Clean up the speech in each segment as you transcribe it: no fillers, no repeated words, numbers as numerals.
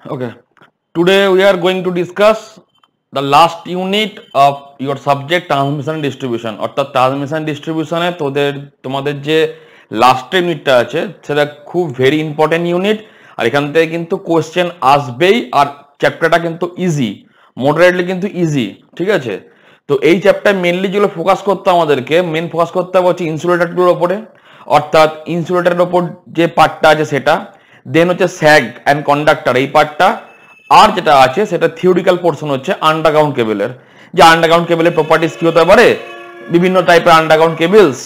Okay. Today we are going to discuss the last unit of your subject transmission distribution অর্থাৎ transmission ডিস্ট্রিবিউশনে তোমাদের যে last ইউনিটটা আছে সেটা খুব ভেরি ইম্পর্টেন্ট ইউনিট আর এখান থেকে কিন্তু কোশ্চেন আসবেই আর চ্যাপ্টারটা কিন্তু ইজি মডারেটলি কিন্তু ইজি ঠিক আছে তো এই চ্যাপ্টার মেনলি যেগুলো ফোকাস করতে আমাদেরকে মেন ফোকাস করতে হবে হচ্ছে ইনসুলেটরগুলোর ওপরে অর্থাৎ ইনসুলেটরের ওপর যে পার্টটা আছে সেটা দেন হচ্ছে স্যাগ অ্যান্ড কন্ডাক্টর এই পার্টটা আর যেটা আছে সেটা থিওরিক্যাল পোর্শন হচ্ছে আন্ডারগ্রাউন্ড কেবলের যে আন্ডারগ্রাউন্ড কেবলের প্রপার্টিস কি হতে পারে বিভিন্ন টাইপের আন্ডারগ্রাউন্ড কেবলস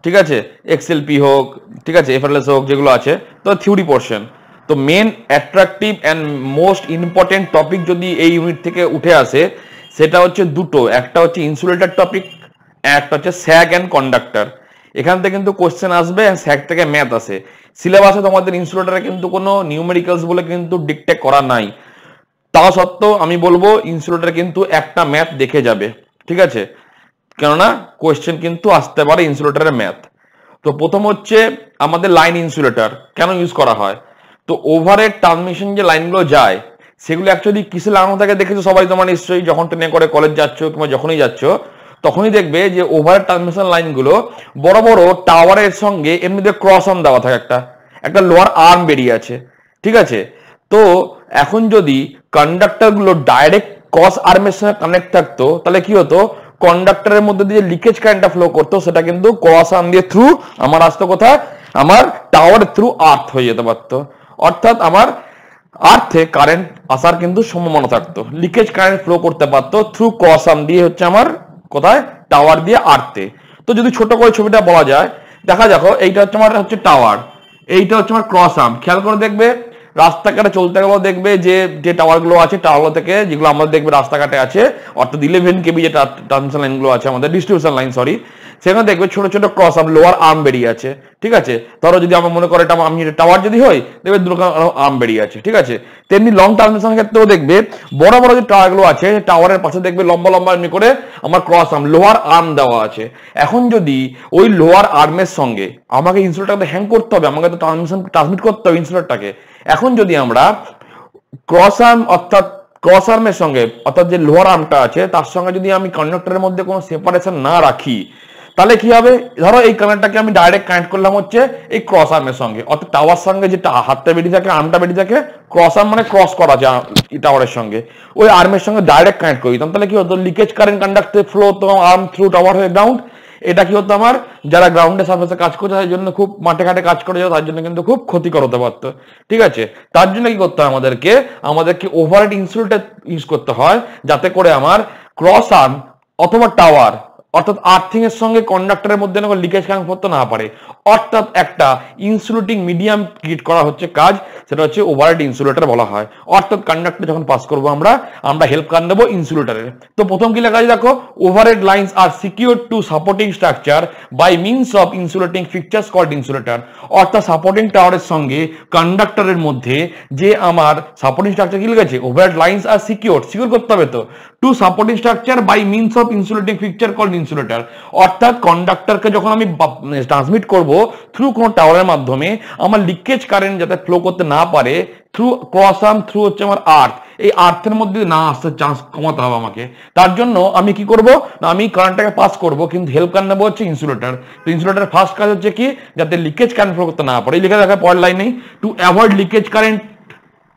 ঠিক আছে এক্সএলপি হোক ঠিক আছে এফএলএস হোক যেগুলো আছে তো থিওরি পোর্শন তো main attractive and most important topic যদি এই ইউনিট থেকে উঠে আসে সেটা হচ্ছে দুটো একটা হচ্ছে ইনসুলেটর টপিক একটা হচ্ছে স্যাগ অ্যান্ড কন্ডাক্টর এখান থেকে কিন্তু কোশ্চেন আসবে স্যাগ থেকে ম্যাথ আসে সিলেবাসে তোমাদের ইনসুলেটরে কিন্তু কোনো নিউমেরিক্যালস বলে কিন্তু ডিকটেক্ট করা নাই তা সত্ত্বেও আমি বলবো ইনসুলেটর কিন্তু একটা ম্যাথ দেখে যাবে ঠিক আছে কেননা কোশ্চেন কিন্তু আসতে পারে ইনসুলেটরের ম্যাথ তো প্রথম হচ্ছে আমাদের লাইন ইনসুলেটর কেন ইউজ করা হয় তো ওভারহেড ট্রান্সমিশন যে লাইনগুলো যায় সেগুলো অ্যাকচুয়ালি কিসে লাগানো থাকে দেখেছো সবাই তোমার নিশ্চয়ই যখন ট্রেনে করে কলেজ যাচ্ছ কিংবা যখনই যাচ্ছ তখনই দেখবে যে ওভারহেড ট্রান্সমিশন লাইনগুলো বড় বড় টাওয়ারের সঙ্গে এমনিতে ক্রস আর্ম দেওয়া থাকে একটা লোয়ার আর্ম বেরিয়ে আছে ঠিক আছে তো এখন যদি কন্ডাক্টরগুলো ডাইরেক্ট ক্রস আর্মের সঙ্গে কানেক্ট থাকতো তাহলে কি হতো কন্ডাক্টরের মধ্যে দিয়ে লিকেজ কারেন্টটা ফ্লো করতো সেটা কিন্তু ক্রস আর্ম দিয়ে থ্রু আমার আসতো কোথায় আমার টাওয়ার থ্রু আর্থ হয়ে যেতে পারতো অর্থাৎ আমার আর্থে কারেন্ট আসার কিন্তু সম্ভাবনা থাকতো লিকেজ কারেন্ট ফ্লো করতে পারতো থ্রু ক্রস আর্ম দিয়ে হচ্ছে আমার কোথায় টাওয়ার দিয়ে আর্থে তো যদি ছোট করে ছবিটা বলা যায় দেখা দেখো এইটা হচ্ছে আমার হচ্ছে টাওয়ার এইটা হচ্ছে আমার ক্রস আর্ম খেয়াল করে দেখবে রাস্তাঘাটে চলতে গেলেও দেখবে যে টাওয়ারগুলো আছে টাওয়ারগুলো থেকে যেগুলো আমরা দেখবে রাস্তাঘাটে আছে অর্থাৎ 11 কেবি যে ট্রান্সমিশন লাইনগুলো আছে আমাদের ডিস্ট্রিবিউশন লাইন সরি সেখানে দেখবে ছোট ছোট ক্রস আর্ম লোয়ার আর্ম বেরিয়ে আছে ঠিক আছে ধরো যদি আমরা মনে করি আমি টাওয়ার যদি হয় দেখবে দুটো আর্ম বেরিয়ে আছে ঠিক আছে তেমনি লং ট্রান্সমিশন ক্ষেত্রেও দেখবে বড় বড় যে টাওয়ারগুলো আছে টাওয়ারের পাশে দেখবে লম্বা লম্বা এমনি করে আমার ক্রস আর্ম লোয়ার আর্ম দেওয়া আছে এখন যদি ওই লোয়ার আর্মের সঙ্গে আমাকে ইনসুলেটরটাকে হ্যাং করতে হবে আমাকে তো ট্রান্সমিট করতে হবে ইনসুলেটরটাকে এখন যদি আমরা ক্রস আর্ম অর্থাৎ ক্রস আর্মের সঙ্গে অর্থাৎ যে লোয়ার আর্মটা আছে তার সঙ্গে যদি আমি কন্ডাক্টরের মধ্যে কোনো সেপারেশন না রাখি তাহলে কি হবে ধরো এই কানেক্টরটাকে আমি ডাইরেক্ট কানেক্ট করলাম হচ্ছে এই ক্রস আর্মের সঙ্গে অর্থাৎ টাওয়ার সঙ্গে যে হাতটা বেরিয়ে থাকে আর্মটা বেরিয়ে থাকে ক্রস আর্ম মানে ক্রস করা যায় টাওয়ারের সঙ্গে ওই আর্মের সঙ্গে ডাইরেক্ট কানেক্ট করে দিতাম তাহলে কি হতো লিকেজ কারেন্ট কন্ডাক্টর ফ্লো হতো আর্ম থ্রু টাওয়ার হয়ে গ্রাউন্ড এটা কি হতো আমার যারা গ্রাউন্ডে সার্ফেসে কাজ করছে তাদের জন্য খুব মাঠে ঘাটে কাজ করে যাওয়া তার জন্য কিন্তু খুব ক্ষতিকর হতে পারতো ঠিক আছে তার জন্য কি করতে হয় আমাদেরকে ওভারহেড ইনসুলেটর ইউজ করতে হয় যাতে করে আমার ক্রস আর্ম অথবা টাওয়ার অর্থাৎ আর্থিং এর সঙ্গে কন্ডাক্টরের মধ্যে লিকেজ কারেন্ট করতে না পারে অর্থাৎ একটা ইনসুলেটিং মিডিয়াম ক্রিয়েট করা হচ্ছে কাজ সেটা হচ্ছে ওভারহেড ইনসুলেটর বলা হয় অর্থাৎ কন্ডাক্টর যখন পাস করবো আমরা হেল্প কার নেবো ইনসুলেটরের তো প্রথম কি লেখা আছে দেখো overhead lines are secure to supporting structure by means of insulating fixtures called insulator অর্থাৎ সাপোর্টিং টাওয়ারের সঙ্গে কন্ডাক্টরের মধ্যে যে আমার সাপোর্টিং স্ট্রাকচার কি লেগেছে ওভারহেড লাইন্স আর সিকিউর করতে হবে তো to supporting structure by means of insulating fixture called insulator অর্থাৎ কন্ডাক্টরকে যখন আমি ট্রান্সমিট করব থ্রু কোন টাওয়ারের মাধ্যমে আমার লিকেজ কারেন্ট যাতে ফ্লো করতে না পারে থ্রু ক্রস আর্ম থ্রু হচ্ছে আমার আর্থ এই আর্থের মধ্যে না আসার চান্স কমাতে হবে আমাকে তার জন্য আমি কি করব না আমি কারেন্টটাকে পাস করব কিন্তু হেল্প কার নেবো হচ্ছে ইনসুলেটর তো ইনসুলেটর ফার্স্ট কাজ হচ্ছে কি যাতে লিকেজ কারেন্ট ফ্লো করতে না পারে এই লেখা দেখা পরের লাইনেই to avoid leakage current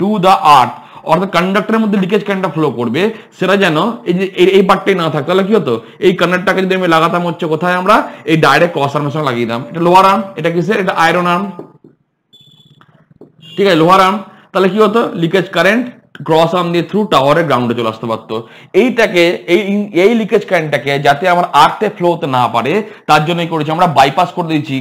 to the earth অর্থাৎ কন্ডাক্টরের মধ্যে লিকেজ কারেন্টটা ফ্লো করবে সেটা যেন এই যে এই পার্টটাই না থাকে তাহলে কি হতো এই কানেক্টরটাকে যদি আমি লাগাতাম হচ্ছে কোথায় আমরা এই ডাইরেক্ট ক্রস আর্মের সঙ্গে লাগিয়ে দিতাম এটা লোয়ার আর্ম এটা কিসের এটা আয়রন আর্ম ঠিক আছে লোহার আর্ম তাহলে কি হতো লিকেজ কারেন্ট ক্রস আর্ম দিয়ে থ্রু টাওয়ারের গ্রাউন্ডে চলে আসতে পারতো এইটাকে এই লিকেজ কারেন্টটাকে যাতে আমার আর্থে ফ্লো হতে না পারে তার জন্যই করেছি আমরা বাইপাস করে দিয়েছি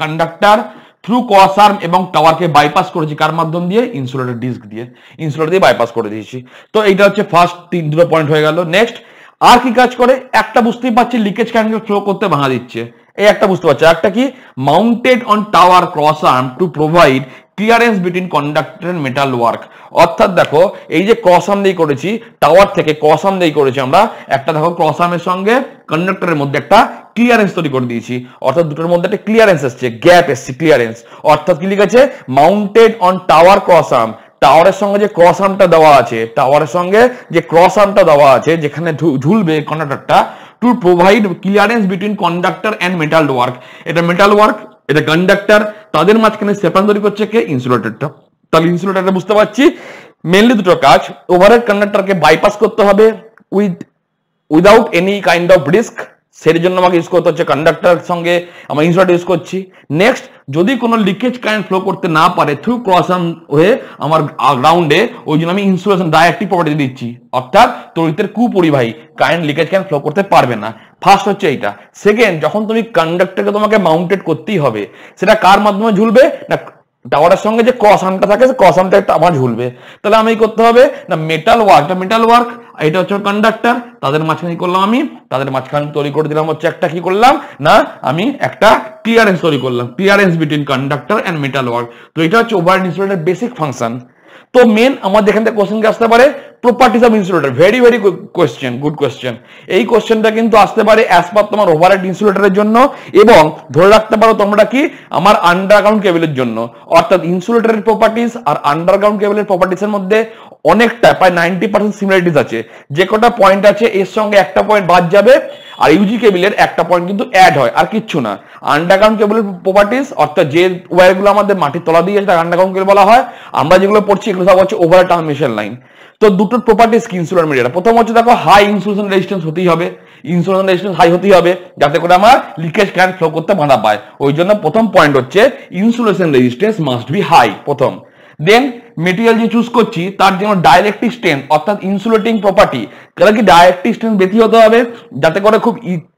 কন্ডাক্টর থ্রু ক্রস আর্ম এবং টাওয়ারকে বাইপাস করেছি কার মাধ্যম দিয়ে ইনসুলেটর ডিস্ক দিয়ে ইনসুলেটর দিয়ে বাইপাস করে দিয়েছি তো এইটা হচ্ছে ফার্স্ট দুটো পয়েন্ট হয়ে গেল নেক্সট আর কি কাজ করে একটা বুঝতেই পারছি লিকেজ কারেন্ট ফ্লো করতে ভাঙা দিচ্ছে এই একটা বুঝতে পারছি একটা কি mounted on tower cross arm to provide clearance between conductor and metal work অর্থাৎ দেখো এই যে ক্রস আর্ম দিয়ে করেছি টাওয়ার থেকে ক্রস আর্ম দিয়ে করেছি আমরা একটা দেখো ক্রস আর্মের সঙ্গে কন্ডাক্টরের মধ্যে একটা ক্লিয়ারেন্স তৈরি করে দিয়েছি অর্থাৎ দুটোর মধ্যে একটা ক্লিয়ারেন্স আসছে গ্যাপ এসছে ক্লিয়ারেন্স অর্থাৎ কি লিখেছে mounted on tower cross arm টাওয়ারের সঙ্গে যে ক্রস আর্মটা দেওয়া আছে, টাওয়ারের সঙ্গে যে ক্রস আর্মটা দেওয়া আছে যেখানে ঝুলবে কন্ডাক্টরটা, to provide clearance between conductor and metal work. এটা মেটাল ওয়ার্ক, এটা কন্ডাক্টর, তাদের মাঝখানে সেপারেশন তৈরি করছে কে? ইনসুলেটরটা। তাহলে ইনসুলেটরটা বুঝতে পারছি মেনলি দুটো কাজ, ওভারহেড কন্ডাক্টরকে বাইপাস করতে হবে without any kind of risk, সেই জন্য আমাকে ইউজ করতে হচ্ছে কন্ডাক্টরের সঙ্গে আমরা ইনসুলেটর ইউজ করছি। নেক্সট, যদি কোনো লিকেজ কারেন্ট ফ্লো করতে না পারে থ্রু ক্রস আর্ম হয়ে আমার গ্রাউন্ডে, ওই জন্য আমি ইনসুলেশন ডাইরেক্টিভ প্রপার্টি দিচ্ছি, অর্থাৎ তড়িতের কুপরিবাহী, কারেন্ট লিকেজ কারেন্ট ফ্লো করতে পারবে না। ফার্স্ট হচ্ছে এইটা। সেকেন্ড, যখন তুমি কন্ডাক্টরকে তোমাকে মাউন্টেড করতেই হবে, সেটা কার মাধ্যমে ঝুলবে না টাওয়ারের সঙ্গে যে ক্রস আর্মটা থাকে ক্রস আর্মটা একটা আবার ঝুলবে। তাহলে আমি করতে হবে না মেটাল ওয়ার্ক, এটা হচ্ছে কন্ডাক্টর, তাদের মাঝখানে করলাম আমি, তাদের মাঝখানে তৈরি করে দিলাম হচ্ছে একটা কি করলাম না আমি একটা ক্লিয়ারেন্স তৈরি করলাম, clearance between conductor and metal work. তো এটা হচ্ছে ওভারহেড ইনসুলেটরের বেসিক ফাংশন। তো মেন আমাদের এখান থেকে কোশ্চেন আসতে পারে properties of insulator, very very question, good question. এই কোশ্চেনটা কিন্তু আসতে পারে অ্যাজ পার তোমার ওভারহেড ইনসুলেটরের জন্য, এবং ধরে রাখতে পারো তোমরা কি আমার আন্ডারগ্রাউন্ড কেবলের জন্য, অর্থাৎ ইনসুলেটরের প্রপার্টিজ আর আন্ডারগ্রাউন্ড কেবলের প্রপার্টিজ এর মধ্যে অনেকটা প্রায় 90% সিমিলারিটিস আছে। যে কটা পয়েন্ট আছে এর সঙ্গে একটা পয়েন্ট বাদ যাবে, আর ইউজি কেবলের একটা পয়েন্ট কিন্তু অ্যাড হয়, আর কিচ্ছু না। আন্ডারগ্রাউন্ড কেবলের প্রপার্টিজ অর্থাৎ যে ওয়্যারগুলো আমাদের মাটির তলা দিয়ে তার আন্ডারগ্রাউন্ড কেবল বলা হয়, আমরা যেগুলো পড়ছি এগুলো সব হচ্ছে ওভারহেড ট্রান্সমিশন লাইন। তো দুটোর প্রপার্টিজ কি ইনসুলেটর মিডিয়াটা, প্রথম হচ্ছে দেখো হাই ইনসুলেশন রেজিস্ট্যান্স হতেই হবে, ইনসুলেশন রেজিস্ট্যান্স হাই হতেই হবে যাতে করে আমার লিকেজ কারেন্ট ফ্লো করতে বাধা পায়। ওই জন্য প্রথম পয়েন্ট হচ্ছে insulation resistance must be high প্রথম। দেন মেটেরিয়াল যে চুজ করছি তার জন্য ডাইরেক্টিভ স্ট্রেংথ অর্থাৎ ইনসুলেটিং প্রপার্টি, তাহলে কি ডাইরেক্টিভ স্ট্রেংথ বেশি হতে হবে যাতে করে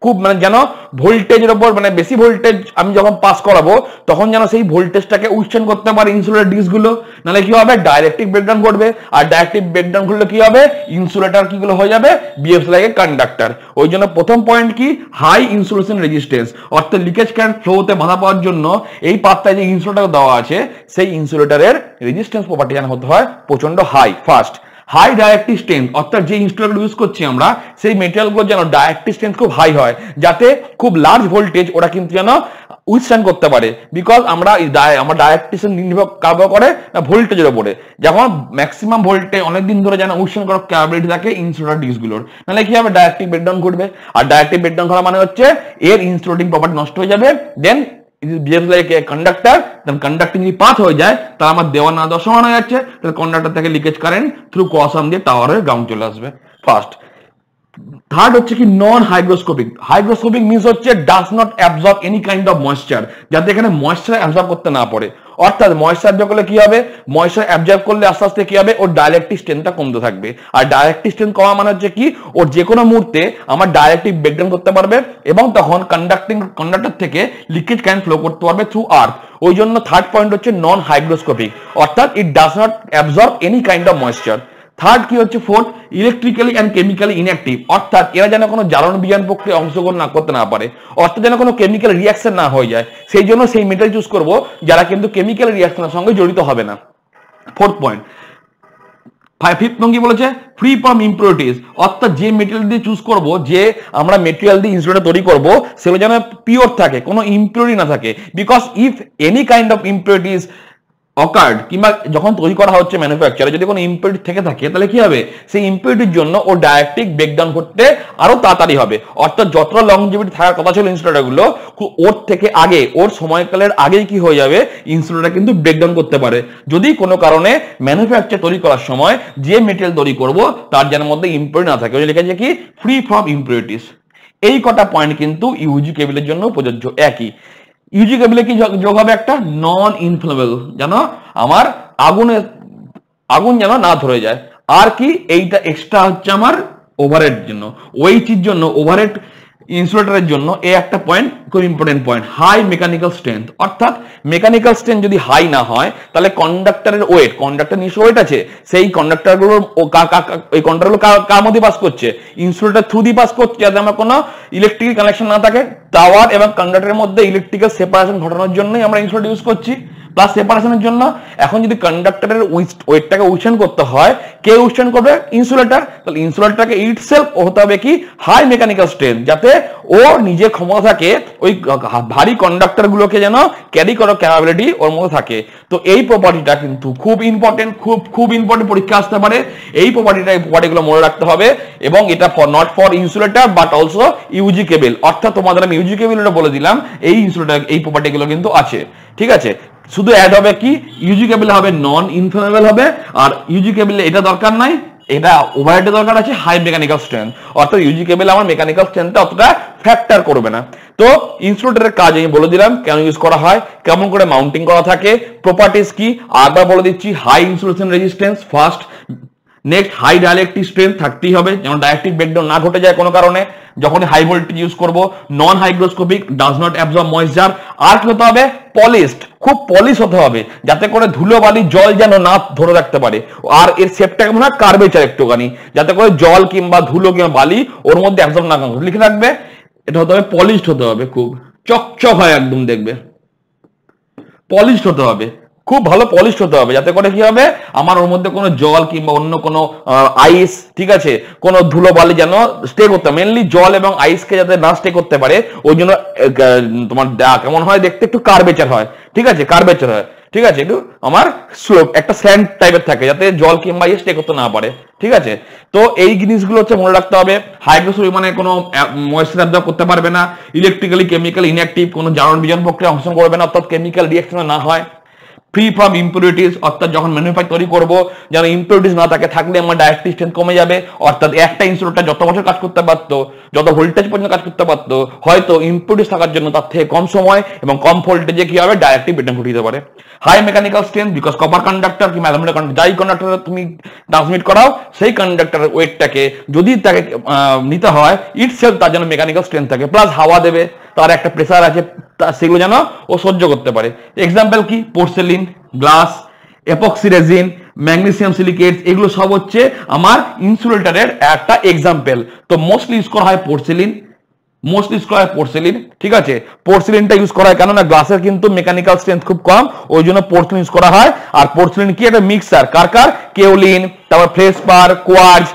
খুব মানে যেন ভোল্টেজের উপর মানে বেশি ভোল্টেজ আমি যখন পাস করাবো তখন যেন সেই ভোল্টেজটাকে উইথস্ট্যান্ড করতে পারে ইনসুলেটর ডিস্কগুলো, নাহলে কি হবে ডাইরেক্টিভ ব্রেকডাউন ঘটবে, আর ডাইরেক্টিভ ব্রেকডাউন ঘটলে কি হবে ইনসুলেটর কিগুলো হয়ে যাবে বিহেভস লাইক এ কন্ডাক্টর। ওই জন্য প্রথম পয়েন্ট কি হাই ইনসুলেশন রেজিস্ট্যান্স, অর্থাৎ লিকেজ কারেন্ট ফ্লো হতে বাধা পাওয়ার জন্য এই পাত্তায় যে ইনসুলেটর দেওয়া আছে সেই ইনসুলেটরের রেজিস্ট্যান্স প্রপার্টি যেন হতে হয় প্রচন্ড high. First, high dielectric strength, অর্থাৎ যে ইনসুলেটর ইউজ করছি আমরা সেই মেটেরিয়ালগুলো যেন ডাইরেক্টিভ স্ট্রেংথ খুব হাই হয়, যাতে খুব লার্জ ভোল্টেজ ওরা কিন্তু যেন উইথস্ট্যান্ড করতে পারে। বিকজ আমরা ডাইরেক্টিভ স্ট্রেংথ নির্ভর করে না ভোল্টেজের উপরে, যখন ম্যাক্সিমাম ভোল্টেজ অনেকদিন ধরে যেন উইথস্ট্যান্ড করার ক্যাপাবিলিটি থাকে ইনসুলেটর ডিস্কগুলোর, নাহলে কি হবে ডাইরেক্টিভ ব্রেকডাউন ঘটবে, আর ডাইরেক্টিভ ব্রেকডাউন করা মানে হচ্ছে এর ইনসুলেটিং প্রপার্টি নষ্ট হয়ে যাবে। দেন it behaves like a conductor, then conducting যদি পাথ হয়ে যায় তাহলে আমার দেওয়া না দেওয়া সমান হয়ে যাচ্ছে, তাহলে কন্ডাক্টর থেকে leakage current through cross arm দিয়ে টাওয়ারের গ্রাউন্ড চলে আসবে। ফার্স্ট। থার্ড হচ্ছে কি নন হাইগ্রোস্কোপিক। হাইগ্রোস্কোপিক মিন্স হচ্ছে does not absorb any kind of moisture, যাতে এখানে ময়েশ্চার অ্যাবজর্ব করতে না পারে, অর্থাৎ ময়েশ্চার অ্যাবজর্ব করলে কি হবে, ময়েশ্চার অ্যাবজর্ব করলে আস্তে আস্তে কি হবে ওর ডাইরেক্টিভ স্ট্রেংথটা কমতে থাকবে, আর ডাইরেক্টিভ স্ট্রেংথ কমা মানে হচ্ছে কি ওর যে কোনো মুহূর্তে আমার ডাইরেক্টিভ ব্রেকডাউন করতে পারবে, এবং তখন কন্ডাক্টর থেকে লিকেজ কারেন্ট ফ্লো করতে পারবে থ্রু আর্থ। ওই জন্য থার্ড পয়েন্ট হচ্ছে নন হাইগ্রোস্কোপিক, অর্থাৎ it does not absorb any kind of moisture. Third কি হচ্ছে fourth, electrically and chemically inactive, অর্থাৎ এরা যেন কোনো জ্বালানি বিজ্ঞান প্রক্রিয়া অংশগ্রহণ না করতে না পারে, অর্থাৎ যেন কোনো কেমিক্যাল রিয়াকশন না হয়ে যায়, সেই জন্য সেই মেটাল চুজ করবো যারা কিন্তু কেমিক্যাল রিয়াকশনের সঙ্গে জড়িত হবে না। Fourth point. ফিফথ কি বলেছে, ফ্রি ফ্রম ইম্পিউরিটিজ, অর্থাৎ যে মেটেরিয়াল দিয়ে চুজ করব, যে আমরা মেটেরিয়াল দিয়ে ইনসুলেটর তৈরি করব সেগুলো যেন পিওর থাকে, কোনো ইম্পিউরিটি না থাকে। Because if any kind of impurities occurred, কিংবা যখন তৈরি করা হচ্ছে ম্যানুফ্যাকচারে যদি কোনো ইম্পিউরিটি থেকে থাকে তাহলে কি হবে সেই ইম্পিউরিটির জন্য ও ডাইরেক্টিভ ব্রেকডাউন করতে আরো তাড়াতাড়ি হবে, অর্থাৎ যতটা লংজিভিটি থাকার কথা ছিল ইনসুলেটরগুলো ওর থেকে আগে ওর সময়কালের আগেই কি হয়ে যাবে ইনসুলেটর কিন্তু ব্রেকডাউন করতে পারে, যদি কোনো কারণে ম্যানুফ্যাকচার তৈরি করার সময় যে মেটেরিয়াল তৈরি করব তার যেন মধ্যে ইম্পিউরিটি না থাকে, ওই লেখা আছে কি ফ্রি ফ্রম ইম্পিউরিটিস। এই কটা পয়েন্ট কিন্তু ইউজি কেবলের জন্য প্রযোজ্য। একই ইউজি কেবলে কি যোগ হবে একটা নন ইনফ্লেমেবল, যেন আমার আগুন যেন না ধরে যায়। আর কি এইটা এক্সট্রা হচ্ছে আমার ওভারহেড জন্য, ওই চির জন্য ওভারহেড ইনসুলেটরের জন্য এই একটা পয়েন্ট খুব important point, high mechanical strength, অর্থাৎ মেকানিক্যাল স্ট্রেংথ যদি হাই না হয় তাহলে কন্ডাক্টরের ওয়েট, কন্ডাক্টর নিশ্চয় ওয়েট আছে, সেই কন্ডাক্টরগুলো এই কন্ডাক্টরগুলো কার মধ্যে পাস করছে ইনসুলেটর থ্রু দিয়ে পাস করছে, যাতে আমার কোনো ইলেকট্রিক কানেকশন না থাকে। টাওয়ার এবং কন্ডাক্টরের মধ্যে ইলেকট্রিক্যাল সেপারেশন ঘটানোর জন্যই আমরা ইনসুলেটর ইউজ করছি। প্লাস সেপারেশনের জন্য এখন যদি কন্ডাক্টরের ওয়েটটাকে উইথস্ট্যান্ড করতে হয়, কে উইথস্ট্যান্ড করবে? ইনসুলেটর। তাহলে ইনসুলেটরটাকে ইটসেলফ হতে হবে কি হাই মেকানিক্যাল স্ট্রেংথ, যাতে ও নিজের ক্ষমতা থাকে ওই ভারী কন্ডাক্টর গুলোকে যেন ক্যারি করার ক্যাপাবিলিটি ওর মধ্যে থাকে। তো এই প্রপার্টিটা কিন্তু খুব ইম্পর্টেন্ট, খুব ইম্পর্টেন্ট, পরীক্ষা আসতে পারে। এই প্রপার্টিগুলো মনে রাখতে হবে। এবং এটা not for insulator but also UG cable, অর্থাৎ তোমাদের আমি ইউজি কেবলটা বলে দিলাম, এই ইনসুলেটর এই প্রপার্টিগুলো কিন্তু আছে। ঠিক আছে, শুধু অ্যাড হবে কি ইউজি কেবল হবে নন ইনফ্লেমেবল হবে, আর ইউজি কেবলে এটা দরকার নাই, এটা ওভারহেডের দরকার আছে হাই মেকানিক্যাল স্ট্রেংথ, অর্থাৎ ইউজি কেবল আমার মেকানিক্যাল স্ট্রেংথটা অতটা ফ্যাক্টর করবে না। তো ইনসুলেটরের কাজ আমি বলে দিলাম কেন ইউজ করা হয়, কেমন করে মাউন্টিং করা থাকে, প্রপার্টিজ কি আবার বলে দিচ্ছি। High insulation resistance first, next high dielectric strength থাকতেই হবে, যেমন ডাইলেকট্রিক ব্রেকডাউন না ঘটে যায় কোনো কারণে যখন হাই ভোল্টেজ ইউজ করব। Non hygroscopic, does not absorb moisture. আর কি হতে হবে? পলিশড, খুব পলিশ হতে হবে যাতে করে ধুলো বালি জল যেন না ধরে রাখতে পারে। আর এর শেপটা কেমন হয়? কার্ভেচার একটুখানি, যাতে করে জল কিংবা ধুলো কিংবা বালি ওর মধ্যে অ্যাবজর্ব না করে। লিখে রাখবে এটা হতে হবে পলিশড হতে হবে, খুব চকচক হয় একদম, দেখবে পলিশড হতে হবে, খুব ভালো পলিশ হতে হবে, যাতে করে কি হবে আমার ওর মধ্যে কোনো জল কিংবা অন্য কোনো আইস, ঠিক আছে, কোনো ধুলো বালি যেন স্টে করতে, মেনলি জল এবং আইসকে যাতে না স্টে করতে পারে ওই জন্য তোমার কেমন হয় দেখতে, একটু কার্ভেচার হয়। ঠিক আছে, কার্ভেচার হয়, ঠিক আছে, একটু আমার স্লোপ একটা স্যান্ড টাইপের থাকে যাতে জল কিংবা ইয়ে স্টে করতে না পারে। ঠিক আছে, তো এই জিনিসগুলো হচ্ছে মনে রাখতে হবে। হাইগ্রোস্কোপিক মানে কোনো ময়েশ্চার অ্যাবজর্ব করতে পারবে না, ইলেকট্রিক্যালি কেমিক্যাল ইনঅ্যাক্টিভ, কোনো জারণ বিজন প্রক্রিয়া অংশগ্রহণ করবে না, অর্থাৎ কেমিক্যাল রিঅ্যাকশন না হয়, ফ্রি ফ্রম ইম্পিউরিটিস, অর্থাৎ যখন ম্যানুফ্যাকচার তৈরি করবো যেন ইম্পিউরিটিস না থাকে, থাকলে আমার ডাইরেক্ট্রিক স্ট্রেংথ কমে যাবে। অর্থাৎ একটা ইনসুলেটর যত বছর কাজ করতে পারতো, যত ভোল্টেজ পর্যন্ত কাজ করতে পারতো, হয়তো ইম্পিউরিটিস থাকার জন্য তার থেকে কম সময় এবং কম ভোল্টেজে কি হবে ডাইরেক্ট্রিক ব্রেকডাউন ঘটিয়ে পারে। High mechanical strength because copper conductor কিংবা অ্যালুমিনিয়াম কন্ডাক্টর, যাই কন্ডাক্টর তুমি ট্রান্সমিট করাও সেই কন্ডাক্টরের ওয়েটটাকে যদি তাকে নিতে হয় ইটসেলফ তার জন্য মেকানিক্যাল স্ট্রেংথ থাকে, প্লাস হাওয়া দেবে, তার একটা প্রেসার আছে, সেগুলো যেন ও সহ্য করতে পারে। এক্সাম্পল কি? Porcelain, glass, epoxy resin, magnesium silicates, এগুলো সব হচ্ছে আমার ইনসুলেটরের একটা এক্সাম্পল। তো মোস্টলি ইউজ করা হয় পোর্সেলিন, মোস্টলি ইউজ করা হয় পোর্সেলিন। ঠিক আছে, পোর্সেলিনটা ইউজ করা হয় কেননা গ্লাসের কিন্তু মেকানিক্যাল স্ট্রেংথ খুব কম, ওই জন্য পোর্সেলিন ইউজ করা হয়। আর পোর্সেলিন কি একটা মিক্সার, কার কার? কেওলিন, তারপর ফ্লেসপার, কোয়ার্জ,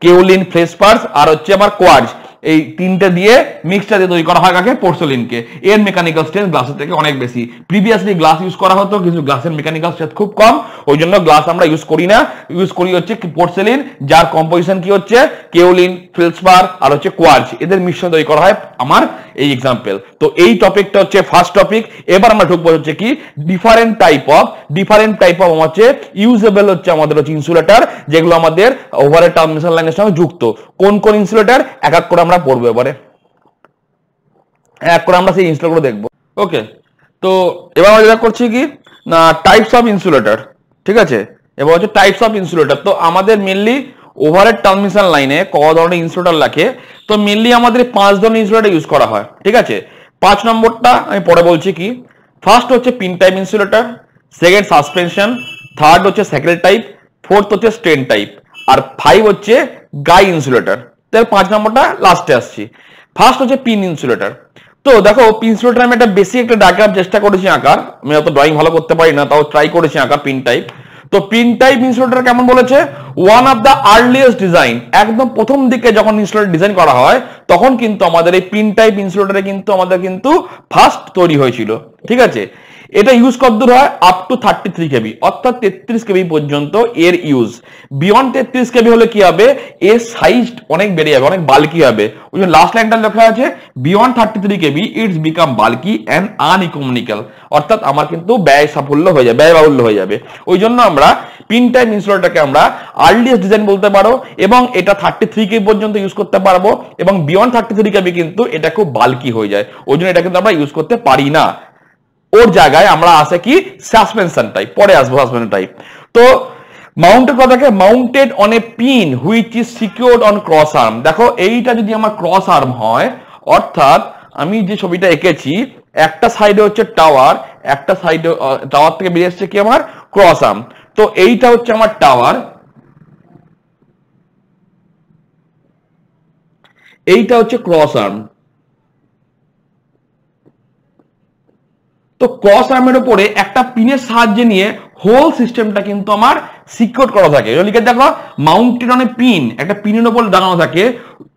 কেওলিন, ফ্লেসপার্স আর হচ্ছে আমার কোয়ার্জ, এই তিনটে দিয়ে মিক্সচার দিয়ে তৈরি করা হয় কাকে? পোর্সেলিনকে। এর মেকানিক্যাল স্ট্রেংথ গ্লাসের থেকে অনেক বেশি। প্রিভিয়াসলি গ্লাস ইউজ করা হতো কিন্তু গ্লাসের মেকানিক্যাল স্ট্রেংথ খুব কম, ওই জন্য গ্লাস আমরা ইউজ করি না, ইউজ করি হচ্ছে পোর্সেলিন, যার কম্পোজিশন কি হচ্ছে কেওলিন, ফেলসপার আর হচ্ছে কোয়ার্জ, এদের মিশ্রণ তৈরি করা হয় আমার এই এক্সাম্পল। তো এই টপিকটা হচ্ছে ফার্স্ট টপিক। এবার আমরা ঢুকবো হচ্ছে কি ডিফারেন্ট টাইপ অফ হচ্ছে ইউজেবল হচ্ছে আমাদের হচ্ছে ইনসুলেটর, যেগুলো আমাদের ওভারহেড ট্রান্সমিশন লাইনের সঙ্গে যুক্ত। কোন কোন ইনসুলেটর এক এক করে আমরা পড়বো এবারে, এক করে আমরা সেই ইনস্টলগুলো দেখবো। ওকে, তো এবার আমরা যেটা করছি কি না টাইপস অফ ইনসুলেটর। ঠিক আছে, এবার হচ্ছে টাইপস অফ ইনসুলেটর। তো আমাদের মেনলি ওভারহেড ট্রান্সমিশন লাইনে ক ধরনের ইনসুলেটর লাগে, তো মেনলি আমাদের 5 ধরনের ইনসুলেটর ইউজ করা হয়। ঠিক আছে, 5 নম্বরটা আমি পরে বলছি কি। ফার্স্ট হচ্ছে pin type insulator, second suspension, third হচ্ছে স্যাকেল টাইপ, ফোর্থ হচ্ছে স্ট্রেন টাইপ, আর 5 হচ্ছে গাই ইনসুলেটর। তাহলে 5 নম্বরটা লাস্টে আসছি। ফার্স্ট হচ্ছে পিন ইনসুলেটর। তো দেখো পিন ইনসুলেটর আমি একটা বেসিক একটা ডায়াগ্রাম চেষ্টা করেছি আঁকার, আমি অত ড্রয়িং ভালো করতে পারি না, তাও ট্রাই করেছি আঁকা পিন টাইপ। তো পিন টাইপ ইনসুলেটর কেমন বলেছে? One of the earliest design, একদম প্রথম দিকে যখন ইনসুলেটর ডিজাইন করা হয় তখন কিন্তু আমাদের এই পিন টাইপ ইনসুলেটরে কিন্তু আমাদের কিন্তু ফার্স্ট তৈরি হয়েছিল। ঠিক আছে, এটা ইউজ কতদূর হয়? আপ টু 33 কেবি, অর্থাৎ 33 কেবি পর্যন্ত এর ইউজ। বিয়ন্ড 33 কেবি হলে কি হবে? এর সাইজ অনেক বেড়ে যাবে, অনেক বাল্কি হবে। ওই জন্য লাস্ট লাইনটা লেখা আছে beyond 33 KB it's become bulky and uneconomical, অর্থাৎ আমার কিন্তু ব্যয় সাফল্য হয়ে যাবে, ব্যয় বাহুল্য হয়ে যাবে। ওই জন্য আমরা পিন টাইপ ইনসুলেটরটাকে আমরা আর্লিয়েস্ট ডিজাইন বলতে পারো, এবং এটা 33 কেবি পর্যন্ত ইউজ করতে পারবো, এবং বিয়ন্ড 33 কেবি কিন্তু এটা খুব বাল্কি হয়ে যায়, ওই জন্য এটা কিন্তু আমরা ইউজ করতে পারি না। ওর জায়গায় আমরা আসে কি সাসপেনশন টাইপ, পরে আসবো সাসপেনশন টাইপ। তো মাউন্টেড কথাকে mounted on a pin which is secured on cross arm. দেখো এইটা যদি আমার ক্রস আর্ম হয়, অর্থাৎ আমি যে ছবিটা এঁকেছি একটা সাইডে হচ্ছে টাওয়ার, একটা সাইডে টাওয়ার থেকে বেরিয়ে আসছে কি আমার ক্রস আর্ম। তো এইটা হচ্ছে আমার টাওয়ার, এইটা হচ্ছে ক্রস আর্ম। তো ক্রস আর্মের উপরে একটা পিনের সাহায্যে নিয়ে হোল সিস্টেমটা কিন্তু আমার সিকিউর করা থাকে। লিখে দেখো, মাউন্টেড অন এ পিন, একটা পিনের উপর লাগানো থাকে,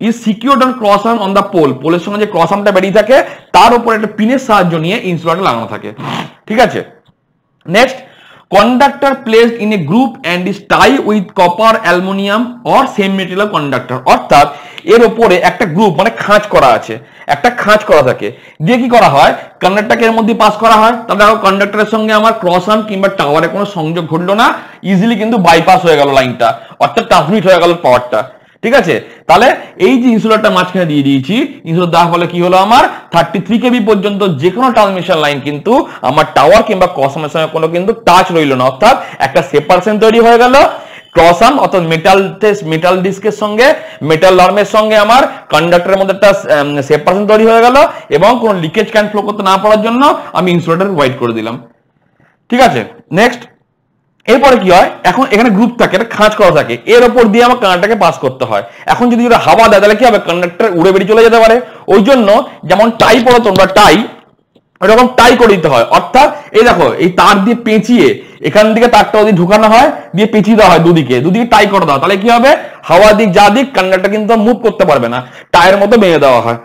is secured on cross arm on the pole, পোলের সঙ্গে যে ক্রস আর্মটা বেরিয়ে থাকে তার উপর একটা পিনের সাহায্য নিয়ে ইনসুলেটর লাগানো থাকে। ঠিক আছে, next, conductor placed in a group and is tied with copper, aluminum or same material conductor, অর্থাৎ এর উপরে একটা গ্রুপ মানে খাঁজ করা আছে, একটা খাঁজ করা থাকে, দিয়ে কি করা হয়, কন্ডাক্টরকে এর মধ্যে পাস করা হয়। তাহলে দেখো কন্ডাক্টরের সঙ্গে আমার ক্রস আর্ম কিংবা টাওয়ারে কোনো সংযোগ ঘটলো না, ইজিলি কিন্তু বাইপাস হয়ে গেল লাইনটা, অর্থাৎ ট্রান্সমিট হয়ে গেল পাওয়ারটা। ঠিক আছে, তাহলে এই যে ইনসুলেটরটা মাঝখানে দিয়ে দিয়েছি, ইনসুলেটর দেওয়ার ফলে কি হলো, আমার 33 কেবি পর্যন্ত যে কোনো ট্রান্সমিশন লাইন কিন্তু আমার টাওয়ার কিংবা ক্রস আর্মের সঙ্গে কোনো কিন্তু টাচ রইল না, অর্থাৎ একটা সেপারেশন তৈরি হয়ে গেল। ক্রস আর্ম অর্থাৎ মেটাল ডিস্কের সঙ্গে মেটাল আর্মের সঙ্গে আমার কন্ডাক্টরের মধ্যে একটা সেপারেশন তৈরি হয়ে গেল, এবং কোনো লিকেজ ক্যান ফ্লো করতে না পারার জন্য আমি ইনসুলেটর হোয়াইট করে দিলাম। ঠিক আছে, নেক্সট, এরপরে কি হয়, এখন এখানে গ্রুপ থাকে, একটা খাঁজ করা থাকে, এর উপর দিয়ে আমার কন্ডাক্টরকে পাস করতে হয়। এখন যদি ওরা হাওয়া দেয় তাহলে কি হবে, কন্ডাক্টর উড়ে বেরিয়ে চলে যেতে পারে। ওই জন্য যেমন টাই পড়ো তোমরা, টাই এরকম টাই করে দিতে হয়, অর্থাৎ এই দেখো এই তার দিয়ে পেঁচিয়ে এখান থেকে তারটা ওদিকে ঢুকানো হয়, দিয়ে পেঁচিয়ে দেওয়া হয়, দুদিকে টাই করে দেওয়া, তাহলে কি হবে, হাওয়া দিক যা দিক কন্ডাক্টর কিন্তু মুভ করতে পারবে না, টায়ের মতো বেঁধে দেওয়া হয়।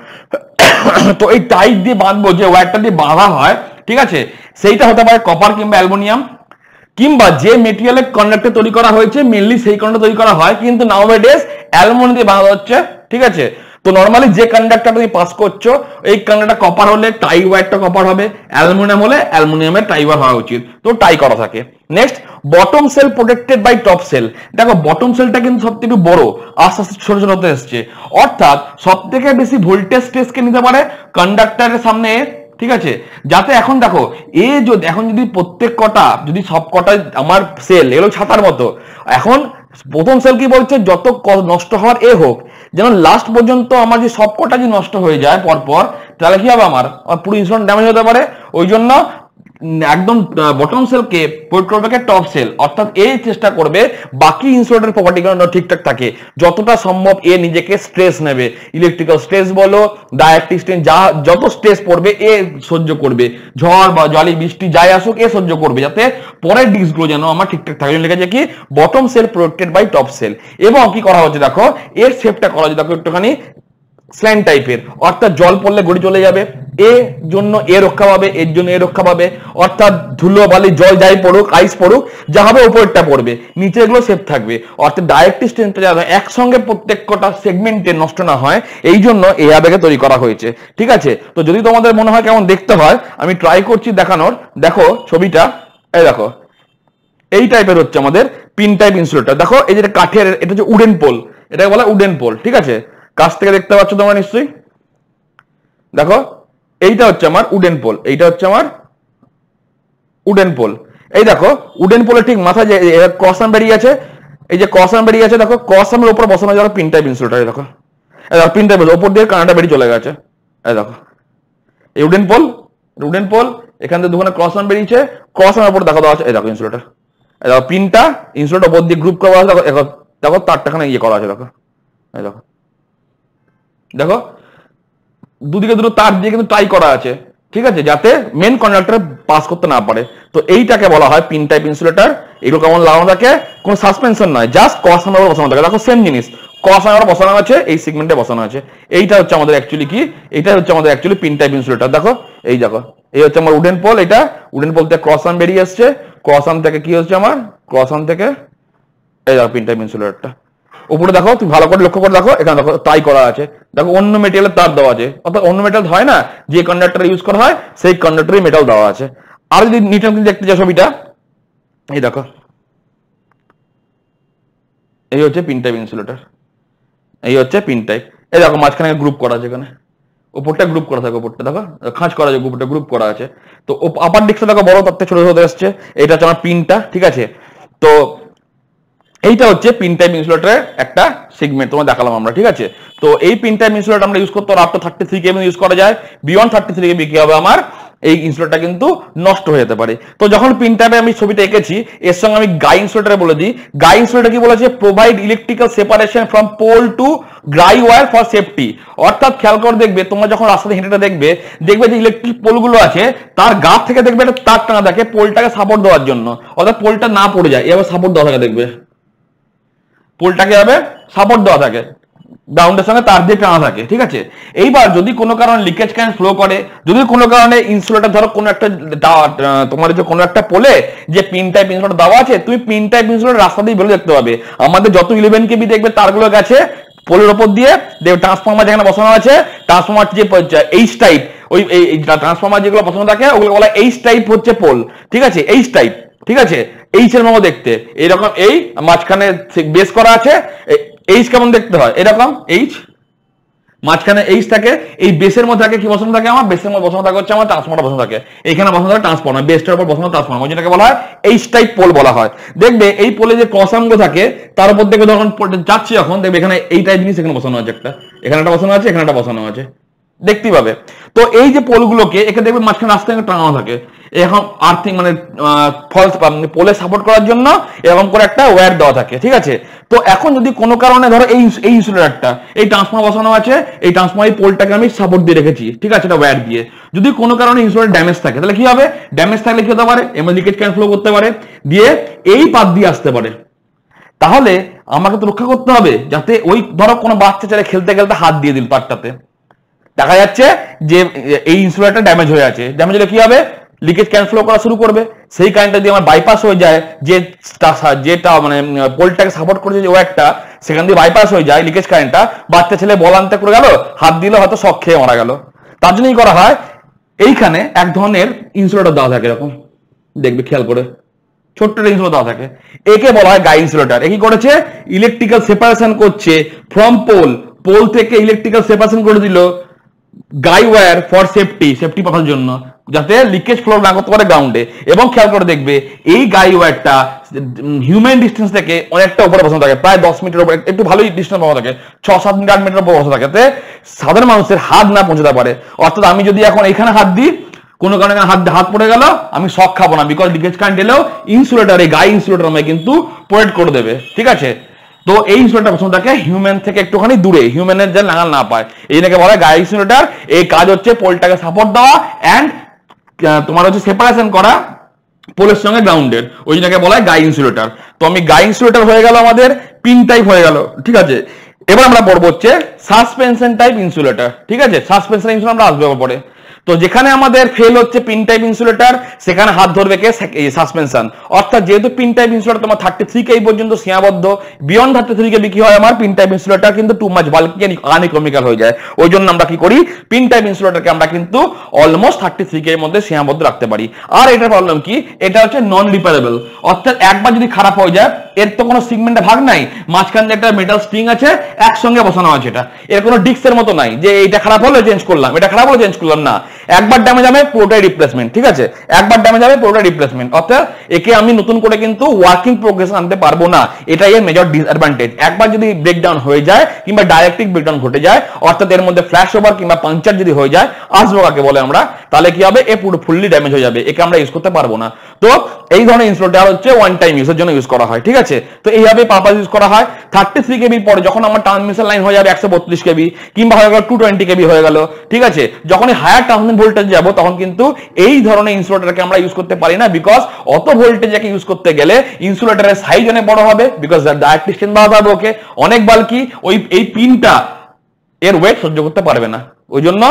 তো এই টাই দিয়ে বাঁধবো, যে ওয়্যারটা দিয়ে বাঁধা হয়, ঠিক আছে, সেইটা হতে পারে কপার কিংবা অ্যালুমিনিয়াম, কিংবা যে মেটেরিয়ালের কন্ডাক্টর তৈরি করা হয়েছে মেনলি সেই কন্ডাক্টর তৈরি করা হয়, কিন্তু নাওএডেজ অ্যালুমিনিয়াম দিয়ে বাঁধা হচ্ছে। ঠিক আছে, তো নরমালি যে কন্ডাক্টর তুমি পাস করছো, এই কন্ডাক্টর কপার হলে টাই ওয়্যারটা কপার হবে, অ্যালুমিনিয়াম হলে অ্যালুমিনিয়ামের টাই ওয়্যার হওয়া উচিত, তো টাই করা থাকে। Next, bottom cell protected by top cell. দেখো বটম সেলটা কিন্তু সব থেকে বড়, আস্তে আস্তে ছোট ছোট হতে এসছে, অর্থাৎ সব থেকে বেশি ভোল্টেজ স্ট্রেসকে নিতে পারে কন্ডাক্টরের সামনে। ঠিক আছে, যাতে এখন দেখো এখন যদি প্রত্যেক কটা, যদি সব কটা আমার সেল এলো ছাতার মতো, এখন প্রথম সেল কি বলছে, যত নষ্ট হওয়ার হোক, যেন লাস্ট পর্যন্ত আমার যে সব কটা যদি নষ্ট হয়ে যায় পরপর, তাহলে কি হবে, আমার পুরো ইনস্ট্রুমেন্ট ড্যামেজ হতে পারে। ওই জন্য একদম বটম সেলকে প্রয়োগ করবে টপ সেল, অর্থাৎ এই চেষ্টা করবে বাকি ইনসুলেটর প্রপার্টিগুলো ঠিকঠাক থাকে, যতটা সম্ভব নিজেকে স্ট্রেস নেবে, ইলেকট্রিক্যাল স্ট্রেস বলো, ডাইরেক্ট্রিক স্ট্রেস, যত স্ট্রেস পড়বে সহ্য করবে, ঝড় বা জলি বৃষ্টি যাই আসুক সহ্য করবে, যাতে পরের ডিস্কগুলো যেন আমার ঠিকঠাক থাকে। লিখেছে কি, bottom cell protected by top cell. এবং কি করা হচ্ছে দেখো, এর শেপটা করা হচ্ছে দেখো একটুখানি স্ল্যান্ট টাইপের, অর্থাৎ জল পড়লে গড়ি চলে যাবে, জন্য রক্ষা পাবে, এর জন্য রক্ষা পাবে, অর্থাৎ ধুলো বালি জল যাই পড়ুক, আইস পড়ুক, যা হবে উপরটা পড়বে, নিচে এগুলো সেফ থাকবে, অর্থাৎ ডাইরেক্ট স্ট্রেন্থটা যাতে একসঙ্গে প্রত্যেকটা সেগমেন্টে নষ্ট না হয়, এই জন্য এই আবেগে তৈরি করা হয়েছে। ঠিক আছে, তো যদি তোমাদের মনে হয় কেমন দেখতে হয়, আমি ট্রাই করছি দেখানোর। দেখো ছবিটা, এই দেখো এই টাইপের হচ্ছে আমাদের পিন টাইপ ইনসুলেটর। দেখো এই যে কাঠের, এটা হচ্ছে উডেন পোল, এটাকে বলা উডেন পোল। ঠিক আছে, কাছ থেকে দেখতে পাচ্ছ তোমরা নিশ্চয়ই, দেখো এইটা হচ্ছে আমার উডেন পোল, এইটা হচ্ছে আমার উডেন পোল। এই দেখো উডেন পোলের ঠিক মাথায় যে ক্রস আর্ম বেরিয়ে আছে, এই যে ক্রস আর্ম বেরিয়ে আছে, দেখো ক্রস আর্মের উপর বসানো যাবে পিন টাইপ ইনসুলেটর। দেখো পিন টাইপ উপর দিয়ে কানাডা বেরিয়ে চলে গেছে, এই দেখো এই উডেন পোল, এখান থেকে দুখানে ক্রস আর্ম বেরিয়েছে, ক্রস আর্মের উপর দেখা দেওয়া আছে, এই দেখো ইনসুলেটর, এই দেখো পিনটা ইনসুলেটর উপর দিয়ে গ্রুপ করা আছে, দেখো দেখো তারটাখানে করা আছে, দেখো এই দেখো, দেখো দুদিকে দুটো তার দিয়ে কিন্তু টাই করা আছে। ঠিক আছে, যাতে মেন কন্ডাক্টর পাস করতে না পারে। তো এইটাকে বলা হয় পিন টাইপ ইনসুলেটর। এগুলো কেমন লাগানো থাকে, কোনো সাসপেনশন নয়, জাস্ট ক্রস আর্মের বসানো থাকে। দেখো সেম জিনিস, ক্রস আর্মের বসানো আছে, এই সেগমেন্টে বসানো আছে। এইটা হচ্ছে আমাদের অ্যাকচুয়ালি কি, এটা হচ্ছে আমাদের অ্যাকচুয়ালি পিন টাইপ ইনসুলেটর। দেখো এই দেখো, এই হচ্ছে আমার উডেন পোল, এটা উডেন পোল থেকে ক্রস আর্ম বেরিয়ে আসছে, ক্রস আর্ম থেকে কি হচ্ছে আমার, ক্রস আর্ম থেকে এই দেখো পিন টাইপ ইনসুলেটরটা। উপরে দেখো, তুমি ভালো করে লক্ষ্য করে দেখো, এখানে দেখো টাই করা আছে, দেখো অন্য মেটেরিয়ালের তার দেওয়া আছে, অর্থাৎ অন্য মেটাল হয় না, যে কন্ডাক্টর ইউজ করা হয় সেই কন্ডাক্টরে মেটাল দেওয়া আছে। আর যদি নিচে দেখতে চাও ছবিটা, এই দেখো এই হচ্ছে পিন টাইপ ইনসুলেটর, এই হচ্ছে পিন টাইপ। এই দেখো মাঝখানে গ্রুপ করা আছে, এখানে উপরটা গ্রুপ করা থাকে, উপরটা দেখো খাঁজ করা আছে, উপরটা গ্রুপ করা আছে। তো আপার ডিস্কটা দেখো বড়, তার থেকে ছোট হতে আসছে, এটা হচ্ছে আমার পিনটা। ঠিক আছে, তো এইটা হচ্ছে পিন টাইপ ইনসুলেটরের একটা সেগমেন্ট তোমার দেখালাম আমরা। ঠিক আছে, তো এই পিন টাইপ ইনসুলেটর আমরা ইউজ করতে আপ টু 33 কেবি ইউজ করা যায়, বিয়ন্ড 33 কেবি কি হবে আমার এই ইনসুলেটরটা কিন্তু নষ্ট হয়ে যেতে পারে। তো যখন পিন টাইপে আমি ছবিটা এঁকেছি, এর সঙ্গে আমি গাই ইনসুলেটর বলে দিই। গাই ইনসুলেটর কি বলেছে? Provide electrical separation from pole to guy wire for safety. অর্থাৎ খেয়াল করে দেখবে, তোমরা যখন রাস্তাতে হেঁটে দেখবে যে ইলেকট্রিক পোলগুলো আছে তার গা থেকে দেখবে একটা তার টানা থাকে পোলটাকে সাপোর্ট দেওয়ার জন্য, অর্থাৎ পোলটা না পড়ে যায়, এভাবে সাপোর্ট দেওয়া থাকে। দেখবে পোলটাকে এভাবে সাপোর্ট দেওয়া থাকে, গ্রাউন্ডের সঙ্গে তার দিয়ে টানা থাকে, ঠিক আছে। এইবার যদি কোনো কারণে লিকেজ কারেন্ট ফ্লো করে, যদি কোনো কারণে ইনসুলেটর ধরো কোনো একটা তোমার যে কোনো একটা পোলে যে পিন টাইপ ইনসুলেটর দেওয়া আছে, তুমি পিন টাইপ ইনসুলেটর রাস্তা দিয়ে বেরো দেখতে পাবে। আমাদের যত 11 কেবি দেখবে তারগুলো গেছে পোলের ওপর দিয়ে, ট্রান্সফর্মার যেখানে বসানো আছে, ট্রান্সফর্মার যে এইচ টাইপ, ওই ট্রান্সফর্মার যেগুলো বসানো থাকে ওগুলো বলা এইচ টাইপ হচ্ছে পোল, ঠিক আছে, এইচ টাইপ, ঠিক আছে। এইচ এর মতো দেখতে এইরকম, এই মাঝখানে বেস করা আছে। এইচ কেমন দেখতে হয়? এরকম এইচ, মাঝখানে এইচ থাকে, এই বেসের মধ্যে থাকে কি বসানো থাকে? আমার বেসের মধ্যে বসানো থাকে হচ্ছে আমার ট্রান্সফর্মার বসানো থাকে, এখানে বসানো থাকে ট্রান্সফর্মার, বেসটার উপর বসানো ট্রান্সফর্মার, যেটাকে বলা হয় এইচ টাইপ পোল বলা হয়। দেখবে এই পোলে যে ক্রসাঙ্গ থাকে তার উপর দেখবে যখন যাচ্ছে, যখন দেখবে এখানে এই টাইপ জিনিস এখানে বসানো আছে, একটা এখানে একটা বসানো আছে, এখানে একটা বসানো আছে, দেখতেই পাবে। তো এই যে পোলগুলোকে একে দেখবে মাঝখানে রাস্তায় টাঙানো থাকে, এখন আর্থিং মানে ফলস পোলে সাপোর্ট করার জন্য এরকম করে একটা ওয়্যার দেওয়া থাকে, ঠিক আছে। তো এখন যদি কোনো কারণে ধরো এই ইনসুলেটরটা, এই ট্রান্সফর্মার বসানো আছে, এই ট্রান্সফর্মার পোলটাকে আমি সাপোর্ট দিয়ে রেখেছি, ঠিক আছে, এটা ওয়্যার দিয়ে। যদি কোনো কারণে ইনসুলেটর ড্যামেজ থাকে তাহলে কি হবে? ড্যামেজ থাকলে কি হতে পারে? এমন লিকেজ কারেন্ট ফ্লো করতে পারে, দিয়ে এই পাত দিয়ে আসতে পারে। তাহলে আমাকে তো রক্ষা করতে হবে, যাতে ওই ধরো কোনো বাচ্চা ছেলে খেলতে খেলতে হাত দিয়ে দিল তারটাতে, দেখা যাচ্ছে যে এই ইনসুলেটর ড্যামেজ হয়ে আছে, ড্যামেজ হলে কি হবে? লিকেজ কারেন্ট ফ্লো করা শুরু করবে, সেই কারেন্টটা দিয়ে আমার বাইপাস হয়ে যায়, যেটা মানে পোলটাকে সাপোর্ট করেছে যে ওয়্যারটা, সেখান দিয়ে বাইপাস হয়ে যায় লিকেজ কারেন্টটা, বাচ্চা ছেলে বল আনতে করে গেল, হাত দিলে হয়তো শক খেয়ে মারা গেল। তার জন্যই করা হয় এইখানে এক ধরনের ইনসুলেটর দেওয়া থাকে, এরকম দেখবে খেয়াল করে, ছোট্ট ইনসুলেটর দেওয়া থাকে, একে বলা হয় গাই ইনসুলেটর। এ কি করেছে? ইলেকট্রিক্যাল সেপারেশন করছে ফ্রম পোল, পোল থেকে ইলেকট্রিক্যাল সেপারেশন করে দিল গাই ওয়্যার ফর সেফটি পাঠার জন্য, যাতে লিকেজ ফ্লো না করতে পারে গ্রাউন্ডে। এবং খেয়াল করে দেখবে এই গাই ওয়্যারটা হিউম্যান ডিস্টেন্স থেকে অনেকটা উপরে বসানো থাকে, প্রায় 10 মিটার উপরে, একটু ভালোই ডিস্টেন্স বসানো থাকে, 6-7 মিটার 8 মিটার উপরে বসানো থাকে, যাতে সাধারণ মানুষের হাত না পৌঁছতে পারে। অর্থাৎ আমি যদি এখন এখানে হাত দিই, কোনো কারণে হাত পড়ে গেল, আমি শক খাবো না, বিকজ লিকেজ কারেন্ট এলেও ইনসুলেটর, এই গাই ইনসুলেটর আমায় কিন্তু প্রোটেক্ট করে দেবে, ঠিক আছে। তো এই ইনসুলেটর বসানো থাকে হিউম্যান থেকে একটুখানি দূরে, হিউম্যানের যেন নাগাল না পায়, এই নাকি বলা হয় গাই ইনসুলেটর। এই কাজ হচ্ছে পোলটাকে সাপোর্ট দেওয়া এন্ড তোমার হচ্ছে সেপারেশন করা পোলের সঙ্গে গ্রাউন্ডের, ওই জন্যকে বলা হয় গাই ইনসুলেটর। তো আমি গাই ইনসুলেটর হয়ে গেল, আমাদের পিন টাইপ হয়ে গেল, ঠিক আছে। এবার আমরা পড়বো হচ্ছে সাসপেনশন টাইপ ইনসুলেটর, ঠিক আছে। সাসপেনশন ইনসুলেটর আমরা আসবো পরে। তো যেখানে আমাদের ফেল হচ্ছে পিন টাইপ ইনসুলেটর, সেখানে হাত ধরবে কে? সাসপেনশন। অর্থাৎ যেহেতু পিন টাইপ ইনসুলেটর তোমার 33 কেবি পর্যন্ত সীমাবদ্ধ, বিয়ন্ড 33 কেবি কি হয়? আমার পিন টাইপ ইনসুলেটর কিন্তু টু মাচ বাল্কি আনইকোনমিক্যাল হয়ে যায়। ওই জন্য আমরা কি করি? পিন টাইপ ইনসুলেটরকে আমরা কিন্তু অলমোস্ট 33 কেবির মধ্যে সীমাবদ্ধ রাখতে পারি। আর এটার প্রবলেম কি? এটা হচ্ছে নন রিপেয়ারেবল, অর্থাৎ একবার যদি খারাপ হয়ে যায়, এর তো কোনো সিগমেন্টে ভাগ নাই, মাঝখানে একটা মেটাল স্ট্রিং আছে, একসঙ্গে বসানো আছে, এটা এর কোনো ডিস্কের মতো নাই যে এটা খারাপ হলো চেঞ্জ করলাম, এটা খারাপ হলো চেঞ্জ করলাম না, একবার ড্যামেজ হবে পুরোটাই রিপ্লেসমেন্ট, ঠিক আছে, একবার ড্যামেজ হবে পুরোটাই রিপ্লেসমেন্ট। অর্থাৎ একে আমি নতুন করে কিন্তু ওয়ার্কিং প্রোগ্রেস আনতে পারবো না, এটাই এর মেজর ডিসঅ্যাডভান্টেজ। একবার যদি ব্রেকডাউন হয়ে যায় কিংবা ডাইরেক্ট্রিক ব্রেকডাউন ঘটে যায়, অর্থাৎ এর মধ্যে ফ্ল্যাশ ওভার কিংবা পাংচার যদি হয়ে যায়, আসবো কাকে বলে আমরা, তাহলে কি হবে? এ পুরো ফুললি ড্যামেজ হয়ে যাবে, একে আমরা ইউজ করতে পারবো না। তো এই ধরনের ইনসুলেটর হচ্ছে ওয়ান টাইম ইউজের জন্য ইউজ করা হয়, ঠিক আছে। তো এইভাবে পারপাস ইউজ করা হয়। 33 কেবির পরে যখন আমার ট্রান্সমিশন লাইন হয়ে যাবে 132 কেবি কিংবা হয়ে গেল 220 কেবি হয়ে গেল, ঠিক আছে, যখনই হায়ার ট্রান্সমিশন ভোল্টেজ যাব তখন কিন্তু এই ধরনের ইনসুলেটরকে আমরা ইউজ করতে পারি না, বিকজ অত ভোল্টেজকে ইউজ করতে গেলে ইনসুলেটরের সাইজ অনেক বড় হবে, বিকজ ডাইরেক্ট ডিসটেন্স বাড়াতে হবে ওকে, অনেক বাল্কি, এই পিনটা এর ওয়েট সহ্য করতে পারবে না। ওই জন্য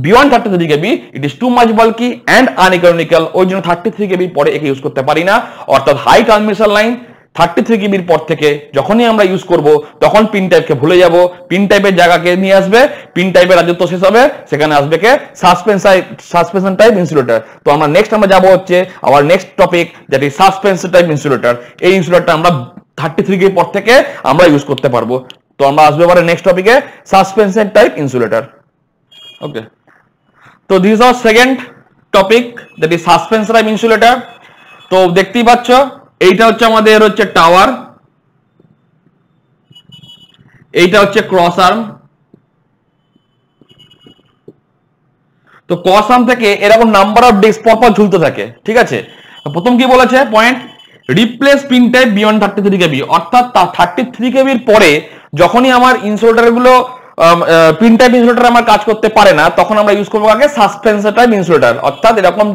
beyond 33 KB it is too much bulky and uneconomical, ওই জন্য 33 কেবি পরে একে ইউজ করতে পারি না। অর্থাৎ হাই ট্রান্সমিশন লাইন 33 কেবির পর থেকে যখনই আমরা ইউজ করব তখন পিন টাইপকে ভুলে যাব, পিন টাইপের জায়গাকে নিয়ে আসবে, পিন টাইপের রাজত্ব শেষ হবে, সেখানে আসবে কে? Suspension type insulator. তো আমরা নেক্সট আমরা যাব হচ্ছে hour next topic, that is suspension type insulator. এই ইনসুলেটরটা আমরা 33 কেবির পর থেকে আমরা ইউজ করতে পারবো। তো আমরা আসবে এবারে নেক্সট টপিকে সাসপেনশন টাইপ ইনসুলেটর। ওকে, তো this are second topic, that is suspension type insulator. তো দেখতেই পাচ্ছ এইটা হচ্ছে আমাদের হচ্ছে টাওয়ার, এইটা হচ্ছে ক্রস আর্ম। তো কসাম থেকে এরকম নাম্বার অফ ডিস্ক পরপর ঝুলতে থাকে, ঠিক আছে। প্রথম কি বলেছে point, replace pin type beyond 33 কেবি, অর্থাৎ 33 কেবির পরে যখনই আমার ইনসুলেটর গুলো পিন টাইপ ইনসুলেটর আমার কাজ করতে পারে না, তখন আমরা ইউজ করবো আগে সাসপেন্সর টাইপ ইনসুলেটর, অর্থাৎ এরকম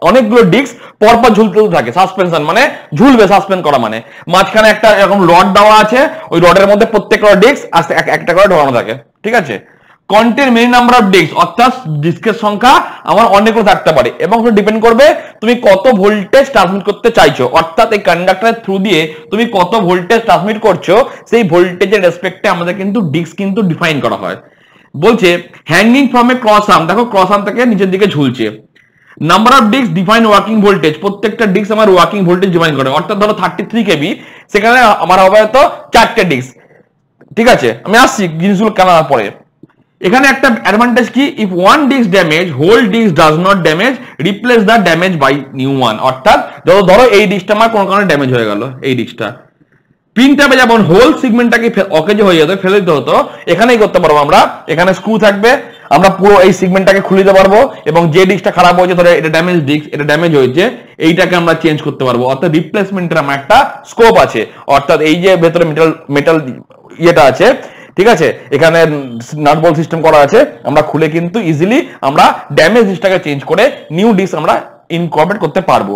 অনেকগুলো ডিস্ক পরপর ঝুলতে থাকে। সাসপেনশন মানে ঝুলবে, সাসপেন্ড করা মানে মাঝখানে একটা এরকম রড দেওয়া আছে, ওই রডের মধ্যে প্রত্যেকটা ডিস্ক আস্তে একটা করে ঢোকানো থাকে, ঠিক আছে। Contain many number of disc, অর্থাৎ ডিস্কের সংখ্যা আমার অনেকগুলো থাকতে পারে এবং ডিপেন্ড করবে তুমি কত ভোল্টেজ ট্রান্সমিট করতে চাইছো, অর্থাৎ এই কন্ডাক্টরের থ্রু দিয়ে তুমি কত ভোল্টেজ ট্রান্সমিট করছো সেই ভোল্টেজের রেসপেক্টে আমাদের কিন্তু ডিস্ক কিন্তু ডিফাইন করা হয়। বলছে hanging from a cross arm, দেখো ক্রস আর্ম থেকে নিচের দিকে ঝুলছে। Number of disc define working voltage, প্রত্যেকটা ডিস্ক আমার ওয়ার্কিং ভোল্টেজ ডিফাইন করে, অর্থাৎ ধরো 33 কেবি, সেখানে আমার হবে হয়তো 4টে ডিস্ক, ঠিক আছে। আমি আসছি জিনিসগুলো কেনার পরে। এখানে একটা অ্যাডভান্টেজ কি, if one disc damage whole disc does not damage, replace the damage by new one, অর্থাৎ ধরো এই ডিস্কটা আমার কোনো কারণে ড্যামেজ হয়ে গেল, এই ডিস্কটা পিন ট্যাপে যেমন হোল সিগমেন্টটাকে অকেজ হয়ে যেত, ফেলে দিতে হতো, এখানেই করতে পারবো আমরা। এখানে স্ক্রু থাকবে, আমরা পুরো এই সিগমেন্টটাকে খুলে দিতে পারবো এবং যে ডিস্কটা খারাপ হয়েছে, ধরো এটা ড্যামেজ ডিস্ক, এটা ড্যামেজ হয়েছে, এইটাকে আমরা চেঞ্জ করতে পারবো, অর্থাৎ রিপ্লেসমেন্টের আমার একটা স্কোপ আছে। অর্থাৎ এই যে ভেতরে মেটাল ইয়েটা আছে, ঠিক আছে, এখানে নাট বল্ট সিস্টেম করা আছে, আমরা খুলে কিন্তু ইজিলি আমরা ড্যামেজ ডিস্কটাকে চেঞ্জ করে নিউ ডিস্ক আমরা ইনকর্পোরেট করতে পারবো।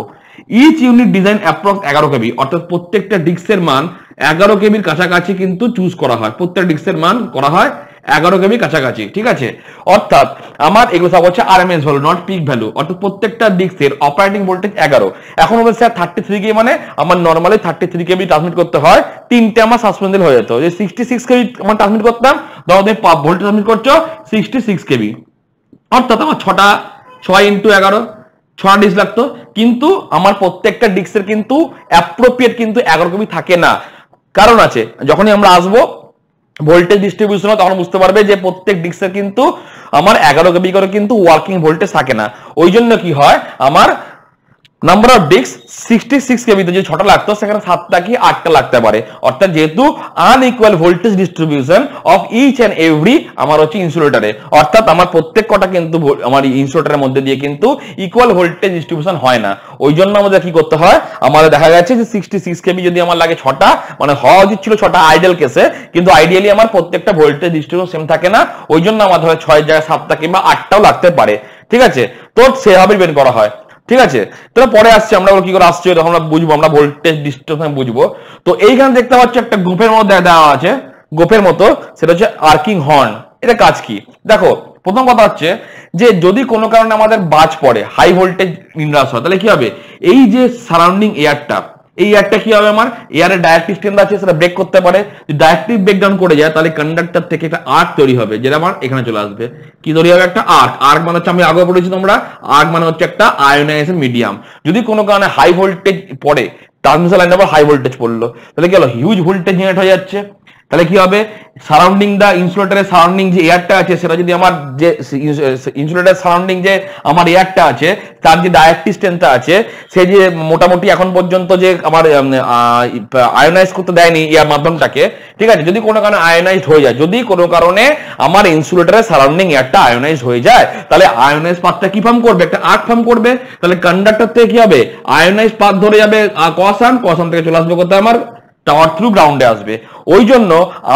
ইচ ইউনিট ডিজাইন অ্যাপ্রক্স 11 কেবি, অর্থাৎ প্রত্যেকটা ডিস্কের মান 11 কেবির কাছাকাছি কিন্তু চুজ করা হয়, প্রত্যেক ডিস্কের মান করা হয় 11 কেবি কাছাকাছি, ঠিক আছে। অর্থাৎ আমার এগুলো সব হচ্ছে RMS value, not pick value, অর্থাৎ প্রত্যেকটা ডিস্কের অপারেটিং ভোল্টেজ 11। এখন বলছে স্যার 33 কেবি মানে আমার নরমালি 33 কেবি ট্রান্সমিট করতে হয়, তিনটে আমার সাসপেন্ডেড হয়ে যেত, যে 66 কেবি আমার ট্রান্সমিট করতাম, ধরো তুমি ভোল্টেজ ট্রান্সমিট করছো 66 কেবি, অর্থাৎ আমার 6 ইন্টু 11 6 ডিস্ক লাগতো, কিন্তু আমার প্রত্যেকটা ডিস্কের কিন্তু অ্যাপ্রোপ্রিয়েট কিন্তু 11 কেবি থাকে না, কারণ আছে। যখনই আমরা আসবো ভোল্টেজ ডিস্ট্রিবিউশন, তখন বুঝতে পারবে যে প্রত্যেক ডিস্কের কিন্তু আমার 11 কেবি করে কিন্তু ওয়ার্কিং ভোল্টেজ থাকে না। ওই জন্য কি হয়, আমার নাম্বার অফ ডিস্ক 66 কেবিতে যে 6টা লাগতো, সেখানে 7টা কি 8টা লাগতে পারে, অর্থাৎ যেহেতু unequal voltage distribution of each and every আমার হচ্ছে ইনসুলেটরে, অর্থাৎ আমার প্রত্যেক কটা কিন্তু আমার ইনসুলেটরের মধ্যে দিয়ে কিন্তু ইকুয়াল ভোল্টেজ ডিস্ট্রিবিউশন হয় না। ওই জন্য আমাদের কি করতে হয়, আমাদের দেখা গেছে যে 66 কেবি যদি আমার লাগে 6টা, মানে হওয়া উচিত ছিল 6টা আইডিয়াল কেসে, কিন্তু আইডিয়ালি আমার প্রত্যেকটা ভোল্টেজ ডিস্ট্রিবিউশন সেম থাকে না, ওই জন্য আমাদের হয় 6 জায়গায় 7টা কিংবা 8টাও লাগতে পারে, ঠিক আছে। তো সেভাবে বের করা হয়, ঠিক আছে। তো পরে আসছে আমরা কি করে আসছে তখন আমরা বুঝবো, আমরা ভোল্টেজ ডিস্ট্রিবিউশন বুঝবো। তো এইখানে দেখতে পাচ্ছি একটা গ্রুপের মধ্যে দেওয়া আছে, গোপের মতো, সেটা হচ্ছে আর্কিং হর্ন। এটা কাজ কি দেখো, প্রথম কথা হচ্ছে যে যদি কোনো কারণে আমাদের বাজ পড়ে, হাই ভোল্টেজ নিরাশ হয়, তাহলে কি হবে, এই যে সারাউন্ডিং এয়ারটা, এই এয়ারটা কি হবে, আমার এয়ারের ডাইরেক্টিভ স্ট্রেন্থ আছে, সেটা ব্রেক করতে পারে। যদি ডাইরেক্টিভ ব্রেকডাউন করে যায়, তাহলে কন্ডাক্টর থেকে একটা আর্ক তৈরি হবে, যেটা আমার এখানে চলে আসবে। কি তৈরি হবে, একটা আর্ক। আর্ক মানে হচ্ছে, আমি আগে পড়েছি তোমরা, আর্ক মানে হচ্ছে একটা আয়োনাইজেশন মিডিয়াম। যদি কোনো কারণে হাই ভোল্টেজ পড়ে, ট্রান্সমিশন লাইনে আবার হাই ভোল্টেজ পড়লো, তাহলে কি হলো, হিউজ ভোল্টেজ জেনারেট হয়ে যাচ্ছে। তাহলে কি হবে, সারাউন্ডিং দা ইনসুলেটরের সারাউন্ডিং যে এয়ারটা আছে, সেটা যদি আমার যে ইনসুলেটরের সারাউন্ডিং যে আমার এয়ারটা আছে, তার যে ডাইরেক্টিভ স্ট্রেন্থটা আছে, সে যে মোটামুটি এখন পর্যন্ত যে আমার আয়োনাইজ করতে দেয়নি এয়ার মাধ্যমটাকে, ঠিক আছে, যদি কোনো কারণে আয়োনাইজড হয়ে যায়, যদি কোনো কারণে আমার ইনসুলেটরের সারাউন্ডিং এয়ারটা আয়োনাইজ হয়ে যায়, তাহলে আয়োনাইজ পাথটা কি ফর্ম করবে, একটা আর্ক ফর্ম করবে। তাহলে কন্ডাক্টর থেকে কি হবে, আয়োনাইজ পাথ ধরে যাবে কসান থেকে চলে আসবে কোথায়, আমার টাওয়ার থ্রু গ্রাউন্ডে আসবে। ওই জন্য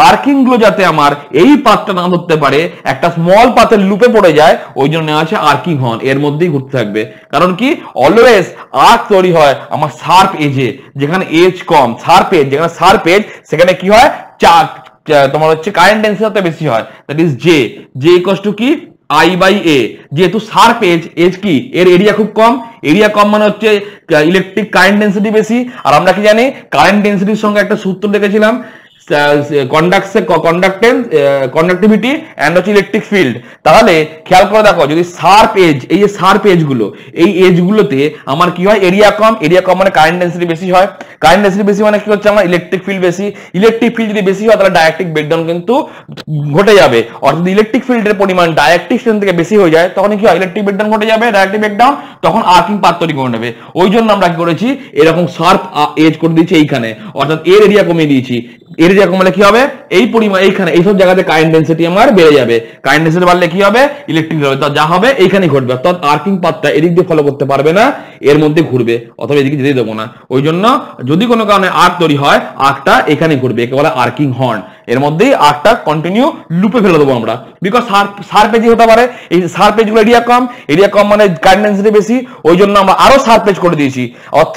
আর্কিং গুলো যাতে আমার এই পাথটা না ধরতে পারে, একটা স্মল পাথের লুপে পড়ে যায়, ওই জন্য নেওয়া আছে আর্কিং হর্ন, এর মধ্যেই ঘুরতে থাকবে। কারণ কি, অলওয়েজ আর্ক তৈরি হয় আমার শার্প এজে, যেখানে এজ কম, শার্প এজ, যেখানে শার্প এজ, সেখানে কি হয়, তোমার হচ্ছে কারেন্ট ডেন্সিটি বেশি হয়, that is J equals to কি, I বাই এ। যেহেতু শার্প এজ কি, এর এরিয়া খুব কম, এরিয়া কম মানে হচ্ছে ইলেকট্রিক কারেন্ট ডেন্সিটি বেশি। আর আমরা কি জানি, কারেন্ট ডেন্সিটির সঙ্গে একটা সূত্র দেখেছিলাম, কন্ডাক্টিভিটি এন্ড হচ্ছে ইলেকট্রিক ফিল্ড। তাহলে খেয়াল করে দেখো, যদি শার্প এজ, এই যে শার্প এজ গুলো, এই এজ গুলোতে আমার কি হয়, এরিয়া কম মানে কারেন্ট ডেন্সিটি বেশি হয়। কারেন্ট ডেন্সিটি বেশি মানে কি হচ্ছে আমার ইলেকট্রিক ফিল্ড বেশি, ইলেকট্রিক ফিল্ড যদি বেশি হয় তাহলে ডাইলেকট্রিক ব্রেকডাউন কিন্তু ঘটে যাবে, অর্থাৎ ইলেকট্রিক ফিল্ডের পরিমাণ ডাইলেকট্রিক স্ট্রেন্থ থেকে বেশি হয়ে যায় তখন কি হয় ইলেকট্রিক ব্রেকডাউন ঘটে যাবে, ডাইলেকট্রিক ব্রেকডাউন তখন আর্কিং পাথ তৈরি করে নেবে। ওই জন্য আমরা কি করেছি এরকম শার্প এজ করে দিয়েছি এইখানে, অর্থাৎ এর এরিয়া কমিয়ে দিয়েছি। এরিয়া কমালে কি হবে এই পরিমাণ এইখানে এইসব জায়গাতে কারেন্ট ডেন্সিটি আমার বেড়ে যাবে, কারেন্ট ডেন্সিটি বাড়লে কি হবে ইলেকট্রিক হবে, তো যা হবে এইখানেই ঘটবে, অর্থাৎ আর্কিং পাথটা এদিক দিয়ে ফলো করতে পারবে না, এর মধ্যে ঘুরবে অথবা এদিকে যেতে দেবো না। ওই জন্য যদি কোনো কারণে আর্ক তৈরি হয় আর্কটা এখানে ঘুরবে, একে বলে আর্কিং হর্ন, এর মধ্যেই আর্কটা কন্টিনিউ লুপে ফেলে দেবো আমরা। বিকজ শার্প এজ হতে পারে, এই শার্প এজ গুলো এরিয়া কম মানে কারেন্ট ডেন্সিটি বেশি, ওই জন্য আমরা আরো শার্প এজ করে দিয়েছি,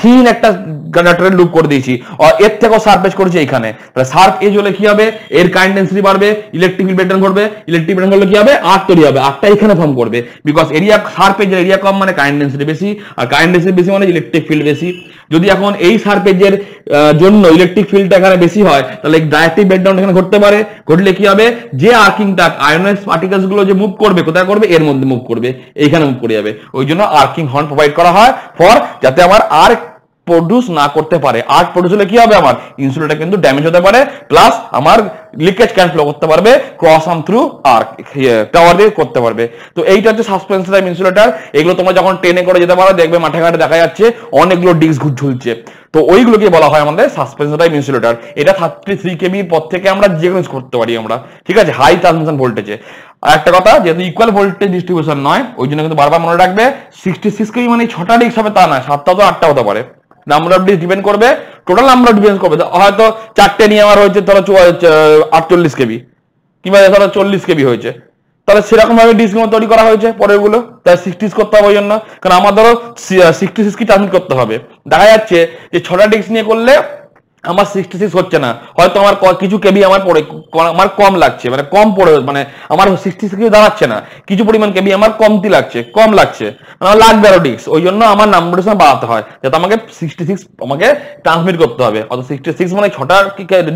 থিন একটা কন্ডাক্টরের লুপ করে দিয়েছি, এর থেকেও শার্প এজ করেছি এইখানে। তাহলে শার্প এজ হলে কি হবে এর কারেন্ট ডেন্সিটি বাড়বে, ইলেকট্রিক ফিল্ড ব্রেকডাউন ঘটবে, ইলেকট্রিক ব্রেকডাউন হলে কি হবে আর্ক তৈরি হবে, আর্কটা এখানে ফর্ম করবে। বিকজ এরিয়া শার্প এজের এরিয়া কম মানে কারেন্ট ডেন্সিটি বেশি, আর কারেন্ট ডেন্সিটি বেশি মানে ইলেকট্রিক ফিল্ড বেশি। যদি এখন এই শার্প এজের জন্য ইলেকট্রিক ফিল্ডটা এখানে বেশি হয় তাহলে ডাইলেকট্রিক ব্রেকডাউন এখানে ঘটতে পারে, ঘটলে কি হবে যে আর্কিংটা আয়োনাইজ পার্টিকেলস গুলো যে মুভ করবে কোথায় করবে এর মধ্যে মুভ করবে, এইখানে মুভ করে যাবে। ওই জন্য আর্কিং হর্ন প্রোভাইড করা হয় ফর যাতে আমার আর্ক প্রডিউস না করতে পারে। আর্ক প্রডিউস হলে কি হবে আমার ইনসুলেটর কিন্তু ড্যামেজ হতে পারে, প্লাস আমার লিকেজ ক্যান ফ্লো করতে পারবে cross arm through arc tower দিয়ে করতে পারবে। তো এইটা হচ্ছে সাসপেনশন টাইপ ইনসুলেটর। এগুলো তোমরা যখন ট্রেনে করে যেতে পারো দেখবে মাঠে ঘাটে দেখা যাচ্ছে অনেকগুলো ডিস্ক ঝুলছে, তো ওইগুলোকে বলা হয় আমাদের সাসপেনশন টাইপ ইনসুলেটর। এটা 33 কেবি পর থেকে আমরা যে কোনো ইউজ করতে পারি আমরা, ঠিক আছে, হাই ট্রান্সমিশন ভোল্টেজে। আর একটা কথা যেহেতু ইকুয়াল ভোল্টেজ ডিস্ট্রিবিউশন নয় ওই জন্য কিন্তু বারবার মনে রাখবে 66 কেবি মানে 6টা ডিস্ক হবে তা না, 7টা তো 8টা হতে পারে। নাম্বার অফ ডিস্ক ডিপেন্ড করবে, টোটাল নাম্বার অফ ডিপেন্ড করবে, হয়তো 4টে নিয়ে আমার হয়েছে ধরো 48 কেবি কিংবা ধরো 40 কেবি হয়েছে, তাহলে সেরকম ভাবে ডিস্ক তৈরি করা হয়েছে পরের গুলো, তাই 60 করতে হবে ওই জন্য, কারণ আমার ধরো 66 কি ট্রান্সমিট করতে হবে। দেখা যাচ্ছে যে 6টা ডিস্ক নিয়ে করলে আমার 66 হচ্ছে না, হয়তো আমার কিছু কেবি আমার পড়ে আমার কম লাগছে, মানে কম পড়ে মানে আমার 66 দাঁড়াচ্ছে না, কিছু পরিমাণ কেবি আমার কমতি লাগছে, কম লাগছে, আমার লাগবে আরো ডিস্ক, ওই জন্য আমার নাম্বারটা বাড়াতে হয় যাতে আমাকে 66 আমাকে ট্রান্সমিট করতে হবে। অত 66 মানে 6টা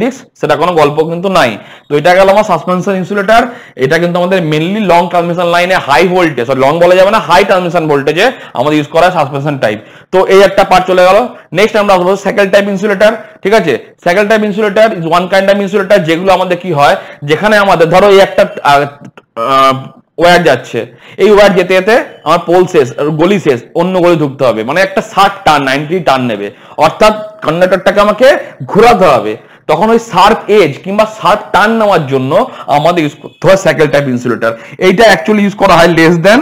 ডিস্ক সেটা কোনো গল্প কিন্তু নাই। তো এটা গেল আমার সাসপেনশন ইনসুলেটর। এটা কিন্তু আমাদের মেনলি লং ট্রান্সমিশন লাইনে হাই ভোল্টেজ, লং বলা যাবে না, হাই ট্রান্সমিশন ভোল্টেজে আমাদের ইউজ করা সাসপেনশন টাইপ। তো এই একটা পার্ট চলে গেল। নেক্সট আমরা আসবো সাইকেল টাইপ ইনসুলেটর, ঠিক আছে। Cycle type insulator is one kind of insulator যেগুলো আমাদের কি হয় যেখানে আমাদের ধরো এই একটা ওয়্যার যাচ্ছে, এই ওয়্যার যেতে যেতে আমার পোল শেষ গলি শেষ অন্য গলি ঢুকতে হবে, মানে একটা 60 টার্ন 90 টার্ন নেবে, অর্থাৎ কন্ডাক্টরটাকে আমাকে ঘোরাতে হবে, তখন ওই শার্প এজ কিংবা শার্প টার্ন নেওয়ার জন্য আমাদের ইউজ করতে হয় সাইকেল টাইপ ইনসুলেটর। এইটা অ্যাকচুয়ালি ইউজ করা হয় লেস দেন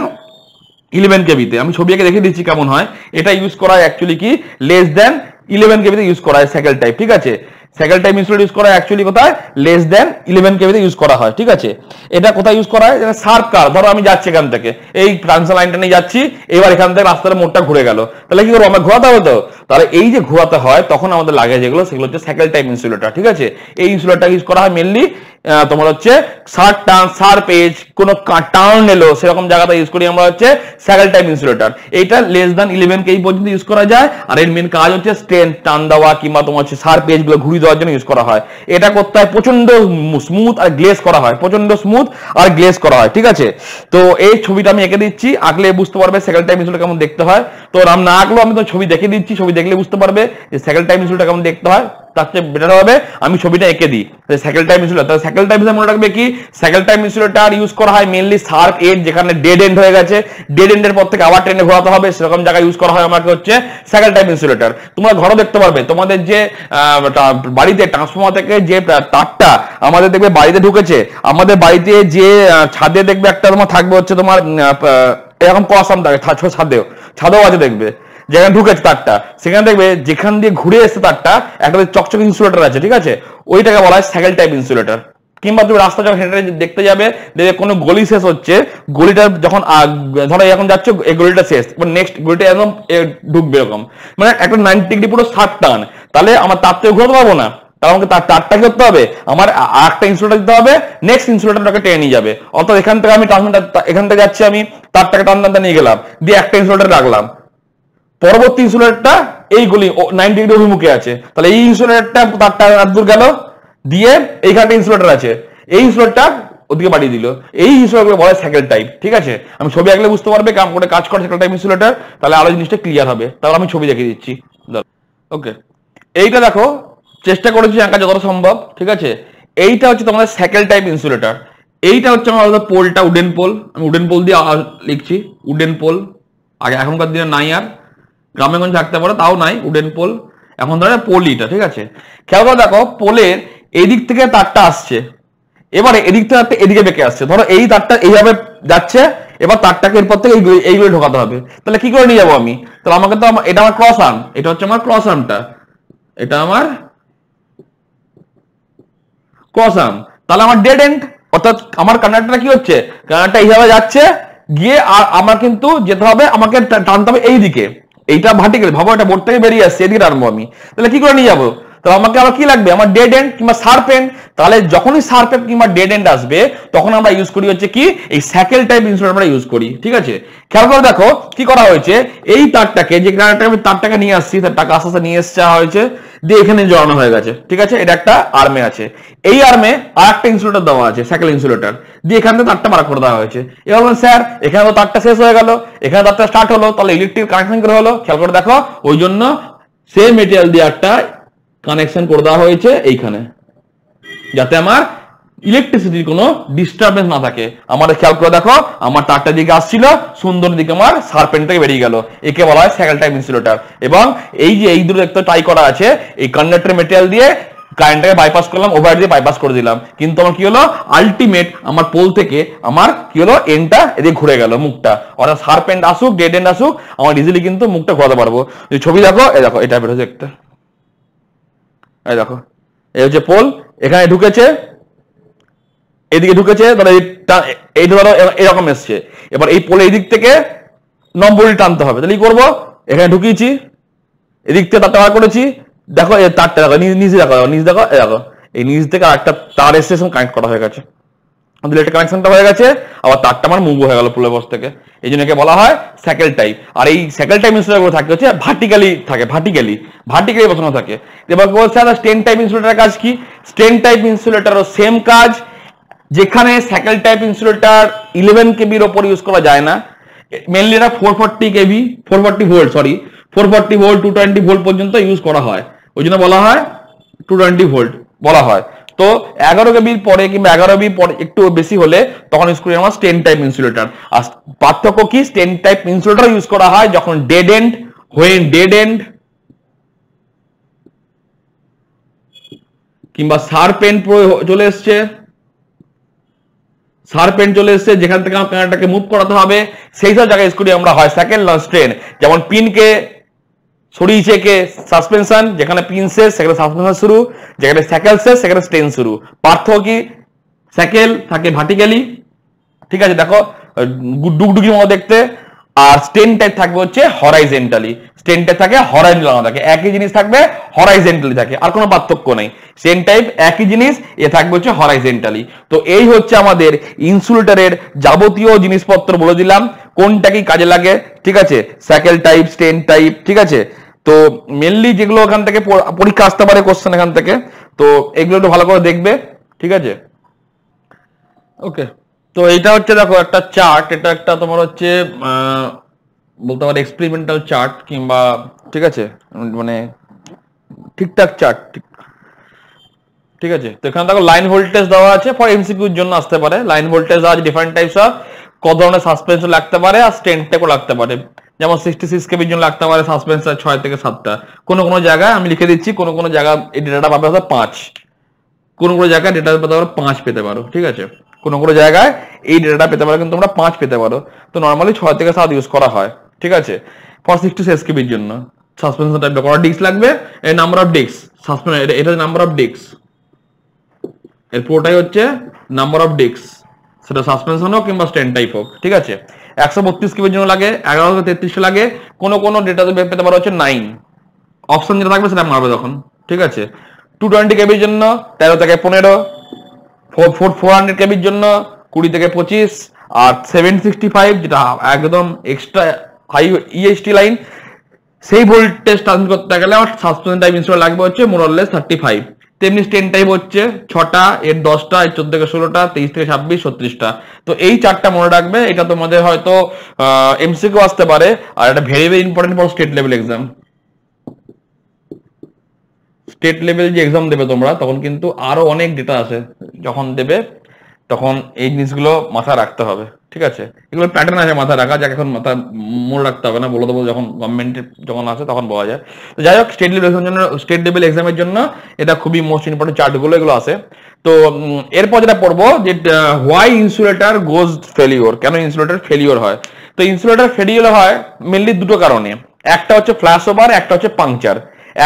11 কেবিতে। আমি ছবি এঁকে দেখে দিচ্ছি কেমন হয়। এটা ইউজ করা হয় অ্যাকচুয়ালি কি লেস দেন 11 কেবিতে ইউজ করা হয় সাইকেল টাইপ, ঠিক আছে। সাইকেল টাইপ ইনসুলেটর ইউজ করা হয় অ্যাকচুয়ালি কোথায় লেস দেন 11 কেবিতে ইউজ করা হয়, ঠিক আছে। এটা কোথায় ইউজ করা হয় শার্প কার, ধরো আমি যাচ্ছি এখান থেকে এই ট্রান্সমিশন লাইনটা নিয়ে যাচ্ছি, এবার এখান থেকে রাস্তার মোড়টা ঘুরে গেল, তাহলে কি করবো আমার ঘোরাতে হবে তো, তাহলে এই যে ঘোরাতে হয় তখন আমাদের লাগে যেগুলো সেগুলো হচ্ছে সাইকেল টাইপ ইনসুলেটর, ঠিক আছে। এই ইনসুলেটরটা ইউজ করা হয় মেনলি তোমার হচ্ছে শার্প এজ কোনো টার্ন এলো সেরকম জায়গাটা ইউজ করি আমরা হচ্ছে সাইকেল টাইপ ইনসুলেটর। এইটা লেস দেন 11 কেবি পর্যন্ত ইউজ করা যায়, আর এর মেন কাজ হচ্ছে স্ট্রেন টান দেওয়া কিংবা তোমার হচ্ছে শার্প এজ গুলো ঘুরিয়ে দেওয়ার জন্য ইউজ করা হয়। এটা করতে হয় প্রচন্ড স্মুথ আর গ্লেজ করা হয়, প্রচন্ড স্মুথ আর গ্লেজ করা হয়, ঠিক আছে। তো এই ছবিটা আমি এঁকে দিচ্ছি, আঁকলে বুঝতে পারবে সাইকেল টাইপ ইনসুলেটর কেমন দেখতে হয়। তো নাম না আঁকলেও আমি তো ছবি দেখে দিচ্ছি, ছবি দেখলে বুঝতে পারবে যে সাইকেল টাইপ ইনসুলেটর কেমন দেখতে হয়। তার চেয়ে বেটার হবে আমি ছবিটা এঁকে দিই cycle type insulator. Cycle type মনে রাখবে কি সাইকেল টাইপ ইনসুলেটর ইউজ করা হয় মেনলি শার্প এজ যেখানে ডেড এন্ড হয়ে গেছে, ডেড এন্ডের পর থেকে আবার ট্রেনে ঘোরাতে হবে সেরকম জায়গায় ইউজ করা হয় আমাকে হচ্ছে সাইকেল টাইপ ইনসুলেটর। তোমরা ঘরও দেখতে পারবে তোমাদের যে বাড়িতে ট্রান্সফর্মার থেকে যে তারটা আমাদের দেখবে বাড়িতে ঢুকেছে, আমাদের বাড়িতে যে ছাদে দেখবে একটা তোমার থাকবে হচ্ছে তোমার এরকম কসাম থাকে ছাদেও আছে দেখবে যেখানে ঢুকেছে তারটা, সেখানে দেখবে যেখান দিয়ে ঘুরে এসছে তারটা একটা চকচক ইনসুলেটর আছে, ঠিক আছে, ওইটাকে বলা হয় সাইকেল টাইপ ইনসুলেটর। কিংবা তুমি রাস্তা যখন হেঁটে দেখতে যাবে দেখবে কোনো গলি শেষ হচ্ছে, গলিটা যখন ধরো এখন যাচ্ছ এই গলিটা শেষ, নেক্সট গলিটা একদম ঢুকবে এরকম, মানে একটা 90 ডিগ্রি পুরো শার্প টার্ন, তাহলে আমার তার থেকে ঘোরাতে পারবো না, তাহলে আমাকে তারটা কি করতে হবে আমার আরেকটা ইনসুলেটর দিতে হবে, নেক্সট ইনসুলেটরটাকে টেনে নিয়ে যাবে। অর্থাৎ এখান থেকে আমি ট্রান্সমিটার এখান থেকে যাচ্ছি আমি তারটাকে টানতে নিয়ে গেলাম, দিয়ে একটা ইনসুলেটর রাখলাম, পরবর্তী ইনসুলেটরটা এইগুলি 90 ডিগ্রি অভিমুখে আছে, তাহলে এই ইনসুলেটরটা তারটা দূর গেল, দিয়ে এইখানে ইনসুলেটর আছে, এই ইনসুলেটরটা ওদিকে বাড়িয়ে দিল, এই ইনসুলেটরকে বলে সাইকেল টাইপ, ঠিক আছে। আমি ছবি আঁকলে বুঝতে পারবে কাম করে কাজ করে সাইকেল টাইপ ইনসুলেটর, তাহলে আরো জিনিসটা ক্লিয়ার হবে। তাহলে আমি ছবি দেখিয়ে দিচ্ছি, ওকে। এইটা দেখো, চেষ্টা করেছি আঁকা যতটা সম্ভব, ঠিক আছে। এইটা হচ্ছে তোমাদের স্যাকেল টাইপ ইনসুলেটর। এইটা হচ্ছে আমার পোলটা, উডেন পোল। আমি উডেন পোল দিয়ে লিখছি, উডেন পোল। আগে এখনকার দিনে নাই, আর গ্রামে গঞ্জে থাকতে পারে, তাও নাই উডেন পোল। এখন ধরো পলিটা, ঠিক আছে। খেয়াল করে দেখো, পোলের এদিক থেকে তারটা আসছে, এবারে এদিক থেকে এদিকে বেঁকে আসছে। ধরো এই তারটা এইভাবে যাচ্ছে, এবার তারটাকে এরপর থেকে এইগুলো ঢোকাতে হবে। তাহলে কি করে নিয়ে যাবো আমি? তাহলে আমাকে তো, এটা আমার ক্রস আর্ম, এটা হচ্ছে আমার ক্রস আর্মটা, এটা আমার ক্রস আর্ম। তাহলে আমার ডেড এন্ড, অর্থাৎ আমার কানেক্টরটা কি হচ্ছে, কানেক্টরটা এইভাবে যাচ্ছে, গিয়ে আর আমার কিন্তু যেতে হবে, আমাকে টানতে হবে এই দিকে। এইটা ভার্টিক্যাল, ভাবো এটা বোর্ড থেকে বেরিয়ে আসছে, এদিকে টানবো আমি। তাহলে কি করে নিয়ে যাবো? তাহলে আমাকে আবার কি লাগবে, আমার ডেড এন্ড কিংবা শার্প এন্ড। তাহলে যখনই শার্প এন্ড কিংবা ডেড এন্ড আসবে, তখন আমরা ইউজ করি হচ্ছে কি, এই স্যাকেল টাইপ ইনসুলেটর আমরা ইউজ করি, ঠিক আছে। খেয়াল করে দেখো কি করা হয়েছে, এই তারটাকে, যে তারটাকে নিয়ে আসছি, তারটাকে আস্তে আস্তে নিয়ে এসে হয়েছে, দিয়ে এখানে জড়ানো হয়ে গেছে, ঠিক আছে। এটা একটা আর্মে আছে, এই আর্মে আর একটা ইনসুলেটর দেওয়া আছে, স্যাকেল ইনসুলেটর, দিয়ে এখান থেকে তারটা বার করে দেওয়া হয়েছে। এবার বলেন স্যার এখানে তো তারটা শেষ হয়ে গেল, এখানে তারটা স্টার্ট হলো, তাহলে ইলেকট্রিক কানেকশন করে হলো। খেয়াল করে দেখো, ওই জন্য সেম মেটেরিয়াল দিয়ে একটা কানেকশন করে দেওয়া হয়েছে এইখানে, যাতে আমার ইলেকট্রিসিটির কোনো ডিস্টারবেন্স না থাকে। আমার খেয়াল করে দেখো, আমার তারটা দিকে আসছিল, সুন্দর দিকে আমার সার্পেন্ট থেকে বেরিয়ে গেল, একে বলা হয় স্যাকেল টাইপ ইনসুলেটর। এবং এই যে এই দুটো একটা টাই করা আছে, এই কন্ডাক্টর মেটেরিয়াল দিয়ে কারেন্টটাকে বাইপাস করলাম, ওভার দিয়ে বাইপাস করে দিলাম, কিন্তু আমার কি হলো, আলটিমেট আমার পোল থেকে আমার কি হলো, এন্ডটা এদিকে ঘুরে গেল, মুখটা। অর্থাৎ শার্প এন্ড আসুক, ডেড এন্ড আসুক, আমার ইজিলি কিন্তু মুখটা ঘোরাতে পারবো। ছবি দেখো, এই দেখো এটা বেরোচ্ছে একটা, এই দেখো, এই হচ্ছে পোল, এখানে ঢুকেছে, এদিকে ঢুকেছে, ধরো এই ধরো এরকম এসছে। এবার এই পোলে এই দিক থেকে নম্বরটি টানতে হবে। তাহলে কি করবো, এখানে ঢুকিয়েছি, এদিক থেকে তারটা বার করেছি, দেখো এই তারটা দেখো, নিচে দেখো, নিচ দেখো, দেখো এই নিচ থেকে আরেকটা তার এসে কানেক্ট করা হয়ে গেছে, একটা কানেকশনটা হয়ে গেছে, আবার তারটা আমার মুভ হয়ে গেল পোলের বস থেকে। এই জন্য একে বলা হয় স্যাকেল টাইপ। আর এই স্যাকেল টাইপ ইনসুলেটর গুলো থাকে হচ্ছে ভার্টিক্যালি থাকে, ভার্টিক্যালি বসানো থাকে। এবার বলছে স্টেন টাইপ ইনসুলেটরের কাজ কি? স্টেন টাইপ ইনসুলেটরও সেম কাজ, যেখানে স্যাকেল টাইপ ইনসুলেটর 11 কেবির ওপর ইউজ করা যায় না, মেনলি এটা 440 কেবি, 440 ভোল্ট, সরি 440 ভোল্ট 220 ভোল্ট পর্যন্ত ইউজ করা হয়, ওই জন্য বলা হয় 220 ভোল্ট বলা হয়। তো 11 কেবির পরে কিংবা 11 কেবির পরে একটু বেশি হলে তখন ইউজ করি আমরা স্টেন টাইপ ইনসুলেটর। আর পার্থক্য কি, স্টেন টাইপ ইনসুলেটর ইউজ করা হয় যখন dead and, when dead and কিংবা শার্প এন্ড চলে এসছে, শার্পেন্ট চলে এসছে, যেখান থেকে আমার প্যানেলটাকে মুভ করাতে হবে, সেই সব জায়গায় ইউজ করি আমরা হয় স্যাকেল না স্ট্রেন। যেমন পিনকে সরিয়েছে কে সাসপেনশন, যেখানে পিন শেষ সেখানে সাসপেনশন শুরু, যেখানে স্যাকেল শেষ সেখানে স্ট্রেন শুরু। পার্থক্য কি, স্যাকেল থাকে ভার্টিক্যালি, ঠিক আছে, দেখো ডুগডুগি মতো দেখতে, আর স্টেন টাইপ থাকবে হচ্ছে হরাইজেন্টালি, স্টেন টাইপ থাকে হরাইজেন্টালি থাকে, একই জিনিস থাকবে হরাইজেন্টালি থাকে, আর কোনো পার্থক্য নেই। স্টেন টাইপ একই জিনিস, এ থাকবে হচ্ছে হরাইজেন্টালি। তো এই হচ্ছে আমাদের ইনসুলেটরের যাবতীয় জিনিসপত্র বলে দিলাম, কোনটা কি কাজে লাগে, ঠিক আছে, স্যাকেল টাইপ, স্টেন টাইপ, ঠিক আছে। তো মেনলি যেগুলো এখান থেকে পরীক্ষা আসতে পারে কোশ্চেন এখান থেকে, তো এগুলো একটু ভালো করে দেখবে, ঠিক আছে। ওকে, তো এটা হচ্ছে দেখো একটা চার্ট, এটা একটা তোমার হচ্ছে বলতে পারো এক্সপেরিমেন্টাল চার্ট কিংবা, ঠিক আছে, মানে ঠিকঠাক চার্ট, ঠিক আছে। তো এখানে দেখো লাইন ভোল্টেজ দেওয়া আছে, ফর এমসিকিউর জন্য আসতে পারে। লাইন ভোল্টেজ দেওয়া আছে ডিফারেন্ট টাইপস অফ, কত ধরনের সাসপেন্সর লাগতে পারে, আর স্টেন টাইপও লাগতে পারে। যেমন 66 কেবির জন্য লাগতে পারে সাসপেন্সর 6 থেকে 7টা, কোনো কোনো জায়গায় আমি লিখে দিচ্ছি, কোনো কোনো জায়গায় এই ডেটাটা পাবে হয়তো 5, কোনো কোনো জায়গায় ডেটা পেতে পারো 5 পেতে পারো, ঠিক আছে। কোনো কোনো জায়গায় এই ডেটাটা পেতে পারো কিন্তু তোমরা 5 পেতে পারো। তো নর্মালি 6 থেকে 7 ইউজ করা হয়, ঠিক আছে। ফর 66 কেবির জন্য সাসপেনশন টাইপটা করা ডিস্ক লাগবে, এই নাম্বার অফ ডিস্ক সাসপেন্স, এটা নাম্বার অফ ডিস্ক, এর পুরোটাই হচ্ছে নাম্বার অফ ডিস্ক, সেটা সাসপেনশন হোক কিংবা স্টেন টাইপ হোক, ঠিক আছে। 132 কেবির জন্য লাগে, 11 থেকে 33 লাগে, কোনো কোনো ডেটা পেতে পারো হচ্ছে 9, অপশন যেটা থাকবে সেটা মারবে তখন, ঠিক আছে। 220 কেবির জন্য 13 থেকে 15, 400 কেবির জন্য 20 থেকে 25, আর 765 যেটা একদম এক্সট্রা হাই ইএসটি লাইন, সেই ভোল্টেজ ট্রান্সমিট করতে গেলে আমার সাসপেনশন টাইপ ইনস্টল লাগবে হচ্ছে মোরলেস 35। তেমনি স্টেন টাইপ হচ্ছে 6টা, এর 10টা, এর 14 থেকে 16টা, 23 থেকে 26, 36টা। তো এই চারটা মনে রাখবে, এটা তোমাদের হয়তো এমসিকিউ আসতে পারে, আর এটা very very important for state level exam. State level যে এক্সাম দেবে তোমরা তখন কিন্তু আরো অনেক ডেটা আছে, যখন দেবে তখন এই জিনিসগুলো মাথায় রাখতে হবে, ঠিক আছে? এগুলো প্যাটার্ন আছে মাথায় রাখা, যাকে এখন মাথা মনে রাখতে হবে না, বলে দেবো যখন গভর্নমেন্টের যখন আসে তখন বলা যায়। তো যাই হোক, স্টেট লেভেল এক্সামের জন্য এটা খুবই মোস্ট ইম্পর্টেন্ট চার্টগুলো এগুলো আছে। তো এরপর যেটা পড়বো যে হোয়াই ইনসুলেটর গোজ ফেলিওর, কেন ইনসুলেটর ফেলিওর হয়। তো ইনসুলেটর ফেলিওর হয় মেনলি দুটো কারণে, একটা হচ্ছে ফ্ল্যাশ ওভার, একটা হচ্ছে পাংচার।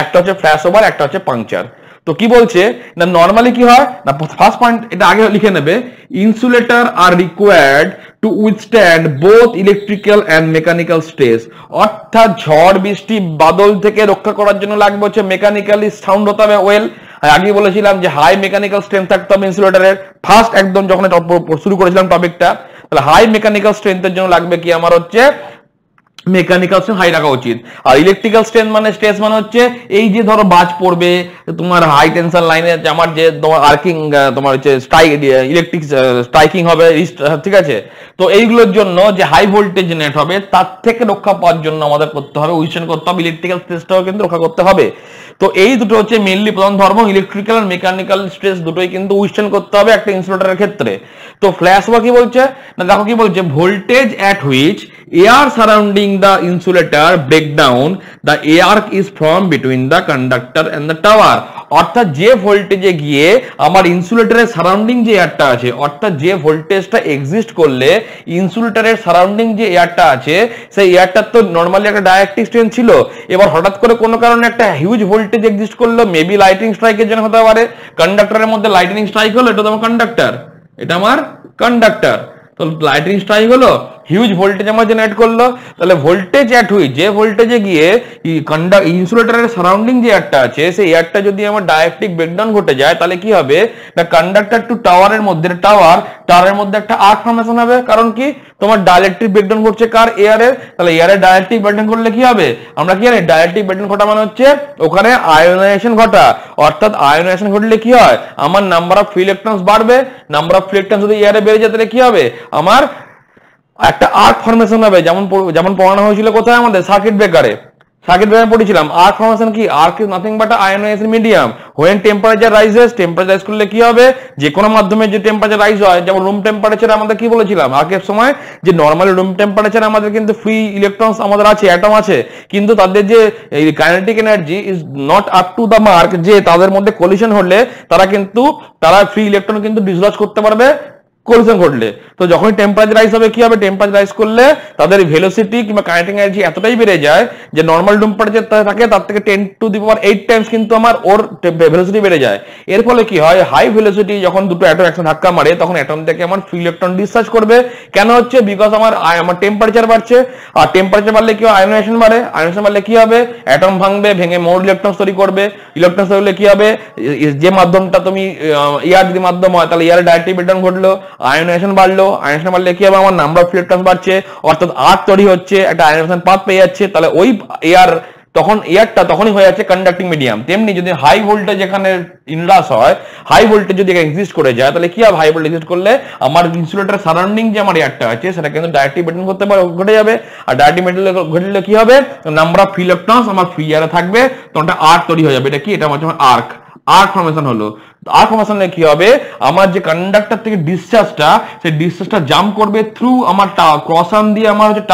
একটা হচ্ছে ফ্ল্যাশ ওভার, একটা হচ্ছে পাংচার। তো কি বলছে না, নর্মালি কি হয় না, ফার্স্ট পয়েন্ট এটা আগে লিখে নেবে, insulator R required to withstand both electrical and mechanical stress. অর্থাৎ ঝড় বৃষ্টি বাদল থেকে রক্ষা করার জন্য লাগবে হচ্ছে মেকানিক্যালি সাউন্ড হতে হবে ওয়েল। আগে বলেছিলাম যে হাই মেকানিক্যাল স্ট্রেংথ থাকতে হবে ইনসুলেটরের, ফার্স্ট একদম যখন শুরু করেছিলাম টপিকটা, তাহলে হাই মেকানিক্যাল স্ট্রেংথের জন্য লাগবে কি আমার হচ্ছে মেকানিক্যাল স্ট্রেন্থ হাই রাখা উচিত। আর ইলেকট্রিক্যাল স্ট্রেন্থ মানে স্ট্রেস মানে হচ্ছে এই যে ধরো বাজ পড়বে তোমার হাই টেনশন লাইনে, আমার যে তোমার আর্কিং তোমার হচ্ছে ইলেকট্রিক স্ট্রাইকিং হবে, ঠিক আছে? তো এইগুলোর জন্য যে হাই ভোল্টেজ জেনারেট হবে তার থেকে রক্ষা পাওয়ার জন্য আমাদের করতে হবে উইথস্ট্যান্ড করতে হবে, ইলেকট্রিক্যাল স্ট্রেসটাও কিন্তু রক্ষা করতে হবে। তো এই দুটো হচ্ছে মেইনলি প্রধান ধর্ম, ইলেকট্রিক্যাল আর মেকানিক্যাল স্ট্রেস দুটোই কিন্তু উইথস্ট্যান্ড করতে হবে একটা ইনসুলেটরের ক্ষেত্রে। তো ফ্ল্যাশ ওভার কি বলছে না, দেখো কি বলছে, voltage at which air surrounding the insulator break down the arc is formed between the conductor and the tower। অর্থাৎ যে ভোল্টেজে গিয়ে আমার ইনসুলেটরের সারাউন্ডিং যে এয়ারটা আছে, অর্থাৎ যে ভোল্টেজটা এক্সিস্ট করলে ইনসুলেটরের সারাউন্ডিং যে এয়ারটা আছে সেই এয়ারটার তো নর্মালি একটা ডাইইলেকট্রিক স্ট্রেন্থ ছিল, এবার হঠাৎ করে কোনো কারণে একটা হিউজ ভোল্টেজ এক্সিস্ট করলো, মেবি লাইটিং স্ট্রাইকের জন্য হতে পারে, কন্ডাক্টরের মধ্যে লাইটিং স্ট্রাইক হলো, এটা তো আমার কন্ডাক্টর, এটা আমার কন্ডাক্টর, তো লাইটিং স্ট্রাইক হলো, হিউজ ভোল্টেজ আমার জেনারেট করলো। তাহলে ভোল্টেজ অ্যাট হুইচ, যে ভোল্টেজে গিয়ে ইনসুলেটরের সারাউন্ডিং যে এয়ারটা আছে সেই এয়ারটা যদি আমার ডাইইলেকট্রিক ব্রেকডাউন ঘটে যায় তাহলে কি হবে না, কন্ডাক্টর টু টাওয়ারের মধ্যে টাওয়ারের মধ্যে একটা আর্ক ফর্মেশন হবে। কারণ কি, তোমার ডাইইলেকট্রিক ব্রেকডাউন ঘটছে কার, এয়ারের, তাহলে এয়ারের ডাইইলেকট্রিক ব্রেকডাউন করলে কি হবে, আমরা কি জানি ডাইইলেকট্রিক ব্রেকডাউন ঘটা মানে হচ্ছে ওখানে আয়োনাইজেশন ঘটা, অর্থাৎ আয়োনাইজেশন ঘটলে কি হয়, আমার নাম্বার অফ ফ্রি ইলেকট্রনস বাড়বে, নাম্বার অফ ফ্রি ইলেকট্রনস যদি এয়ারে বেড়ে যায় তাহলে কি হবে, আমার একটা আর্ক ফর্মেশন হবে। যেমন পড়ানো হয়েছিল কোথায় আমাদের সার্কিট ব্রেকারে পড়েছিলাম, আর্ক ফর্মেশন কি, arc is nothing but ionization medium. When temperature rises, temperature rise করলে কি হবে, যে কোনো মাধ্যমে যে টেম্পারেচার রাইজ হয়, যেমন রুম টেম্পারেচার আমাদের কি বলেছিলাম আর্কের সময়, যে নর্মালি রুম টেম্পারেচার আমাদের কিন্তু ফ্রি ইলেকট্রনস আমাদের আছে, অ্যাটম আছে, কিন্তু তাদের যে kinetic energy is not up to the mark, যে তাদের মধ্যে কলিশন হলে তারা ফ্রি ইলেকট্রন কিন্তু ডিসলজ করতে পারবে কলিশন ঘটলে। তো যখন টেম্পারেচার রাইজ হবে কি হবে, টেম্পারেচার রাইজ করলে তাদের ভেলোসিটি কিংবা কাইনেটিক এনার্জি এতটাই বেড়ে যায় যে নর্মাল টেম্পারেচার থাকে তার থেকে 10⁸ টাইমস কিন্তু আমার ওর ভেলোসিটি বেড়ে যায়। এর ফলে কি হয়, হাই ভেলোসিটি যখন দুটো অ্যাটম একসাথে ধাক্কা মারে তখন অ্যাটম থেকে আমার ফ্রি ইলেকট্রন ডিসচার্জ করবে। কেন হচ্ছে, বিকজ আমার টেম্পারেচার বাড়ছে, আর টেম্পারেচার বাড়লে কি হয়, আয়োনাইজেশন বাড়ে, আয়োনাইজেশন বাড়লে কি হবে, অ্যাটম ভাঙবে, ভেঙে মোর ইলেকট্রন তৈরি করবে, ইলেকট্রন তৈরি হলে কি হবে, যে মাধ্যমটা তুমি এয়ার যদি মাধ্যম হয় তাহলে এয়ারে ডাইরেক্টলি ব্রেকডাউন ঘটলো, আয়োনাইজেশন বাড়লো, আয়োনাইজেশন বাড়লে কি হবে, আমার নাম্বার অফ ইলেকট্রন বাড়ছে, অর্থাৎ আর্ক তৈরি হচ্ছে, একটা আয়োনাইজেশন পাথ পেয়ে যাচ্ছে, তাহলে ওই এয়ারটা তখনই হয়ে যাচ্ছে কন্ডাক্টিং মিডিয়াম। তেমনি যদি হাই ভোল্টেজ এখানে ইনলাস হয়, হাই ভোল্টেজ যদি এক্সিস্ট করে যায় তাহলে কি হবে, হাই ভোল্টেজ এক্সিস্ট করলে আমার ইনসুলেটর সারাউন্ডিং যে আমার এয়ারটা আছে সেটা কিন্তু ডাইরেক্টলি ব্রেকডাউন করতে পারে, ঘটে যাবে। আর ডাইরেক্টলি ব্রেকডাউন ঘটলে কি হবে, নাম্বার অফ ফ্রি ইলেকট্রনস আমার ফ্রি এয়ারে থাকবে, তখন একটা আর্ক তৈরি হয়ে যাবে। এটা কি, এটা হচ্ছে আর্ক ফর্মেশন হলো। আর্ক ফর্মেশনে কি হবে, আমার যে কন্ডাক্টর থেকে ডিসচার্জটা, সেই ডিসচার্জটা জাম্প করবে থ্রু আমার ক্রস আর্ম দিয়ে আমার হচ্ছে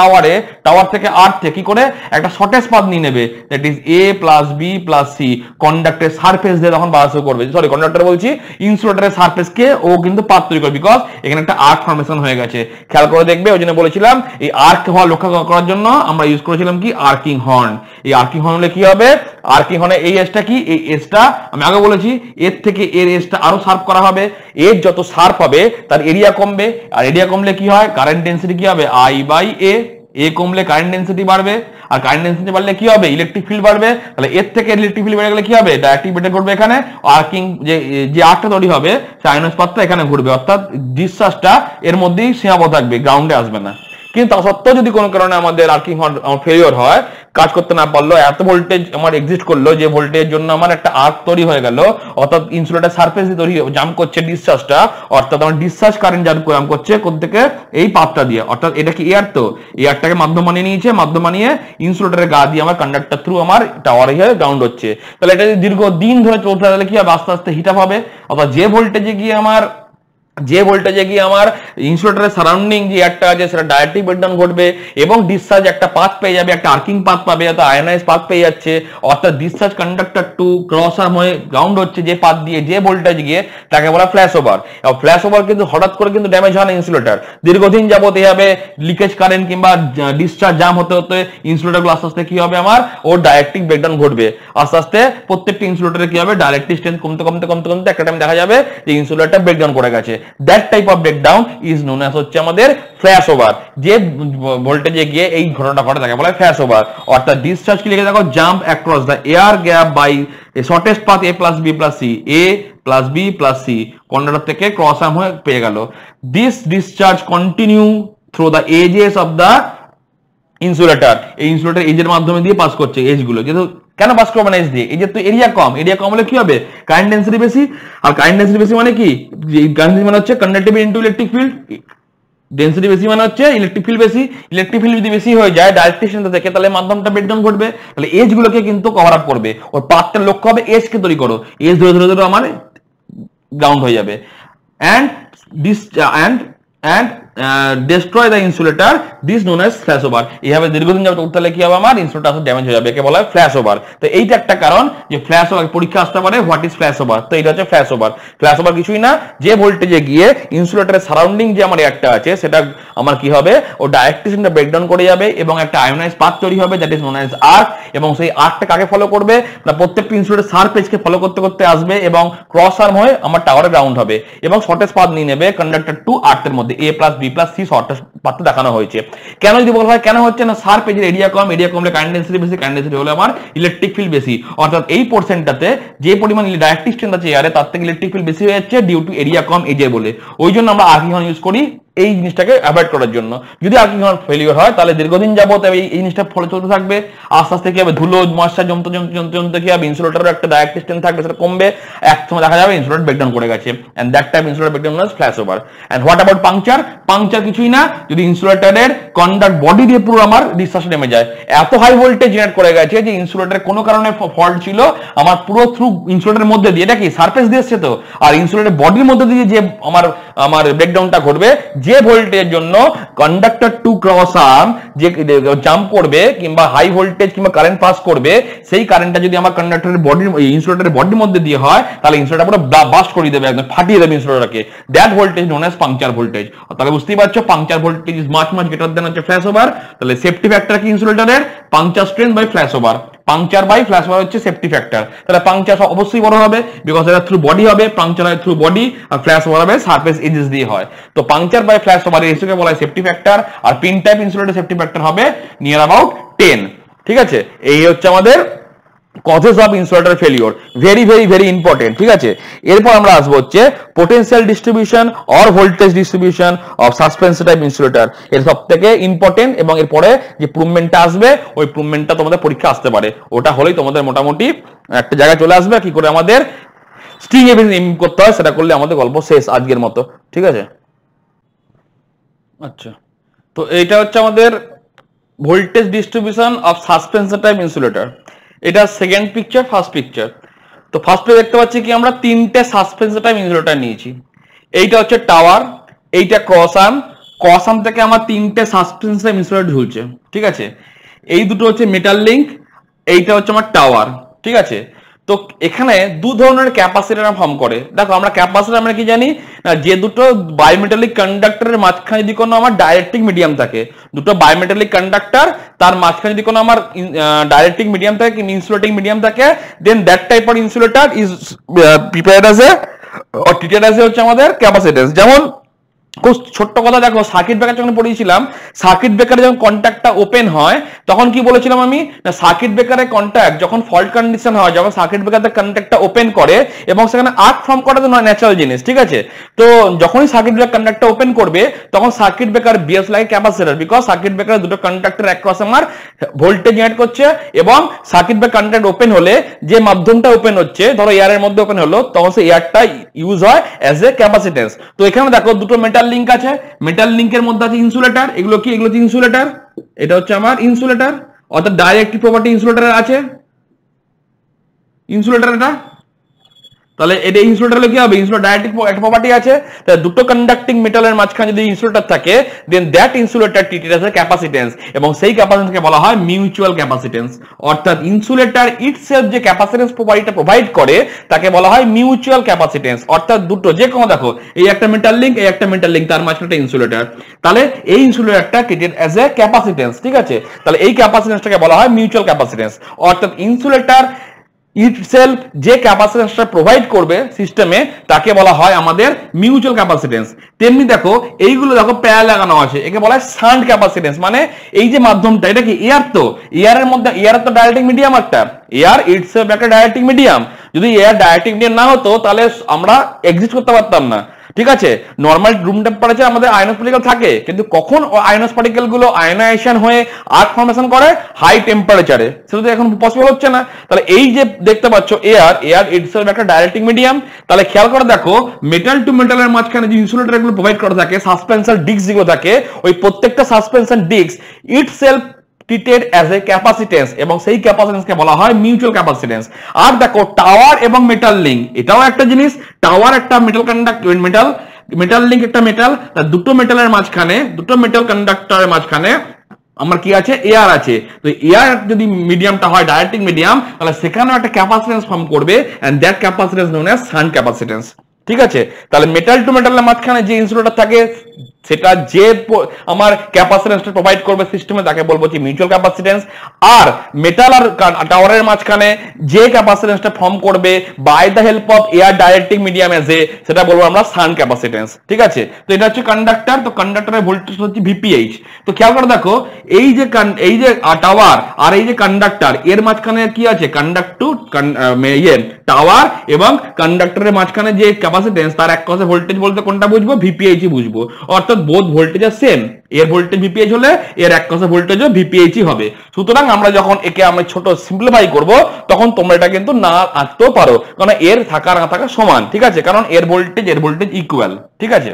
টাওয়ার থেকে আর্থে কি করে একটা শর্টেজ পাথ নিয়ে নেবে, that is A plus B plus C, কন্ডাক্টরের সারফেস দিয়ে তখন পাস করবে, সরি কন্ডাক্টর বলছি, ইনসুলেটরের সারফেসকে ও কিন্তু পাথ তৈরি করবে, বিকজ এখানে একটা আর্ক ফর্মেশন হয়ে গেছে। খেয়াল করে দেখবে, ওই জন্য বলেছিলাম এই আর্ক হওয়া লক্ষ্য করার জন্য আমরা ইউজ করেছিলাম কি, আর্কিং হর্ন। এই আর্কিং হর্ন হলে কি হবে, আর্কিং হর্নে এই এসটা কি, এই এসটা আমি আগে বলেছি এর থেকে এর এসটা আরো শার্প করা হবে, এর যত শার্প হবে তার এরিয়া কমবে, আর এরিয়া কমলে কি হয়, কারেন্ট ডেনসিটি কি হবে, I/A, এ কমলে কারেন্ট ডেনসিটি বাড়বে, আর কারেন্ট ডেনসিটি বাড়লে কি হবে, ইলেকট্রিক ফিল্ড বাড়বে, তাহলে এর থেকে ইলেকট্রিক ফিল্ড বেড়ে গেলে কি হবে, ডাইরেক্টলি ব্রেকডাউন ঘটবে এখানে, আর্কিং যে আর্কটা তৈরি হবে সেই আয়নস পাথটা এখানে ঘুরবে, অর্থাৎ ডিসচার্জটা এর মধ্যেই সীমাবদ্ধ থাকবে, গ্রাউন্ডে আসবে না। কিন্তু তা সত্ত্বেও যদি কোনো কারণে আমাদের আর্কিং ফেলিওর হয়, কাজ করতে না পারলো, এত ভোল্টেজ আমার এক্সিস্ট করলো যে ভোল্টেজের জন্য আমার একটা আর্ক তৈরি হয়ে গেল, অর্থাৎ ইনসুলেটর সারফেস দিয়ে তৈরি জাম্প করছে ডিসচার্জটা, অর্থাৎ আমার ডিসচার্জ কারেন্ট জাম্প করছে কোন থেকে, এই পাথটা দিয়ে, অর্থাৎ এটা কি এয়ার, তো এয়ারটাকে মাধ্যম বানিয়ে নিয়েছে, মাধ্যম বানিয়ে ইনসুলেটরের গা দিয়ে আমার কন্ডাক্টর থ্রু আমার টাওয়ারে গিয়ে গ্রাউন্ড হচ্ছে। তাহলে এটা যদি দীর্ঘদিন ধরে চলতে তাহলে কি হবে, আস্তে আস্তে হিট আপ হবে, অর্থাৎ যে ভোল্টেজে গিয়ে আমার ইনসুলেটরের সারাউন্ডিং যে এয়ারটা আছে সেটা ডাইরেক্টলি ব্রেকডাউন ঘটবে এবং ডিসচার্জ একটা পাথ পেয়ে যাবে, একটা আর্কিং পাথ পাবে, অর্থাৎ আয়নাইজ পাথ পেয়ে যাচ্ছে, অর্থাৎ discharge conductor to cross arm হয়ে গ্রাউন্ড হচ্ছে যে পাথ দিয়ে, যে ভোল্টেজ গিয়ে, তাকে বলা ফ্ল্যাশ ওভার। এবং ফ্ল্যাশ ওভার কিন্তু হঠাৎ করে কিন্তু ড্যামেজ হয় না ইনসুলেটর, দীর্ঘদিন যাবত এভাবে লিকেজ কারেন্ট কিংবা ডিসচার্জ জাম হতে হতে ইনসুলেটরগুলো আস্তে আস্তে কি হবে, আমার ওর ডাইরেক্টলি ব্রেকডাউন ঘটবে, আস্তে আস্তে প্রত্যেকটা ইনসুলেটরে কি হবে, ডাইরেক্টলি স্ট্রেংথ কমতে কমতে কমতে কমতে একটা টাইম দেখা যাবে যে ইনসুলেটরটা ব্রেকডাউন করে গেছে। That type of breakdown is known as হচ্ছে আমাদের ফ্ল্যাশ ওভার। যে ভোল্টেজে গিয়ে এই ঘটনাটা ঘটে তাকে বলা হয় ফ্ল্যাশ ওভার। অর্থাৎ ডিসচার্জ কি লিখে দেখো, jump across the air gap by a shortest path a plus b plus c, a plus b plus c conductor থেকে ক্রস আর্ম হয়ে পেয়ে গেল। This discharge continue through the edges of the insulator, এই insulator এজের মাধ্যমে দিয়ে pass করছে, age গুলো যেহেতু কেন পাস করবে না এজ দিয়ে, এজের তো এরিয়া কম, এরিয়া কম হলে কি হবে, কারেন্ট ডেন্সিটি বেশি, আর কারেন্ট ডেন্সিটি বেশি মানে কি, কারেন্ট ডেন্সিটি মানে হচ্ছে conductivity into electric field, density বেশি মানে হচ্ছে ইলেকট্রিক ফিল্ড বেশি, ইলেকট্রিক ফিল্ড যদি বেশি হয়ে যায় ডাইরেকশন থেকে, তাহলে মাধ্যমটা ব্রেকডাউন ঘটবে, তাহলে এজ গুলোকে কিন্তু কভার আপ করবে, ওর পাথটার লক্ষ্য হবে এজ কে তৈরি করো, এজ ধরে ধরে ধরে আমার গ্রাউন্ড হয়ে যাবে, and this and destroy the insulator, this known as flash over। এইভাবে দীর্ঘদিন যাবে চলতে হলে কি হবে, আমার ইনসুলেটর ড্যামেজ হয়ে যাবে, একে বলা হয় ফ্ল্যাশ ওভার। তো এইটা একটা কারণ যে ফ্ল্যাশ ওভার পরীক্ষা আসতে পারে, হোয়াট ইজ ফ্ল্যাশ ওভার, তো এটা হচ্ছে ফ্ল্যাশ ওভার। ফ্ল্যাশ ওভার কিছুই না, যে ভোল্টেজে গিয়ে ইনসুলেটরের সারাউন্ডিং যে আমার এয়ারটা আছে সেটা আমার কি হবে, ও ডাইরেক্টলি সেটা ব্রেকডাউন করে যাবে এবং একটা আয়োনাইজ পাথ তৈরি হবে, that is known as arc. এবং সেই আর্কটা কাকে ফলো করবে না, প্রত্যেকটা ইনসুলেটর সারফেসকে ফলো করতে করতে আসবে এবং ক্রস আর্ম হয়ে আমার টাওয়ারে গ্রাউন্ড হবে এবং শর্টেস্ট পাথ নিয়ে নেবে কন্ডাক্টর টু আর্থের মধ্যে, a plus b plus c shortest পাথটা দেখানো হয়েছে। কেন যদি বলা হয় কেন হচ্ছে না, সারফেসের এরিয়া কম, এরিয়া কমলে কারেন্ট ডেন্সিটি বেশি, কারেন্ট ডেন্সিটি হলে আমার ইলেকট্রিক ফিল্ড বেশি, অর্থাৎ এই পোরশনটাতে যে পরিমাণ ডাইরেক্ট্রিক স্ট্রেংথ আছে এয়ারে তার থেকে ইলেকট্রিক ফিল্ড বেশি হয়ে যাচ্ছে ডিউ টু এরিয়া কম এজে বলে, ওই জন্য আমরা আর্কিং হর্ন ইউজ করি এই জিনিসটাকে অ্যাভয়েড করার জন্য। যদি আর্কিং হর্ন ফেলিওর হয় তাহলে দীর্ঘদিন যাবত এই জিনিসটা ফলে চলতে থাকবে, আস্তে আস্তে কি হবে, ধুলো ময়শ্চার জমতে জমতে জমতে জমতে কি হবে, ইনসুলেটরের একটা ডাইরেক্ট্রিক স্ট্রেংথ থাকবে সেটা কমবে, এক সময় দেখা যাবে ইনসুলেটর ব্রেকডাউন করে গেছে, and that time insulator breakdown is flash over. And what about puncture, puncture কিছুই না, যদি ইনসুলেটরের কন্ডাক্ট বডি দিয়ে পুরো আমার ডিসচার্জ নেমে যায়, এত হাই ভোল্টেজ জেনারেট করে গেছে যে ইনসুলেটরের কোনো কারণে ফল্ট ছিল, আমার পুরো থ্রু ইনসুলেটরের মধ্যে দিয়ে, এটা কি সারফেস দিয়ে এসছে তো, আর ইনসুলেটরের বডির মধ্যে দিয়ে যে আমার ব্রেকডাউনটা ঘটবে, যে ভোল্টেজের জন্য কন্ডাক্টর টু ক্রস আর্ম যে জাম্প করবে কিংবা হাই ভোল্টেজ কিংবা কারেন্ট পাস করবে, সেই কারেন্টটা যদি আমার কন্ডাক্টরের বডির ইনসুলেটরের বডির মধ্যে দিয়ে হয় তাহলে ইনসুলেটর পুরো বাস্ট করে দেবে, একদম ফাটিয়ে দেবে ইনসুলেটরকে, that voltage known as puncture voltage. তাহলে বুঝতেই পারছো puncture voltage is much greater than হচ্ছে ফ্ল্যাশ ওভার। তাহলে সেফটি ফ্যাক্টর কি ইনসুলেটরের, puncture strength by flash over, puncture by flash over হচ্ছে সেফটি ফ্যাক্টর। তাহলে পাংচার অবশ্যই বড় হবে বিকজ এটা থ্রু বডি হবে, পাংচার হয় থ্রু বডি, আর ফ্ল্যাশ ওভার হবে সারফেস এজেস দিয়ে হয়। তো পাংচার বাই ফ্ল্যাশ ওভার এসকে বলা হয় সেফটি ফ্যাক্টর, আর pin type insulator safety factor হবে নিয়ার অ্যাবাউট 10। ঠিক আছে, এই হচ্ছে আমাদের causes of insulator failure, very very very important. ঠিক আছে, এরপর আমরা আসবো হচ্ছে potential distribution or voltage distribution of suspension type insulator, এর সব থেকে ইম্পর্টেন্ট এবং এরপরে যে প্রুভমেন্টটা আসবে ওই প্রুভমেন্টটা তোমাদের পরীক্ষা আসতে পারে, ওটা হলেই তোমাদের মোটামুটি একটা জায়গায় চলে আসবে কি করে আমাদের স্ট্রিং এভিডেন্স এম করতে হয়, সেটা করলে আমাদের গল্প শেষ আজকের মতো। ঠিক আছে, আচ্ছা, তো এইটা হচ্ছে আমাদের voltage distribution of suspension type insulator, এটা সেকেন্ড পিকচার, ফার্স্ট পিকচার। তো ফার্স্টে দেখতে পাচ্ছি কি আমরা তিনটে সাসপেন্সর টাইপ ইনসুলেটর নিয়েছি, এইটা হচ্ছে টাওয়ার, এইটা ক্রস আর্ম থেকে আমার তিনটে সাসপেন্সর টাইপ ইনসুলেটর ঝুলছে। ঠিক আছে, এই দুটো হচ্ছে মেটাল লিঙ্ক, এইটা হচ্ছে আমার টাওয়ার। ঠিক আছে, তো এখানে দু ধরনের ক্যাপাসিটর ফর্ম করে। দেখো আমরা ক্যাপাসিটর আমরা কি জানি না, যে দুটো বায়োমেটালিক কন্ডাক্টরের মাঝখানে যদি কোনো আমার ডাইরেক্ট্রিক মিডিয়াম থাকে, দুটো বায়োমেটালিক কন্ডাক্টর তার মাঝখানে যদি কোনো আমার ডাইরেক্ট্রিক মিডিয়াম থাকে কিংবা ইনসুলেটিং মিডিয়াম থাকে, then that type of insulator is prepared as a or treated as a হচ্ছে আমাদের ক্যাপাসিট্যান্স। যেমন খুব ছোট্ট কথা দেখো, সার্কিট ব্রেকার যখন পড়িয়েছিলাম, সার্কিট ব্রেকারে যখন কন্ট্যাক্টটা ওপেন হয় তখন কি বলেছিলাম আমি, না সার্কিট ব্রেকারের কন্ট্যাক্ট যখন ফল্ট কন্ডিশন হয়, যখন সার্কিট ব্রেকারের কন্ট্যাক্টটা ওপেন করে এবং সেখানে আর্ক ফর্ম করা তো নয় ন্যাচারাল জিনিস, ঠিক আছে। তো যখনই সার্কিট ব্রেকার কন্ট্যাক্টটা ওপেন করবে তখন সার্কিট ব্রেকার বিএস লাগে ক্যাপাসিটর, বিকজ সার্কিট ব্রেকারের দুটো কন্ট্যাক্টর অ্যাক্রস আমার ভোল্টেজ জেনারেট করছে, এবং সার্কিট ব্রেকার কন্ট্যাক্ট ওপেন হলে যে মাধ্যমটা ওপেন হচ্ছে, ধরো এয়ারের মধ্যে ওপেন হলো, তখন সেই এয়ারটা ইউজ হয় অ্যাজ এ ক্যাপাসিটেন্স। তো এখানে দেখো দুটো মেটাল লিঙ্ক আছে, মেটাল লিঙ্কের মধ্যে আছে ইনসুলেটর, এগুলো কি, এগুলো হচ্ছে ইনসুলেটর, এটা হচ্ছে আমার ইনসুলেটর, অর্থাৎ ডাইরেক্টিভ প্রপার্টি ইনসুলেটরের আছে, ইনসুলেটর এটা, তাহলে এটা ইনসুলেটর কি হবে, ইনসুলেটর ডাইরেক্টিভ একটা প্রপার্টি আছে, তাহলে দুটো কন্ডাক্টিং মেটালের মাঝখানে যদি ইনসুলেটর থাকে then that insulator treated as a capacitance, এবং সেই ক্যাপাসিটেন্সকে বলা হয় মিউচুয়াল ক্যাপাসিটেন্স। অর্থাৎ ইনসুলেটর ইটসেলফ যে ক্যাপাসিটেন্স প্রপার্টিটা প্রোভাইড করে তাকে বলা হয় মিউচুয়াল ক্যাপাসিটেন্স। অর্থাৎ দুটো যে কোনো দেখো, এই একটা মেটাল লিঙ্ক, এই একটা মেটাল লিঙ্ক, তার মাঝখানে একটা ইনসুলেটর, তাহলে এই ইনসুলেটরটা ট্রিটেড অ্যাজ এ ক্যাপাসিটেন্স, ঠিক আছে। তাহলে এই ক্যাপাসিটেন্সটাকে বলা হয় মিউচুয়াল ক্যাপাসিটেন্স। অর্থাৎ ইনসুলেটর ইটসেলফ যে ক্যাপাসিটেন্সটা প্রোভাইড করবে সিস্টেমে তাকে বলা হয় আমাদের মিউচুয়াল ক্যাপাসিটেন্স। তেমনি দেখো এইগুলো দেখো প্যারা লাগানো আছে, একে বলা হয় শান্ট ক্যাপাসিটেন্স। মানে এই যে মাধ্যমটা, এটা কি এয়ার, তো এয়ারের মধ্যে, এয়ার তো ডাইরেক্টিং মিডিয়াম, একটা এয়ার ইটসেলফ একটা ডাইরেক্টিং মিডিয়াম, যদি এয়ার ডাইরেক্টিং মিডিয়াম না হতো তাহলে আমরা এক্সিস্ট করতে পারতাম না, ঠিক আছে। নর্মাল রুম টেম্পারেচার আমাদের আয়নাস পার্টিকেল থাকে, কিন্তু কখন আয়নাস পার্টিকেল গুলো আয়নাইজেশন হয়ে আর্ক ফর্মেশন করে, হাই টেম্পারেচারে, সেটা তো এখন পসিবল হচ্ছে না। তাহলে এই যে দেখতে পাচ্ছ এয়ার, এয়ার ইটসেলফ একটা ডাইরেক্টিং মিডিয়াম। তাহলে খেয়াল করে দেখো, মেটাল টু মেটালের মাঝখানে যে ইনসুলেটর গুলো প্রোভাইড করা থাকে, সাসপেনশন ডিস্ক যেগুলো থাকে, ওই প্রত্যেকটা suspension disc itself treated as a capacitance, এবং সেই ক্যাপাসিটেন্সকে বলা হয় মিউচুয়াল ক্যাপাসিটেন্স। আর দেখো টাওয়ার এবং মেটাল লিঙ্ক, এটাও একটা জিনিস, টাওয়ার একটা মেটাল কন্ডাক্ট, মেটাল লিঙ্ক একটা মেটাল, দুটো মেটালের মাঝখানে, দুটো মেটাল কন্ডাক্টরের মাঝখানে আমার কি আছে, এয়ার আছে। তো এয়ার যদি মিডিয়ামটা হয় ডাইরেক্টিং মিডিয়াম, তাহলে সেখানেও একটা ক্যাপাসিটেন্স ফর্ম করবে, and that capacitance known as shunt capacitance, ঠিক আছে। তাহলে মেটাল টু মেটালের মাঝখানে যে ইনসুলেটর থাকে, সেটা যে আমার ক্যাপাসিটেন্সটা প্রোভাইড করবে সিস্টেমে তাকে বলবো যে মিউচুয়াল ক্যাপাসিটেন্স। আর মেটাল আর টাওয়ারের মাঝখানে যে ক্যাপাসিটেন্সটা ফর্ম করবে by the help of air dielectric medium as a, সেটা বলবো আমরা শান্ট ক্যাপাসিটেন্স, ঠিক আছে। তো এটা হচ্ছে কন্ডাক্টর, তো কন্ডাক্টরের ভোল্টেজ হচ্ছে ভিপিএইচ। তো খেয়াল করে দেখো, এই যে টাওয়ার আর এই যে কন্ডাক্টর, এর মাঝখানে কি আছে, টাওয়ার এবং কন্ডাক্টরের মাঝখানে যে ক্যাপাসিটেন্স, তার এক কথা ভোল্টেজ বলতে কোনটা বুঝবো, ভিপিএইচ বুঝবো। অর্থাৎ বোথ ভোল্টেজ আর সেম, এর ভোল্টেজ ভিপিএইচ হলে এর এক কথা ভোল্টেজও ভিপিএইচই হবে। সুতরাং আমরা যখন একে আমরা ছোট সিম্পলিফাই করব তখন তোমরা এটা কিন্তু না আঁকতেও পারো, কারণ এর থাকা না থাকা সমান, ঠিক আছে, কারণ এর ভোল্টেজ ইকুয়াল, ঠিক আছে।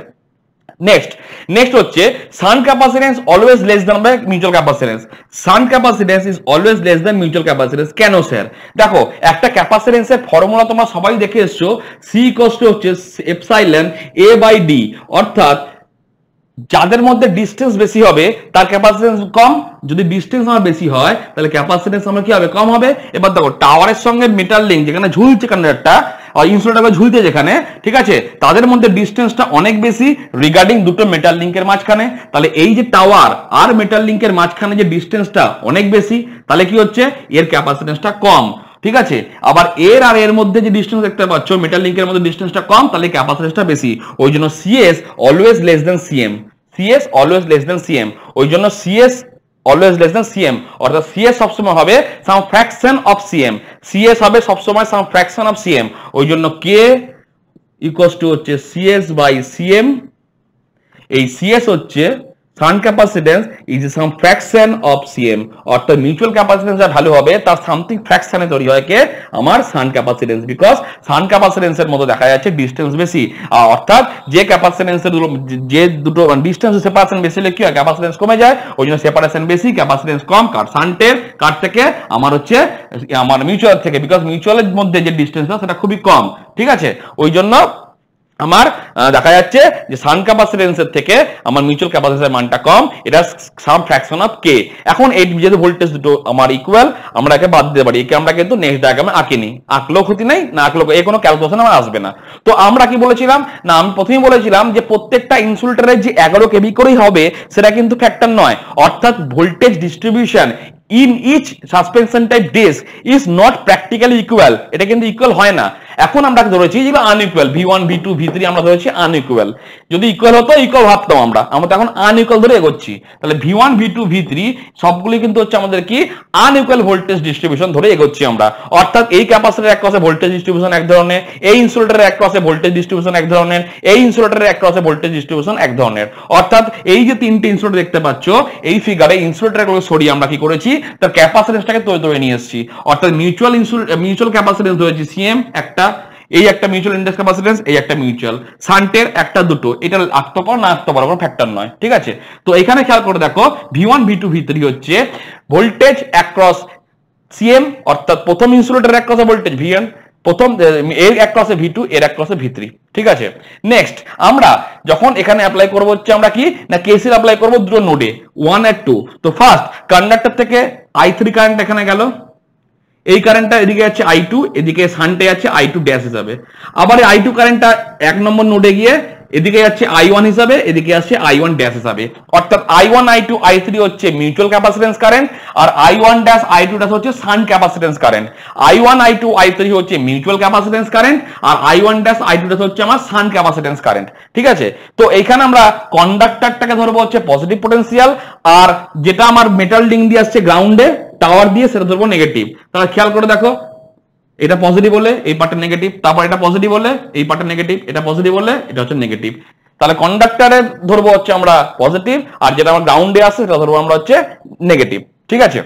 নেক্সট হচ্ছে shunt capacitance always less than by mutual capacitance. Shunt capacitance is always less than mutual capacitance. কেন স্যার? দেখো, একটা ক্যাপাসিটেন্সের ফর্মুলা তোমরা সবাই দেখে এসছো, সি ইকুয়ালস টু হচ্ছে এপসাইলন এ বাই ডি, অর্থাৎ যাদের মধ্যে ডিসটেন্স বেশি হবে তার ক্যাপাসিটেন্স কম, যদি ডিসটেন্স আমার বেশি হয় তাহলে ক্যাপাসিটেন্স আমার কি হবে, কম হবে। এবার দেখো, টাওয়ারের সঙ্গে মেটাল লিঙ্ক যেখানে ঝুলছে কন্ডাক্টরটা, ইনসুলেটর ঝুলতে যেখানে, ঠিক আছে, তাদের মধ্যে ডিসটেন্সটা অনেক বেশি রিগার্ডিং দুটো মেটাল লিঙ্কের মাঝখানে। তাহলে এই যে টাওয়ার আর মেটাল লিঙ্কের মাঝখানে যে ডিসটেন্সটা অনেক বেশি, তাহলে কি হচ্ছে, এর ক্যাপাসিটেন্সটা কম, ঠিক আছে। আবার এর আর এর মধ্যে যে ডিসটেন্স দেখতে পাচ্ছ, মেটাল লিঙ্কের মধ্যে ডিসটেন্সটা কম, তাহলে ক্যাপাসিটেন্সটা বেশি। ওই জন্য CS always less than CM, CS always less than CM, ওই জন্য CS always less than CM, অর্থাৎ সিএস সবসময় হবে সাম ফ্র্যাকশন অফ সিএম, সিএস হবে সবসময় সাম ফ্র্যাকশন অফ সিএম। ওই জন্য কে ইকুয়ালস টু হচ্ছে সিএস বাই সিএম। এই সিএস হচ্ছে shunt capacitance is some fraction of CM, অর্থাৎ মিউচুয়াল ক্যাপাসিটেন্স যা ভ্যালু হবে তার সামথিং ফ্র্যাকশনে তৈরি হয় কে, আমার শান্ট ক্যাপাসিটেন্স, বিকজ শান্ট ক্যাপাসিটেন্সের মধ্যে দেখা যাচ্ছে ডিসটেন্স বেশি, অর্থাৎ যে ক্যাপাসিটেন্সের যে দুটো ডিসটেন্স সেপারেশন বেশি হলে কি হয়, ক্যাপাসিটেন্স কমে যায়, ওই জন্য সেপারেশন বেশি, ক্যাপাসিটেন্স কম কার, শান্টের কার থেকে, আমার হচ্ছে আমার মিউচুয়াল থেকে, বিকজ মিউচুয়ালের মধ্যে যে ডিসটেন্সটা সেটা খুবই কম, ঠিক আছে। ওই জন্য আমার দেখা যাচ্ছে যে শান্ট ক্যাপাসিটেন্সের থেকে আমার মিউচুয়াল ক্যাপাসিটেন্সের মানটা কম, এটা সাম ফ্র্যাকশন অফ কে। এখন এই যেহেতু ভোল্টেজ দুটো আমার ইকুয়াল, আমরা একে বাদ দিতে পারি, একে আমরা কিন্তু নেক্সট ডায়াগ্রামে আঁকিনি, আঁকলেও ক্ষতি নাই, না আঁকলেও এই কোনো ক্যালকুলেশন আমার আসবে না। তো আমরা কি বলেছিলাম, না আমি প্রথমেই বলেছিলাম যে প্রত্যেকটা ইনসুলেটরের যে 11 কেভি করেই হবে সেটা কিন্তু ফ্যাক্টর নয়, অর্থাৎ voltage distribution in each suspension type disc is not practically equal, এটা কিন্তু ইকুয়াল হয় না। এখন আমরা ধরেছি যেগুলো আনইকুয়াল, V1 V2 V3 আমরা ধরেছি আনইকুয়াল। যদি ইকুয়াল হতো ইকুয়াল ভাবতাম আমরা তো এখন আনইকুয়াল ধরে এগোচ্ছি। তাহলে V1 V2 V3 সবগুলি কিন্তু হচ্ছে আমাদের কি আনইকুয়াল ভোল্টেজ ডিস্ট্রিবিউশন ধরে এগোচ্ছি আমরা। অর্থাৎ এই ক্যাপাসিটরের এক ক্রসে ভোল্টেজ ডিস্ট্রিবিউশন এক ধরনের, এই ইনসুলেটরের এক ক্রসে ভোল্টেজ ডিস্ট্রিবিউশন এক ধরনের, এই ইনসুলেটরের এক ক্রসে ভোল্টেজ ডিস্ট্রিবিউশন এক ধরনের। অর্থাৎ এই যে তিনটে ইনসুলেটর দেখতে পাচ্ছ এই ফিগারে, ইনসুলেটরের গুলো সরিয়ে আমরা কি করেছি তার ক্যাপাসিটেন্সটাকে তৈরি নিয়ে এসেছি। অর্থাৎ মিউচুয়াল ক্যাপাসিটেন্স ধরেছি সিএম একটা, এই একটা মিউচুয়াল ইন্ডাক্স ক্যাপাসিটেন্স, এই একটা মিউচুয়াল, শান্টের একটা দুটো, এটা আঁকতে পারো না আঁকতে পারো কোনো ফ্যাক্টর নয়, ঠিক আছে। তো এখানে খেয়াল করে দেখো V1 V2 V3 হচ্ছে ভোল্টেজ অ্যাক্রস সিএম, অর্থাৎ প্রথম ইনসুলেটরের অ্যাক্রসে ভোল্টেজ V1, প্রথম এর অ্যাক্রসে V2, এর অ্যাক্রসে V3, ঠিক আছে। নেক্সট আমরা যখন এখানে অ্যাপ্লাই করব হচ্ছে আমরা কি না কেসিএল অ্যাপ্লাই করব দুটো নোডে 1 আর 2। তো ফার্স্ট কন্ডাক্টর থেকে I3 কারেন্ট এখানে গেল, এই কারেন্টটা এদিকে আছে I2, এদিকে শান্টে আছে I2 ড্যাশ হিসাবে। আবার এই I2 কারেন্টটা এক নম্বর নোডে গিয়ে এদিকে যাচ্ছে I1 হিসাবে, এদিকে আসছে I1 ড্যাশ হিসাবে। অর্থাৎ I1 I2 I3 হচ্ছে মিউচুয়াল ক্যাপাসিটেন্স কারেন্ট, আর I1 ড্যাশ I2 ড্যাশ হচ্ছে shunt capacitance current. I1 I2 I3 হচ্ছে মিউচুয়াল ক্যাপাসিটেন্স কারেন্ট, আর I1 ড্যাশ I2 ড্যাশ হচ্ছে আমার শান্ট ক্যাপাসিটেন্স কারেন্ট, ঠিক আছে। তো এখানে আমরা কন্ডাক্টরটাকে ধরবো হচ্ছে পজিটিভ পটেনশিয়াল, আর যেটা আমার মেটাল ডিং দিয়ে আসছে গ্রাউন্ডে টাওয়ার দিয়ে সেটা ধরবো নেগেটিভ। তাহলে খেয়াল করে দেখো, এটা পজিটিভ হলে এই পার্টটা নেগেটিভ, তারপর এটা পজিটিভ হলে এই পার্টটা নেগেটিভ, এটা পজিটিভ হলে এটা হচ্ছে নেগেটিভ। তাহলে কন্ডাক্টরে ধরবো হচ্ছে আমরা পজিটিভ, আর যেটা আমার গ্রাউন্ডে আছে সেটা ধরবো আমরা হচ্ছে নেগেটিভ, ঠিক আছে।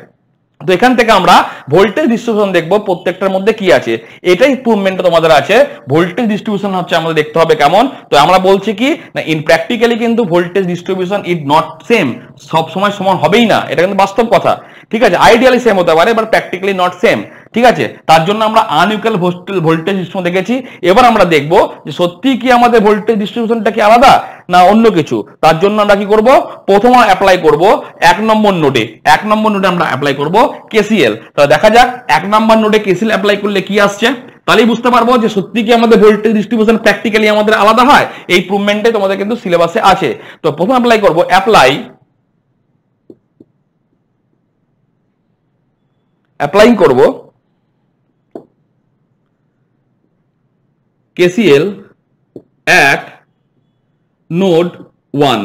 তো এখান থেকে আমরা ভোল্টেজ ডিস্ট্রিবিউশন দেখবো প্রত্যেকটার মধ্যে কি আছে, এটাই ইমপ্রুভমেন্ট তোমাদের আছে। ভোল্টেজ ডিস্ট্রিবিউশন হচ্ছে আমাদের দেখতে হবে কেমন। তো আমরা বলছি কি না ইন প্র্যাকটিক্যালি কিন্তু voltage distribution is not same, সব সময় সমান হবেই না, এটা কিন্তু বাস্তব কথা, ঠিক আছে। আইডিয়ালি সেম হতে পারে বাট প্র্যাকটিক্যালি নট সেম, ঠিক আছে। তার জন্য আমরা আনইকুয়াল ভোল্টেজ ডিস্ট্রিবিউশন দেখেছি। এবার আমরা দেখবো যে সত্যি কি আমাদের ভোল্টেজ ডিস্ট্রিবিউশনটা কি আলাদা না অন্য কিছু। তার জন্য আমরা কি করব, প্রথমে অ্যাপ্লাই করব এক নম্বর নোডে আমরা অ্যাপ্লাই করব কেসিএল। তাহলে দেখা যাক এক নম্বর নোডে কেসিএল অ্যাপ্লাই করলে কি আসছে, তাহলেই বুঝতে পারবো যে সত্যি কি আমাদের ভোল্টেজ ডিস্ট্রিবিউশন প্র্যাকটিক্যালি আমাদের আলাদা হয়। এই ইমপ্রুভমেন্টে তোমাদের কিন্তু সিলেবাসে আছে। তো প্রথম অ্যাপ্লাই করব, অ্যাপ্লাইং করব KCL at node 1।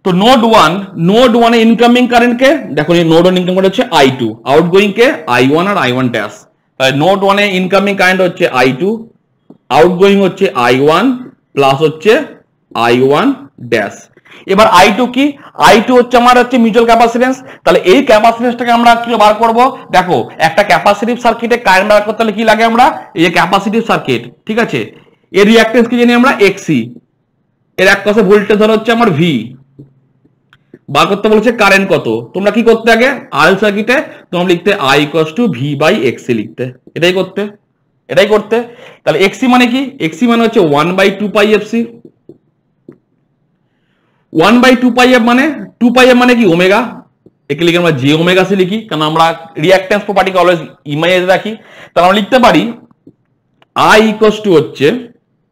তো নোড 1 এ ইনকামিং কারেন্ট কে দেখো, এই নোড 1 ইনকামিং কারেন্ট হচ্ছে I2, আউটগোয়িং কে I1 আর I1 ড্যাশ। তাহলে নোড 1 এ ইনকামিং কারেন্ট হচ্ছে I2, আউটগোয়িং হচ্ছে I1 প্লাস হচ্ছে I1 ড্যাশ। এবার I2 কি, I2 হচ্ছে আমার হচ্ছে মিউচুয়াল ক্যাপাসিটেন্স। তাহলে এই ক্যাপাসিটেন্সটাকে আমরা কি বার করব, দেখো একটা ক্যাপাসিটিভ সার্কিটে কারেন্ট বার করতে হলে কি লাগে, আমরা এই যে ক্যাপাসিটিভ সার্কিট, ঠিক আছে, এর রিঅ্যাকট্যান্স কি জানি আমরা XC, এর এক পাশে ভোল্টেজ ধর হচ্ছে আমার V, বার করতে বলেছে কারেন্ট কত। তোমরা কি করতে আগে RL সার্কিটে তোমরা লিখতে I = V/XC লিখতে, এটাই করতে। তাহলে XC মানে কি, XC মানে হচ্ছে 1/2πfc। 1/2πf মানে 2πf মানে কি ওমেগা, একে লিখে আমরা jωc লিখি, কারণ আমরা রিঅ্যাকট্যান্স প্রপার্টিকে অলওয়েজ ইমাজিনে রাখি। তাহলে আমরা লিখতে পারি I = হচ্ছে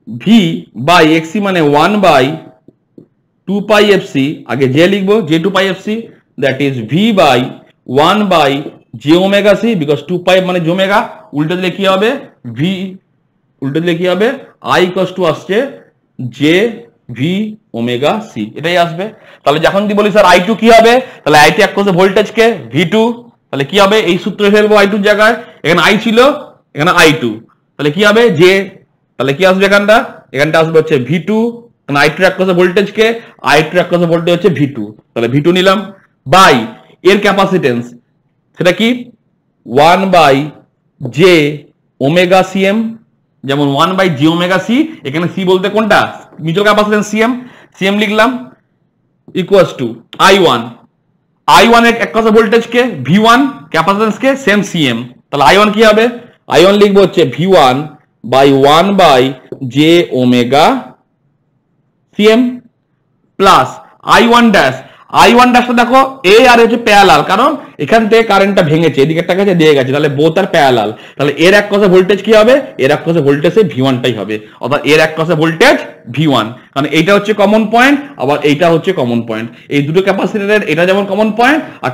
V/XC মানে 1/2πfc, আগে j লিখবো j2πfc, that is V/1/jωc, because 2πf মানে জোমেগা, উল্টে দিলে কি হবে V, উল্টে দিলে কি হবে I = আসছে jV/ωc, এটাই আসবে। তাহলে যখন দি বলি স্যার I2 কি হবে, তাহলে I2 এক কোষে ভোল্টেজ কে V2, তাহলে কি হবে এই সূত্রে ফেলবো I2 এর জায়গায়, এখানে I ছিল এখানে I2, তাহলে কি হবে j, তাহলে কি আসবে এখানটা আসবে হচ্ছে V2, কারণ I2 এক কোষে ভোল্টেজ কে, I2 এক কোষে ভোল্টেজ হচ্ছে V2, তাহলে V2 নিলাম বাই এর ক্যাপাসিটেন্স সেটা কি 1/jωCM, যেমন 1/jωc, এখানে C বলতে কোনটা মিউচুয়াল ক্যাপাসিটেন্স CM লিখলাম, ইকুয়ালস টু I1 এর এক কথা ভোল্টেজ কে V1, ক্যাপাসিটেন্স কে সেম CM, তাহলে I1 কি হবে, I1 লিখবো হচ্ছে V1/1/jωCM plus I1 dash, I1 ড্যাশটা দেখো এ আর হচ্ছে প্যারালাল, কারণ এখান থেকে কারেন্টটা ভেঙেছে, এদিকে একটা কাছে দিয়ে গেছে, তাহলে বোথ আর প্যারালাল, তাহলে এর এক কষে ভোল্টেজ কি হবে, এর এক কষে ভোল্টেজে V1 টাই হবে, অর্থাৎ এর এক কষে ভোল্টেজ V1, কারণ এইটা হচ্ছে কমন পয়েন্ট, আবার এইটা হচ্ছে কমন পয়েন্ট, এই দুটো ক্যাপাসিটরের এটা যেমন কমন পয়েন্ট আর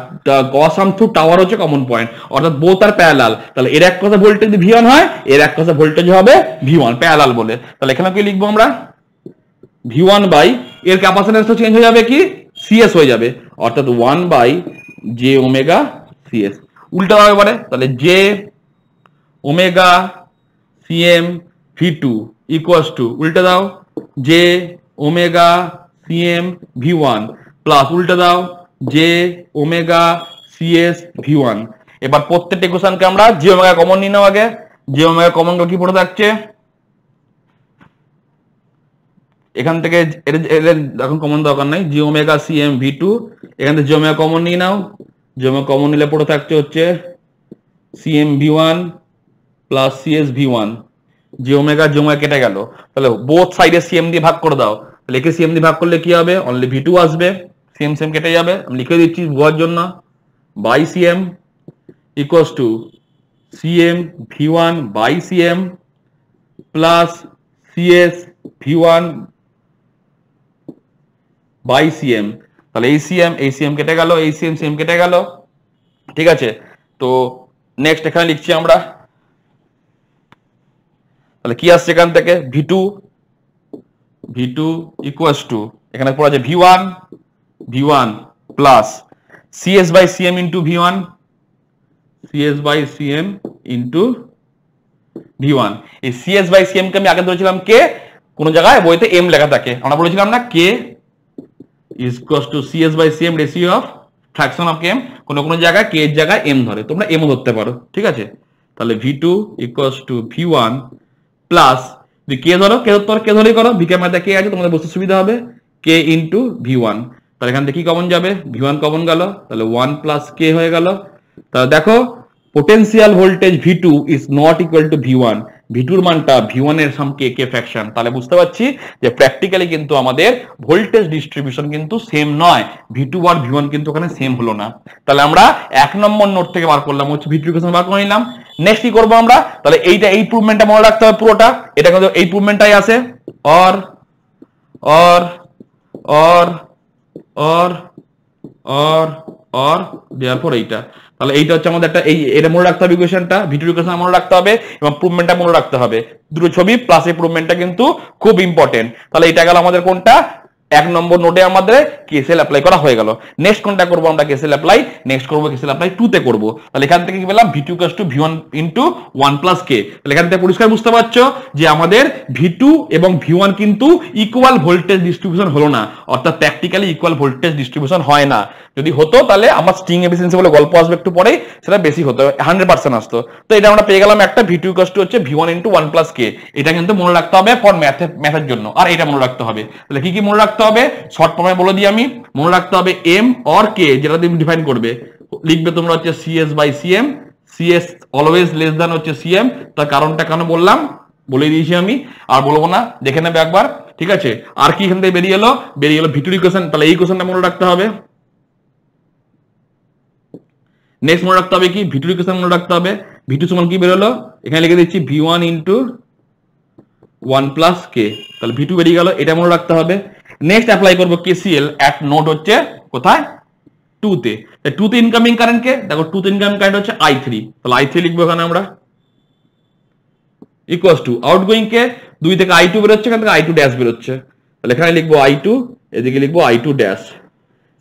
গস আর্মথ্রু টাওয়ার হচ্ছে কমন পয়েন্ট, অর্থাৎ বোথ আর প্যারালাল, তাহলে এর এক কষে ভোল্টেজ যদি V1 হয়, এর এক কষে ভোল্টেজ হবে V1 প্যারালাল বলে, তাহলে এখানে কি লিখবো আমরা, V1 বাই এর ক্যাপাসিট্যান্স তো চেঞ্জ হয়ে যাবে কি CS হয়ে যাবে, অর্থাৎ 1 বাই জে ওমেগা CS, উল্টা হবে এবারে, তাহলে J omega CM V2 equals to উল্টা দাও J omega CM V1 plus উল্টা দাও জে ওমেগা CS V1। এবার প্রত্যেকটা ইকুয়েশনকে আমরা জে ওমেগা কমন নিয়ে নাও, আগে জে ওমেগা কমন কি পড়ে থাকছে, এখান থেকে এখন কমন দরকার নাই, জি ওমেগা সিএম V2, এখান থেকে জি ওমেগা কমন নিয়ে নাও, জি ওমেগা কমন নিলে পড়ে থাকছে হচ্ছে CM V1 plus CS V1, জি ওমেগা কেটে গেল, তাহলে বোথ সাইডে সিএম দিয়ে ভাগ করে দাও, তাহলে একে সিএম দিয়ে ভাগ করলে কি হবে, অনলি V2 আসবে, সিএম সিএম কেটে যাবে, আমি লিখে দিচ্ছি বোঝার জন্য, by CM equals to CM V1 by CM plus CS V1 by CM, তাহলে এই সিএম কেটে গেল, এই সিএম কেটে গেল, ঠিক আছে। তো নেক্সট এখানে লিখছি আমরা, তাহলে কি আসছে এখান থেকে, V2 ইকুয়ালস টু এখানে পড়া আছে V1 plus CS by CM into V1, CS by CM into V1, এই CS বাই সিএম কে আমি আগে ধরেছিলাম কে, কোন জায়গায় বইতে এম লেখা থাকে, আমরা বলেছিলাম না কে is equals to CS by CM ratio of fraction of m, কোন কোন জায়গায় কে এর জায়গায় m ধরে, তোমরা m ও ধরতে পারো, ঠিক আছে। তাহলে V2 equals to V1 plus যদি কে ধরো, কে ধরেই করো, ভিকে মধ্যে কে আছে তোমাদের বুঝতে সুবিধা হবে, k ইনটু V1, তাহলে এখান থেকে কি কমন যাবে, V1 কমন গেল, তাহলে 1 প্লাস k হয়ে গেল, তাহলে দেখো potential voltage V2 is not equal to V1, V2 এর মানটা V1 এর সাম কে ফ্র্যাকশন, তাহলে বুঝতে পারছি যে প্র্যাকটিক্যালি কিন্তু আমাদের ভোল্টেজ ডিস্ট্রিবিউশন কিন্তু সেম নয়, V2 আর V1 কিন্তু ওখানে সেম হলো না, তাহলে আমরা এক নম্বর নোট থেকে বার করলাম হচ্ছে V2 ইকুয়েশন বার করে নিলাম। নেক্সট কি করব আমরা, তাহলে এই প্রুভমেন্টটা মনে রাখতে হবে পুরোটা, এটা কিন্তু এই প্রুভমেন্টটাই আছে, অর দেয়ারফর এইটা, তাহলে এইটা হচ্ছে আমাদের একটা এটা মনে রাখতে হবে, ইকুয়েশনটা V2 ইকুয়েশন মনে রাখতে হবে এবং প্রুভমেন্টটা মনে রাখতে হবে, দুটো ছবি প্লাস এই প্রুভমেন্টটা কিন্তু খুব ইম্পর্টেন্ট। তাহলে এটা গেল আমাদের কোনটা, এক নম্বর নোটে আমাদের কেসিএল অ্যাপ্লাই করা হয়ে গেল। নেক্সট কোনটা করব আমরা কেসিএল অ্যাপ্লাই, নেক্সট করব কেসিএল অ্যাপ্লাই 2 তে করব। তাহলে এখান থেকে কি পেলাম, V2 V1 into 1 plus k, তাহলে এখান থেকে পরিষ্কার বুঝতে পারছো যে আমাদের V2 এবং V1 কিন্তু ইকুয়াল ভোল্টেজ ডিস্ট্রিবিউশন হলো না, অর্থাৎ প্র্যাকটিক্যালি ইকুয়াল ভোল্টেজ ডিস্ট্রিবিউশন হয় না, যদি হতো তাহলে আমার স্ট্রিং এফিসিয়েন্সি বলে গল্প আসবে একটু পরেই, সেটা বেশি হতো, 100% আসতো। তো এটা আমরা পেয়ে গেলাম একটা V2 হচ্ছে V1 ইনটু 1 প্লাস k, এটা কিন্তু মনে রাখতে হবে ফর ম্যাথের জন্য, আর এটা মনে রাখতে হবে। তাহলে কি কি মনে রাখতে হবে, শর্ট ফর্মে বলে দিই আমি, মনে রাখতে হবে m অর k, যেটা তুমি ডিফাইন করবে লিখবে তোমরা হচ্ছে CS by CM, CS always less than হচ্ছে সিএম, তার কারণটা কেন বললাম বলে দিয়েছি আমি, আর বলবো না, দেখে নেবে একবার, ঠিক আছে। আর কি এখান থেকে বেরিয়ে এলো V2 ইকুয়েশন, তাহলে এই ইকুয়েশনটা মনে রাখতে হবে। নেক্সট মনে রাখতে হবে কি, V2 ইকুয়েশন মনে রাখতে হবে, V2 সমান কি বেরোলো, এখানে লিখে দিচ্ছি V1 ইনটু 1 প্লাস k, তাহলে V2 বেরিয়ে গেল, এটা মনে রাখতে হবে। নেক্সট অ্যাপ্লাই করব KCL এট নোড হচ্ছে কোথায়, 2 তে। 2 তে ইনকামিং কারেন্ট কে দেখো, 2 তে ইনকামিং কারেন্ট হচ্ছে I3, তাহলে I3 লিখবো এখানে আমরা, ইকুয়ালস টু আউটগোয়িং কে 2 থেকে I2 বেরোচ্ছে, এখান থেকে I2 ড্যাশ বেরোচ্ছে, তাহলে এখানে লিখবো I2, এদিকে লিখবো I2 ড্যাশ।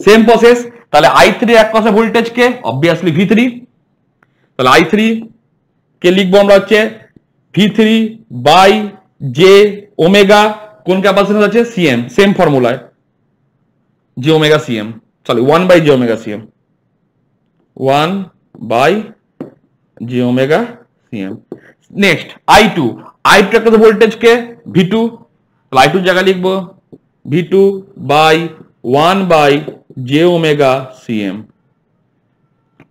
সেম প্রসেস, তাহলে I3 এক পাশে ভোল্টেজ কে অবভিয়াসলি V3, তাহলে I3 কে লিখবো আমরা হচ্ছে V3 বাই জে ওমেগা, কোন ক্যাপাসিট্যান্স আছে সিএম, সেম ফর্মুলায় j omega CM, sorry 1 by J omega CM, 1 by J omega CM. Next I2 একটা ভোল্টেজ কে V2, তাহলে I2 জায়গা লিখবো V2 by 1 by J omega CM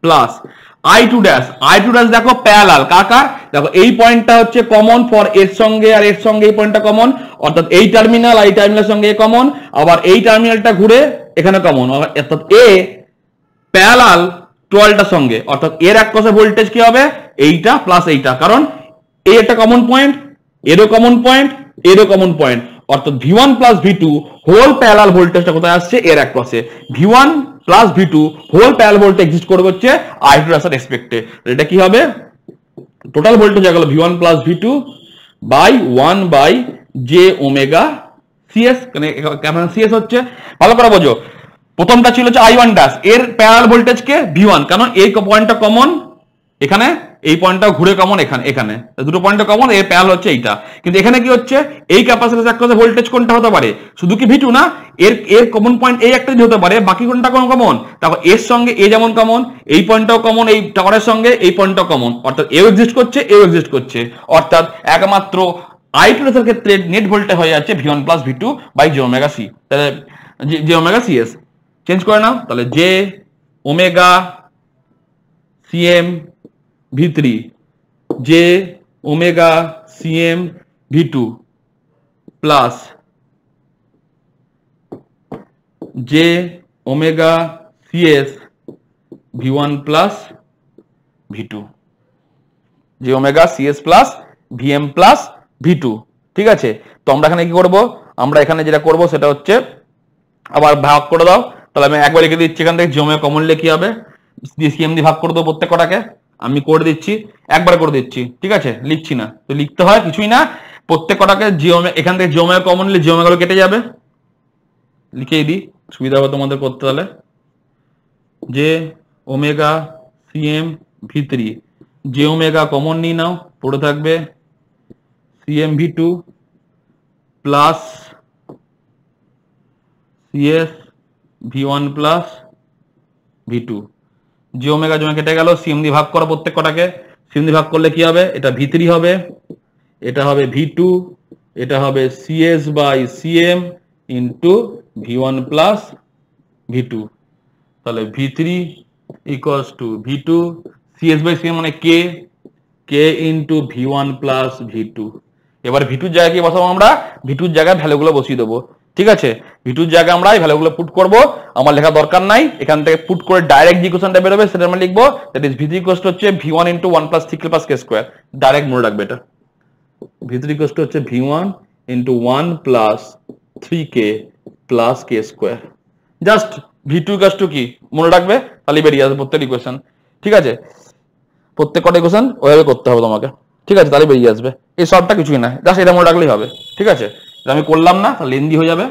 plus I2 dash দেখো parallel কার, দেখো এই পয়েন্টটা হচ্ছে কমন ফর এর সঙ্গে আর এর সঙ্গে এই পয়েন্টটা কমন, অর্থাৎ এই টার্মিনাল আর এই টার্মিনালের সঙ্গে কমন, আবার এই টার্মিনালটা ঘুরে এখানে কমন, অর্থাৎ এ প্যারালাল টোয়ালটার সঙ্গে, অর্থাৎ এর এক পাশে ভোল্টেজ কি হবে এইটা প্লাস এইটা, কারণ এই একটা কমন পয়েন্ট, এরও কমন পয়েন্ট, এরও কমন পয়েন্ট, অর্থাৎ V1 plus V2 whole parallel ভোল্টেজটা কোথায় আসছে এর এক পাশে, V1 plus V2 whole parallel voltage exist করবে হচ্ছে I2 এর রেসপেক্টে। এটা কি হবে টোটাল ভোল্টেজ হয়ে গেল V1 plus V2 by 1 by J omega CS, কেমন সিএস হচ্ছে ভালো করে বোঝো। প্রথমটা ছিল হচ্ছে I1 ড্যাশ, এর প্যারালাল ভোল্টেজ কে V1, কারণ এই পয়েন্টটা কমন এখানে, এই পয়েন্টটা ঘুরে কমন এখানে, এখানে দুটো পয়েন্টটা কমন, এর প্যারালাল হচ্ছে এইটা। কিন্তু এখানে কি হচ্ছে এই ক্যাপাসিটর একটা ভোল্টেজ কোনটা হতে পারে, শুধু কি V2 না, এর কমন পয়েন্ট এই একটা হতে পারে, বাকি কোনটা কোন কমন, তারপর এর সঙ্গে এ যেমন কমন, এই পয়েন্টটাও কমন, এই টাওয়ারের সঙ্গে এই পয়েন্টটাও কমন, অর্থাৎ এও এক্সিস্ট করছে এও এক্সিস্ট করছে, অর্থাৎ একমাত্র I2 এর ক্ষেত্রে নেট ভোল্টেজ হয়ে যাচ্ছে V1 plus V2 by J omega C. তাহলে জে ওমেগা সিএস চেঞ্জ করে নাও, তাহলে J omega CM V3 J omega CM V2 plus J omega CS V1 plus V2, J omega CS plus VM plus V2। ঠিক আছে, তো আমরা এখানে কি করব, আমরা এখানে যেটা করব সেটা হচ্ছে আবার ভাগ করে দাও, তাহলে আমি একবার লিখে দিচ্ছি এখান থেকে জে ওমেগা কমন লিখে কি হবে সিএম দিয়ে ভাগ করে দেবো প্রত্যেক কটাকে, আমি করে দিচ্ছি একবার করে দিচ্ছি, ঠিক আছে লিখছি না, তো লিখতে হয় কিছুই না, প্রত্যেক কটাকে জে ওমেগা, এখান থেকে জে ওমেগা কমন নিলে জে ওমেগা গুলো কেটে যাবে, লিখেই দিই সুবিধা হবে তোমাদের করতে, তাহলে J omega CM V3 J omega common নিয়ে নাও, পড়ে থাকবে CM V2 plus CS V1 plus V2, J omega জমে কেটে গেল, সিএম দিয়ে ভাগ করো প্রত্যেক কটাকে, সিএম দিয়ে ভাগ করলে কি হবে, এটা V3 হবে, এটা হবে V2, এটা হবে CS by CM into V1 plus V2, তাহলে V3 equals to V2 CS by CM মানে K into V1 plus V2। এবার V2 জায়গায় কি বসাবো আমরা, V2 জায়গায় ভ্যালুগুলো বসিয়ে দেবো, ঠিক আছে V2 জায়গায় আমরা এই ভ্যালুগুলো পুট করব, আমার লেখা দরকার নাই, এখান থেকে পুট করে ডাইরেক্ট যে ইকুয়েশনটা বের হবে সেটা আমরা লিখবো, that is V3 equals to হচ্ছে V1 into 1 plus 3k plus k square, direct মনে রাখবে এটা, V3 ইকুয়ালস টু হচ্ছে V1 into 1 plus 3k plus k square, just V2 equals to কি মনে রাখবে, তাহলে বেরিয়ে আসবে প্রত্যেক ইকুয়েশন, ঠিক আছে প্রত্যেক কটা ইকুয়েশন ওইভাবে করতে হবে তোমাকে, ঠিক আছে তাহলে বেরিয়ে আসবে, এই সবটা কিছুই না, জাস্ট এটা মনে রাখলেই হবে, ঠিক আছে এটা আমি করলাম না তাহলে লেন্দি হয়ে যাবে,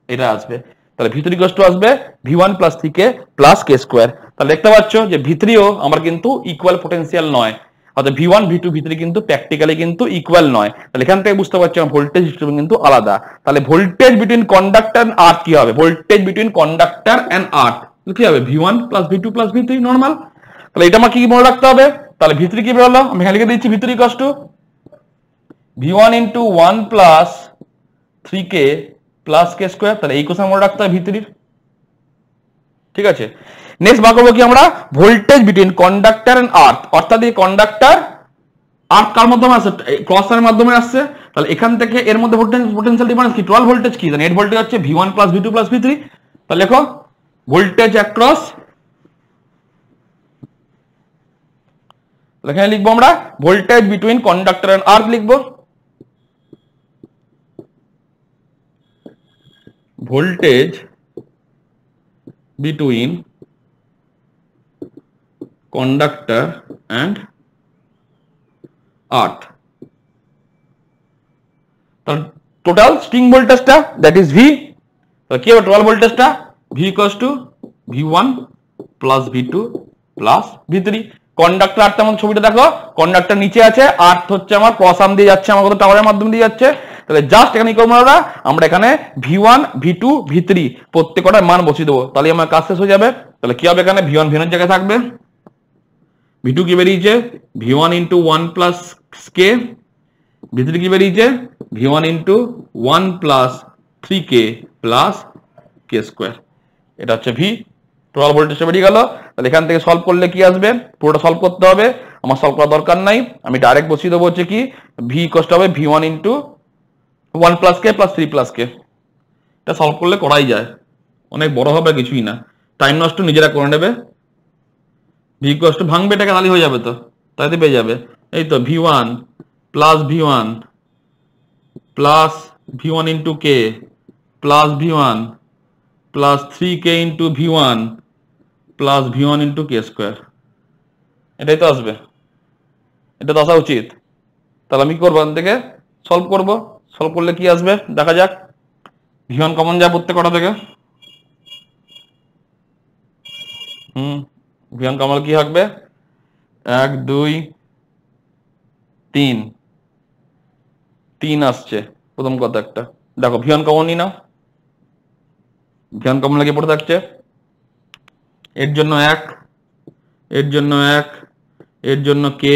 এটা আসবে, তাহলে V3 ইকুয়ালস টু আসবে V1 plus 3k plus k square, তাহলে দেখতে পাচ্ছ যে V3 ও আমার কিন্তু ইকুয়াল পোটেনশিয়াল নয়, অর্থাৎ V1 V2 V3 কিন্তু প্র্যাকটিক্যালি কিন্তু ইকুয়াল নয়, তাহলে এখান থেকে বুঝতে পারছি ভোল্টেজ ডিস্ট্রিবিউশন কিন্তু আলাদা, তাহলে voltage between conductor and earth কি হবে, voltage between conductor and earth কি হবে V1 plus V2 plus V3 normal, তাহলে এটা আমাকে কি মনে রাখতে হবে, তাহলে V3 কি বের হলো, আমি এখানে লিখে দিচ্ছি V3 equals to V1 into 1 plus 3k plus k square, তাহলে এই কোশ্চেন মনে রাখতে হবে V3, ঠিক আছে নেক্সট বার করব কি আমরা voltage between conductor and earth, অর্থাৎ এই কন্ডাক্টর আর্থ কার মাধ্যমে আসছে, ক্রস তারের মাধ্যমে আসছে, তাহলে এখান থেকে এর মধ্যে পোটেনশিয়াল ডিফারেন্স কি, টোটাল ভোল্টেজ কি, নেট ভোল্টেজ হচ্ছে V1 plus V2 plus V3, তাহলে দেখো ভোল্টেজ অ্যাক্রস, এখানে লিখবো আমরা voltage between conductor and earth লিখবো, voltage between conductor and earth, total string ভোল্টেজটা দ্যাট ইজ V, কি হবে টোটাল ভোল্টেজটা V equals to V1 plus V2 plus V3, conductor earth আমাদের ছবিটা দেখো, কন্ডাক্টর নিচে আছে, আর্থ হচ্ছে আমার ক্রস আর্ম দিয়ে যাচ্ছে, আমার কত টাওয়ারের মাধ্যমে দিয়ে যাচ্ছে, তাহলে জাস্ট এখানে কি করবো আমরা এখানে V1 V2 V3 প্রত্যেকটার মান বসিয়ে দেবো, তাহলে আমার কাজ শেষ হয়ে যাবে, তাহলে কি হবে এখানে V1 V1 এর জায়গায় থাকবে, V2 কি বেরিয়েছে V1 into 1 plus k, V3 কি বেরিয়েছে V1 into 1 plus 3k plus k square, এটা হচ্ছে V, টোটাল ভোল্টেজটা বেরিয়ে গেল, তাহলে এখান থেকে সলভ করলে কি আসবে, পুরোটা সলভ করতে হবে, আমার সলভ করার দরকার নাই, আমি ডাইরেক্ট বসিয়ে দেবো হচ্ছে কি V ইকুয়ালস টু হবে V1 into 1 plus k plus 3 plus k, এটা সলভ করলে করাই যায়, অনেক বড় হবে কিছুই না, টাইম নষ্ট নিজেরা করে নেবে। ভি ইকুয়ালস টু ভাঙবে এটাকে, তাহলে হয়ে যাবে, তো তাইতে পেয়ে যাবে। এই তো v1 plus v1 plus v1 into k plus v1 plus 3k into v1 plus v1 into k square, এটাই তো আসবে, এটা তো আসা উচিত। তাহলে আমি কি করবো, এখান থেকে সলভ করবো। সলভ করলে কি আসবে দেখা যাক। v1 কমন যায় প্রত্যেক কটা থেকে, v1 কমন কি থাকবে, 1 2 3, 3 আসছে প্রথম কথা একটা। দেখো v1 কমন নি নাও, v1 কমন লাগে পড়ে থাকছে, এর জন্য 1, এর জন্য 1, এর জন্য কে,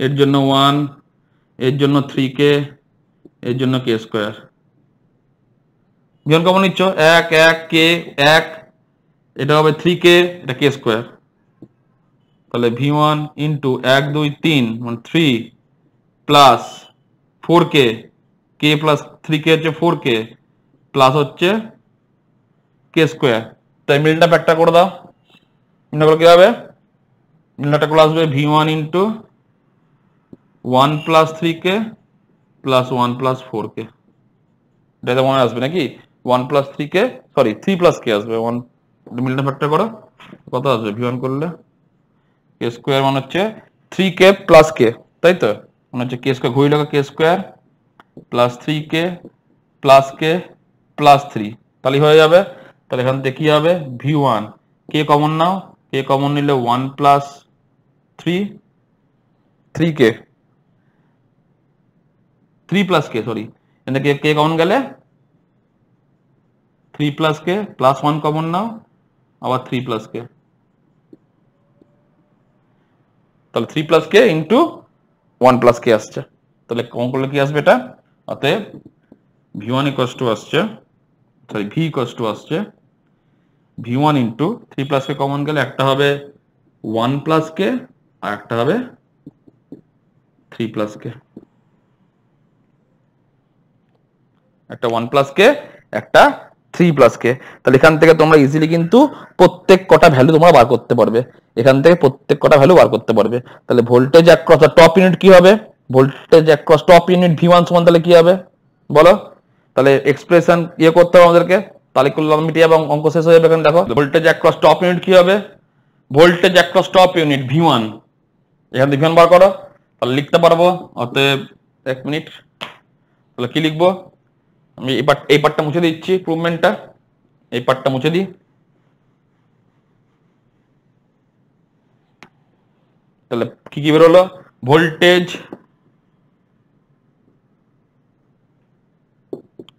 এর জন্য 1, এর জন্য 3k, এর জন্য কে স্কোয়ার। v1 কমন নিচ্ছ, 1 1 কে 1, এটা হবে 3k, এটা কে স্কোয়ার। তাহলে v1 ইন্টু 1 2 3 মানে 3 plus 4k, k plus 3k হচ্ছে 4k প্লাস হচ্ছে কে স্কোয়ার। তাই মিলটা ফ্যাক্টর করে দাও, মিলটা করলে কি হবে, মিলটা করে আসবে v1 into 1 plus 3k plus 1 plus 4k, এটা মনে আসবে নাকি, 1 প্লাস 3k, সরি 3 প্লাস কে আসবে 1, মিলটা ফ্যাক্টর করো কত আসবে, v1 করলে কে স্কোয়ার মানে হচ্ছে 3k প্লাস কে, তাই তো মানে হচ্ছে কে স্কোয়ার ঘুরি লাগা কে square plus 3k plus k plus 3, তাহলে হয়ে যাবে। তাহলে এখান থেকে কি হবে, v1 কে কমন নাও, কে কমন নিলে 1 প্লাস 3k 3 প্লাস কে, সরি এখান থেকে কে কমন গেলে 3 প্লাস কে প্লাস 1 কমন নাও, আবার 3 প্লাস কে, তাহলে 3 প্লাস কে ইন্টু 1 প্লাস কে আসছে। তাহলে কমন করলে কি আসবে এটা, অতএব v1 ইকুয়ালস টু আসছে, সরি v ইকুয়ালস টু আসছে v1 ইন্টু 3 প্লাস কে কমন গেলে একটা হবে 1 প্লাস কে আর একটা হবে 3 প্লাস কে, একটা 1 প্লাস কে একটা 3 প্লাস কে। তাহলে এখান থেকে তোমরা ইজিলি কিন্তু প্রত্যেক কটা ভ্যালু তোমরা বার করতে পারবে, এখান থেকে প্রত্যেক কটা ভ্যালু বার করতে পারবে। তাহলে ভোল্টেজ অ্যাক্রস টপ ইউনিট কি হবে, voltage across top unit v1 সমান তাহলে কি হবে বলো। তাহলে এক্সপ্রেশন ইয়ে করতে হবে আমাদেরকে, তাহলে কিলোমিটার এবং অঙ্ক শেষ হয়ে যাবে। এখানে দেখো ভোল্টেজ অ্যাক্রস টপ ইউনিট কি হবে, voltage across top unit v1, এখান থেকে v1 বার করো, তাহলে লিখতে পারবো। অতএব 1 মিনিট, তাহলে কি লিখবো, আমি এই পার্টটা মুছে দিচ্ছি, প্রুভমেন্টটা এই পার্টটা মুছে দিই। তাহলে কি কি বেরোলো, voltage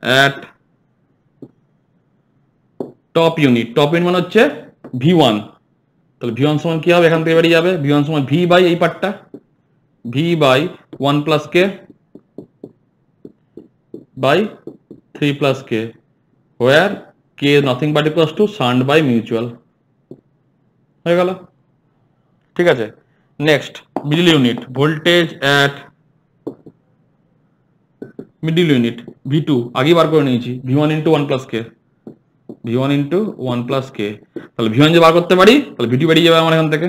at top unit, top unit মানে হচ্ছে v1, তাহলে v1 সমান কি হবে, এখান থেকে বেরিয়ে যাবে v1 সমান v বাই এই পার্টটা v by 1 plus K by 3 plus K, where k is nothing but equals to shunt by mutual, হয়ে গেল। ঠিক আছে, next middle unit, voltage at middle unit v2 আগে বার করে নিয়েছি, v1 ইন্টু 1 প্লাস কে, v1 ইন্টু 1 প্লাস কে, তাহলে v1 যে বার করতে পারি তাহলে v2 বেরিয়ে যাবে আমার এখান থেকে।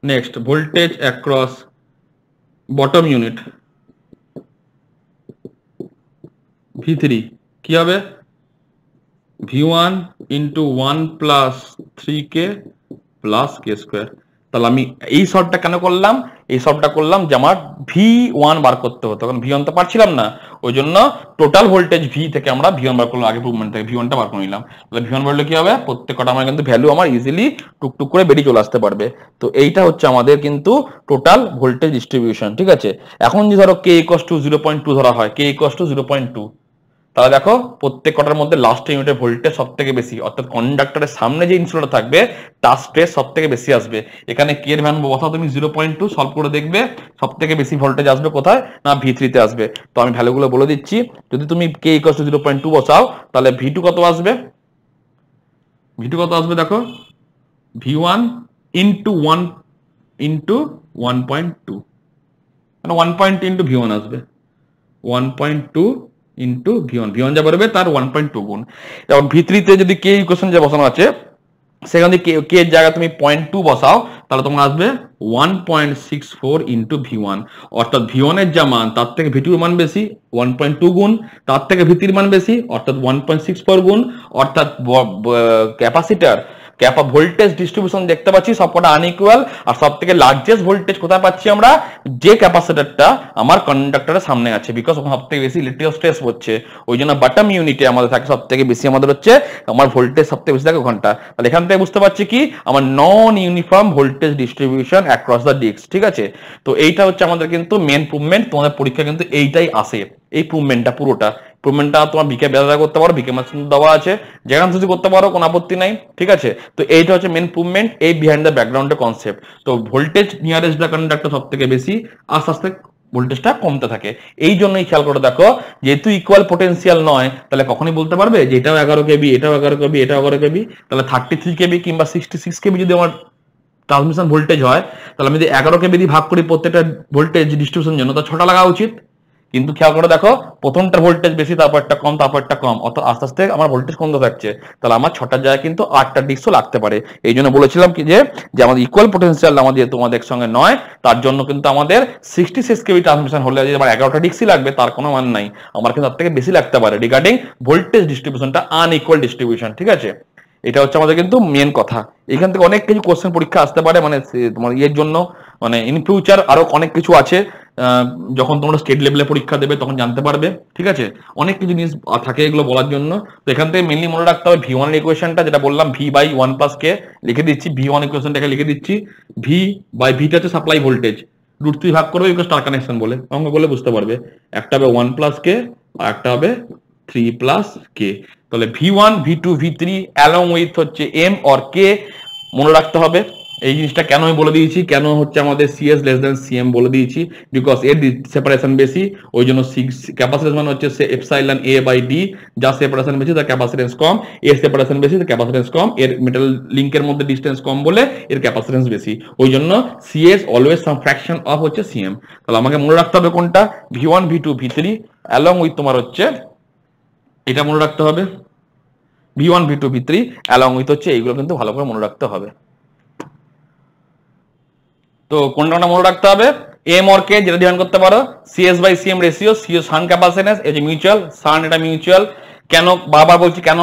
Next voltage across bottom unit v3 কি হবে, v1 into 1 plus 3k plus k square. তাহলে আমি এই সলভটা কেন করলাম, এই সলভটা করলাম যে আমার v1 বার করতে হতো, কারণ v1 তো পারছিলাম না, ওই জন্য টোটাল ভোল্টেজ v থেকে আমরা v1 বার করলাম, আগে প্রুভমেন্ট থেকে v1টা বার করে নিলাম। তাহলে v1 বললে কি হবে, প্রত্যেকটা আমার কিন্তু ভ্যালু আমার ইজিলি টুকটুক করে বেরিয়ে চলে আসতে পারবে। তো এইটা হচ্ছে আমাদের কিন্তু টোটাল ভোল্টেজ ডিস্ট্রিবিউশন। ঠিক আছে, এখন যদি ধরো k ইকুয়ালস টু 0.2 ধরা হয়, k ইকুয়ালস টু 0.2, তাহলে দেখো প্রত্যেক কটার মধ্যে লাস্ট ইউনিটের ভোল্টেজ সব থেকে বেশি, অর্থাৎ কন্ডাক্টরের সামনে যে ইনসুলেটর থাকবে তার স্ট্রেস সব থেকে বেশি আসবে। এখানে কে এর মান বসাও তুমি 0.2, সলভ করে দেখবে সব থেকে বেশি ভোল্টেজ আসবে কোথায় না v3 তে আসবে। তো আমি ভ্যালুগুলো বলে দিচ্ছি, যদি তুমি k ইকুয়ালস টু 0.2 বসাও তাহলে v2 কত আসবে, v2 কত আসবে দেখো, v1 ইন্টু 1 ইন্টু 1.2, মানে 1.2 ইন্টু v1 আসবে 1.2 ইন্টু V1 যা বেরোবে তার 1.2 গুণ। এবং V3 তে যদি কে ইকুয়েশন যে বসানো আছে সেখানে যদি কে এর জায়গায় তুমি 0.2 বসাও তাহলে তোমার আসবে 1.64 ইন্টু V1, অর্থাৎ V1 এর যা মান তার থেকে V2 এর মান বেশি 1.2 গুণ, তার থেকে V3 এর মান বেশি অর্থাৎ 1.64 গুণ, অর্থাৎ ক্যাপাসিটার ভোল্টেজ ডিস্ট্রিবিউশন দেখতে পাচ্ছি সবকটা আনইকুয়াল। আর সব থেকে লার্জেস্ট ভোল্টেজ কোথায় পাচ্ছি আমরা, যে ক্যাপাসিটারটা আমার কন্ডাক্টরের সামনে আছে, বিকজ ওখানে সব থেকে বেশি ইলেকট্রিক স্ট্রেস হচ্ছে, ওই জন্য বটম ইউনিটে আমাদের থাকে সব থেকে বেশি, আমাদের হচ্ছে আমার ভোল্টেজ সব থেকে বেশি থাকে ওখানটা। তাহলে এখান থেকে বুঝতে পারছি কি আমার non uniform voltage distribution across the disc, ঠিক আছে। তো এইটা হচ্ছে আমাদের কিন্তু মেন প্রুভমেন্ট, তোমাদের পরীক্ষা কিন্তু এইটাই আসে, এই প্রুভমেন্টটা পুরোটা। প্রুভমেন্টটা তোমার বিকে বেদা করতে পারো, বিকে মাস দেওয়া আছে, যেখানে যদি করতে পারো কোনো আপত্তি নাই, ঠিক আছে। তো এইটা হচ্ছে মেন প্রুভমেন্ট, এই বিহাইন্ড দ্য ব্যাকগ্রাউন্ডের কনসেপ্ট। তো ভোল্টেজ নিয়ারেস্ট দ্য কন্ডাক্টর সব থেকে বেশি, আস্তে আস্তে ভোল্টেজটা কমতে থাকে। এই জন্যই খেয়াল করে দেখো, যেহেতু ইকুয়াল পোটেনশিয়াল নয় তাহলে কখনই বলতে পারবে যে এটাও 11 কেবি, এটাও 11 কেবি, এটাও 11 কেবি, তাহলে 33 কেবি কিংবা 66 কেবি যদি আমার ট্রান্সমিশন ভোল্টেজ হয় তাহলে আমি যদি 11 কেবি দিয়ে ভাগ করি প্রত্যেকটা ভোল্টেজ ডিস্ট্রিবিউশন জন্য, তো 6টা লাগা উচিত। কিন্তু খেয়াল করে দেখো প্রথমটা ভোল্টেজ বেশি, তারপরটা কম, তারপরটা কম, অত আস্তে আস্তে আমার ভোল্টেজ কমতে থাকছে। তাহলে আমার 6টার জায়গায় কিন্তু 8টা ডিস্কও লাগতে পারে। এই জন্য বলেছিলাম কি যে আমাদের ইকুয়াল পোটেনশিয়াল আমাদের তোমাদের সঙ্গে নয়, তার জন্য কিন্তু আমাদের 66 কেবি ট্রান্সমিশন হলে যদি আমার 11টা ডিস্কই লাগবে তার কোনো মান নাই, আমার কিন্তু তার থেকে বেশি লাগতে পারে রিগার্ডিং ভোল্টেজ ডিস্ট্রিবিউশনটা আনইকুয়াল ডিস্ট্রিবিউশন, ঠিক আছে। এটা হচ্ছে আমাদের কিন্তু মেন কথা। এখান থেকে অনেক কিছু কোশ্চেন পরীক্ষা আসতে পারে, মানে তোমার ইয়ের জন্য, মানে ইন ফিউচার আরো অনেক কিছু আছে, যখন তোমরা স্টেট লেভেলে পরীক্ষা দেবে তখন জানতে পারবে, ঠিক আছে। অনেক কিছু জিনিস থাকে এগুলো বলার জন্য। তো এখান থেকে মেনলি মনে রাখতে হবে V1 এর ইকুয়েশনটা, যেটা বললাম V/1 + K লিখে দিচ্ছি, V1 ইকুয়েশনটাকে লিখে দিচ্ছি, V বাই ভিটা হচ্ছে সাপ্লাই ভোল্টেজ, √3 ভাগ করবে বিকজ স্টার কানেকশন বলে অঙ্ক বলে বুঝতে পারবে। একটা হবে 1 + K আর একটা হবে 3 + K। তাহলে V1 V2 V3 along with হচ্ছে M অর K মনে রাখতে হবে। এই জিনিসটা কেন আমি বলে দিয়েছি, কেন হচ্ছে আমাদের CS লেস দেন CM বলে দিয়েছি, বিকজ এর সেপারেশন বেশি, ওই জন্য ক্যাপাসিটেন্স মানে হচ্ছে এপসাইলন A/D, যা সেপারেশন বেশি তার ক্যাপাসিটেন্স কম, এর সেপারেশন বেশি তার ক্যাপাসিটেন্স কম, এর মেটাল লিংকের মধ্যে ডিসটেন্স কম বলে এর ক্যাপাসিটেন্স বেশি, ওই জন্য CS always some fraction of হচ্ছে CM। তাহলে আমাকে মনে রাখতে হবে কোনটা, V1 V2 V3 along with তোমার হচ্ছে এটা মনে রাখতে হবে, V1 V2 V3 along with হচ্ছে এইগুলো কিন্তু ভালো করে মনে রাখতে হবে। তো কোনটা মনে রাখতে হবে, M or K যেটা ধ্যান করতে পারো, CS/CM ratio, CS shunt capacitance, এই যে মিউচুয়াল শান্ট, এটা মিউচুয়াল। কেন বারবার বলছি, কেন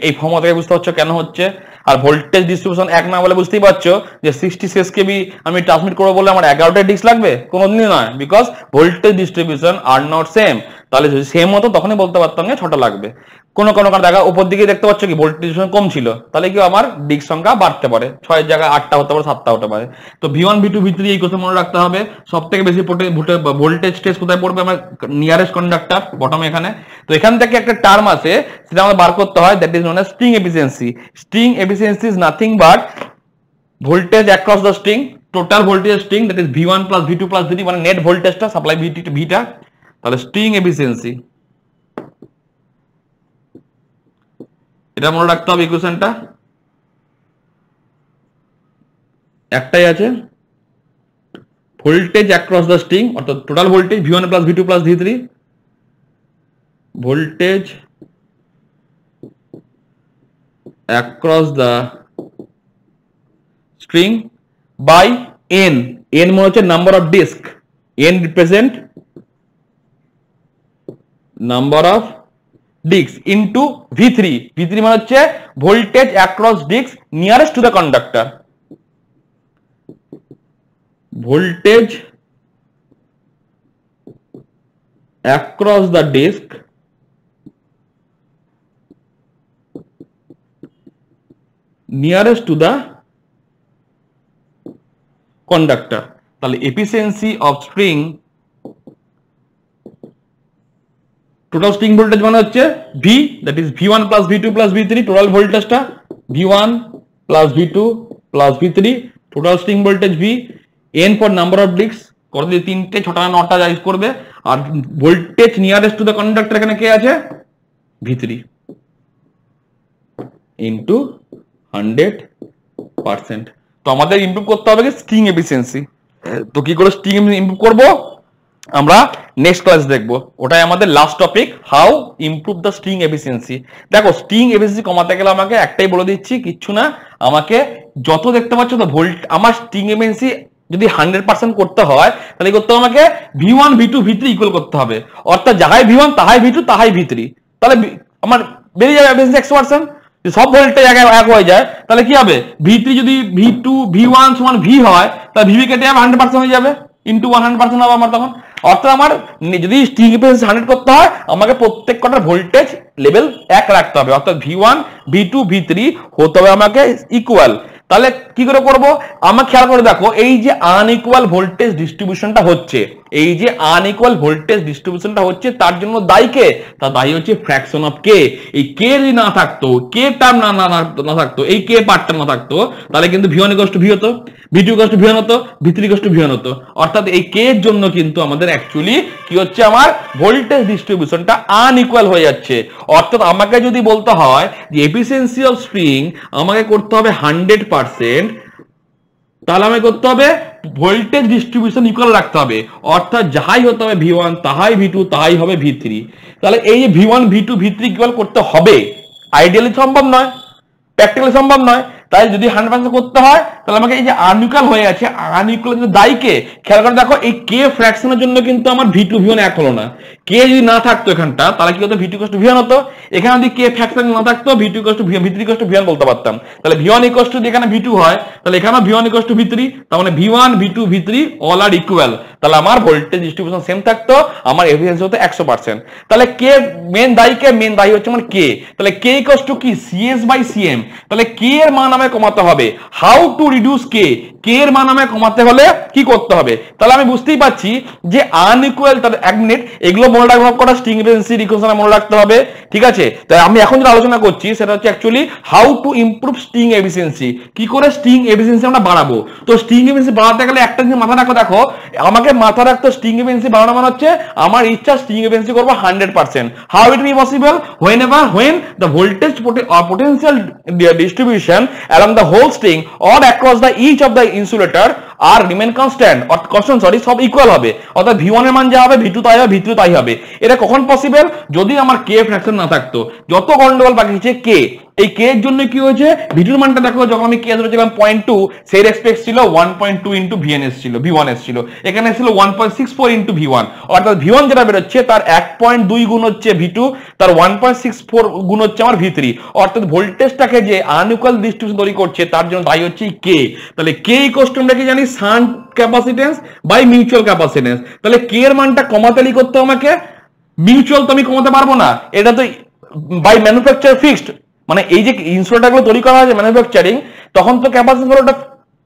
এই ফর্মুলা থেকে বুঝতে পারছো কেন হচ্ছে। আর ভোল্টেজ ডিস্ট্রিবিউশন এক না বলে বুঝতেই পারছো যে 66 কেবি আমি ট্রান্সমিট করবো বলে আমার 11টা ডিস্ক লাগবে, কোনোদিনই নয়, because voltage distribution are not same. তাহলে যদি সেম হতো তখনই বলতে পারতাম যে 6টা লাগবে। কোনো কারণ দেখা উপর দিকে দেখতে পাচ্ছ কি ভোল্টেজ কম ছিল, তাহলে কি আমার ডিস্ক সংখ্যা বাড়তে পারে, 6 জায়গায় 8টা হতে পারে, 7টা হতে পারে। তো V1 V2 V3 এই কথা মনে রাখতে হবে। সব থেকে বেশি ভোল্টেজ স্টেজ কোথায় পড়বে, আমার নিয়ারেস্ট কন্ডাক্টর বটম এখানে। তো এখান থেকে একটা টার্ম আছে সেটা আমাদের বার করতে হয়, that is known as string efficiency. String efficiency is nothing but voltage across the string, total voltage string, that is V1 + V2 + V3, মানে নেট ভোল্টেজটা সাপ্লাই ভিটা। তাহলে স্ট্রিং এফিসিয়েন্সি এটা মনে রাখতে হবে। ইকুয়েশনটা একটাই আছে, ভোল্টেজ অ্যাক্রস দ্য স্ট্রিং অর্থাৎ total voltage V1 + V2 + V3, voltage across the string by N, N মানে হচ্ছে number of disc, N represent number of disc into V3, V3 মানে হচ্ছে voltage across disc nearest to the conductor, voltage across the disc nearest to the conductor. তাহলে efficiency of string, total string voltage মানে হচ্ছে V, that is V1 + V2 + V3, total ভোল্টেজটা V1 + V2 + V3, total string voltage V, N for number of disc, কত দিয়ে 3টে 6টা 9টা যাই করবে, আর voltage nearest to the conductor এখানে কে আছে, V3 ইনটু 100%। তো আমাদের ইমপ্রুভ করতে হবে কি স্ট্রিং এফিসিয়েন্সি। তো কি করে স্ট্রিং ইমপ্রুভ করব, আমরা নেক্সট ক্লাস দেখবো, ওটাই আমাদের last topic, how improve the string efficiency. দেখো স্ট্রিং এফিসিয়েন্সি কমাতে গেলে আমাকে একটাই বলে দিচ্ছি, কিচ্ছু না, আমাকে যত দেখতে পাচ্ছ তো ভোল্ট, আমার স্ট্রিং এফিসিয়েন্সি যদি 100% করতে হয় তাহলে করতে হবে আমাকে V1 V2 V3 ইকুয়াল করতে হবে, অর্থাৎ যাহাই V1 তাহাই V2 তাহাই V3, তাহলে আমার বেরিয়ে যাবে এফিসিয়েন্সি 100%। সব ভোল্টেজ এক হয়ে যায় তাহলে কি হবে, V3 যদি V2 V1 সমান V হয় তাহলে VV কেটে যাবে 100% হয়ে যাবে, ইন্টু 100% হবে আমার তখন। অর্থাৎ আমার যদি স্ট্রিং এফিসিয়েন্সি 100 করতে হয় আমাকে প্রত্যেক কটার ভোল্টেজ লেভেল এক রাখতে হবে, অর্থাৎ V1 V2 V3 হতে হবে আমাকে ইকুয়াল। তাহলে কি করে করব, আমার খেয়াল করে দেখো, এই যে আনইকুয়াল ভোল্টেজ ডিস্ট্রিবিউশনটা হচ্ছে, এই যে আনইকুয়াল ভোল্টেজ ডিস্ট্রিবিউশনটা হচ্ছে তার জন্য দায়ী কে, তার দায়ী হচ্ছে ফ্র্যাকশন অফ কে। এই কে যদি না থাকতো, কে টার্ম না থাকতো, এই কে পার্টটা না থাকতো, তাহলে কিন্তু V1 = V হতো, V2 = V1 হতো, V3 = V1 হতো। অর্থাৎ এই কে এর জন্য কিন্তু আমাদের অ্যাকচুয়ালি কি হচ্ছে, আমার ভোল্টেজ ডিস্ট্রিবিউশনটা আনইকুয়াল হয়ে যাচ্ছে। অর্থাৎ আমাকে যদি বলতে হয় যে এফিসিয়েন্সি অফ স্ট্রিং আমাকে করতে হবে 100%, তাহলে আমাকে করতে হবে ভোল্টেজ ডিস্ট্রিবিউশন ইকুয়াল রাখতে হবে, অর্থাৎ যাহাই হতে হবে V1 তাহাই V2 তাহাই হবে V3। তাহলে এই যে V1 V2 V3 ইকুয়াল করতে হবে, আইডিয়ালি সম্ভব নয়, প্র্যাকটিক্যালি সম্ভব নয়। তাই যদি 100% করতে হয় তাহলে আমাকে এই যে আনইকুয়াল হয়ে আছে, আনইকুয়াল কিন্তু দায়ী কে, খেয়াল করে দেখো এই কে ফ্র্যাকশনের জন্য কিন্তু আমার V2 V1 এক হলো না। কে যদি না থাকতো এখানটা তাহলে কি হতো, V2 = V1 হতো। এখানে যদি কে ফ্র্যাকশন না থাকতো V2 = V3 = V1 বলতে পারতাম। তাহলে V1 যদি এখানে V2 হয় তাহলে এখানে V1 = V3, তার মানে V1 V2 V3 অল আর ইকুয়াল, তাহলে আমার ভোল্টেজ ডিস্ট্রিবিউশন সেম থাকতো, আমার এফিসিয়েন্সি হতো 100%। তাহলে কে মেন দায়ী, কে মেন দায়ী হচ্ছে আমার কে, তাহলে কে = কি CS/CM। তাহলে কে এর মান আমাকে কমাতে হবে, হাউ টু রিডিউস কে, কে এর মান আমাকে কমাতে হলে কি করতে হবে। তাহলে আমি বুঝতেই পারছি যে আনইকুয়াল, তাহলে এক মিনিট এগুলো মনে রাখবার করা স্ট্রিং এফিসিয়েন্সি ইকুয়েশন মনে রাখতে হবে, ঠিক আছে। তাই আমি এখন যেটা আলোচনা করছি সেটা হচ্ছে actually how to improve string efficiency, কি করে স্ট্রিং এফিসিয়েন্সি আমরা বাড়াবো। তো স্ট্রিং এফিসিয়েন্সি বাড়াতে গেলে একটা জিনিস মাথা রাখো, দেখো আমাকে মাথা রাখতে স্ট্রিং এফিসিয়েন্সি বাড়ানো মানে হচ্ছে আমার ইচ্ছা স্ট্রিং এফিসিয়েন্সি করব 100%। How it be possible, when the voltage potential distribution along the whole string or across the each of the insulator আর রিমেন কনস্ট্যান্ট, সব ইকুয়াল হবে, অর্থাৎ V1 এর মান যা হবে V2 তাই হবে, V3 তাই হবে। এটা কখন পসিবল, যদি আমার কে ফ্র্যাকশন না থাকতো। যত গন্ডগোল বাকি আছে কে, এই কে এর জন্য কি হয়েছে, V2 এর মানটা দেখো, যখন আমি কে ধরেছিলাম 0.2, সেই রেসপেক্ট ছিল 1.2 ইনটু V1 ছিল, এখানে ছিল 1.64 ইনটু V1, অর্থাৎ V1 যেটা বের হচ্ছে তার 1.2 গুণ হচ্ছে V2, তার 1.64 গুণ হচ্ছে আমার V3, অর্থাৎ ভোল্টেজটাকে যে আনইকুয়াল ডিস্ট্রিবিউশন তৈরি করছে তার জন্য দায়ী হচ্ছে কে। তাহলে কে আমরা কি জানি, shunt capacitance by mutual capacitance. তাহলে কে এর মানটা কমাতে করতে আমাকে, মিউচুয়াল তো আমি কমাতে পারবো না, এটা তো বাই ম্যানুফ্যাকচার ফিক্সড, মানে এই যে ইনসুলেটরগুলো তৈরি করা হয়েছে ম্যানুফ্যাকচারিং, তখন তো ক্যাপাসিটেন্স ওটা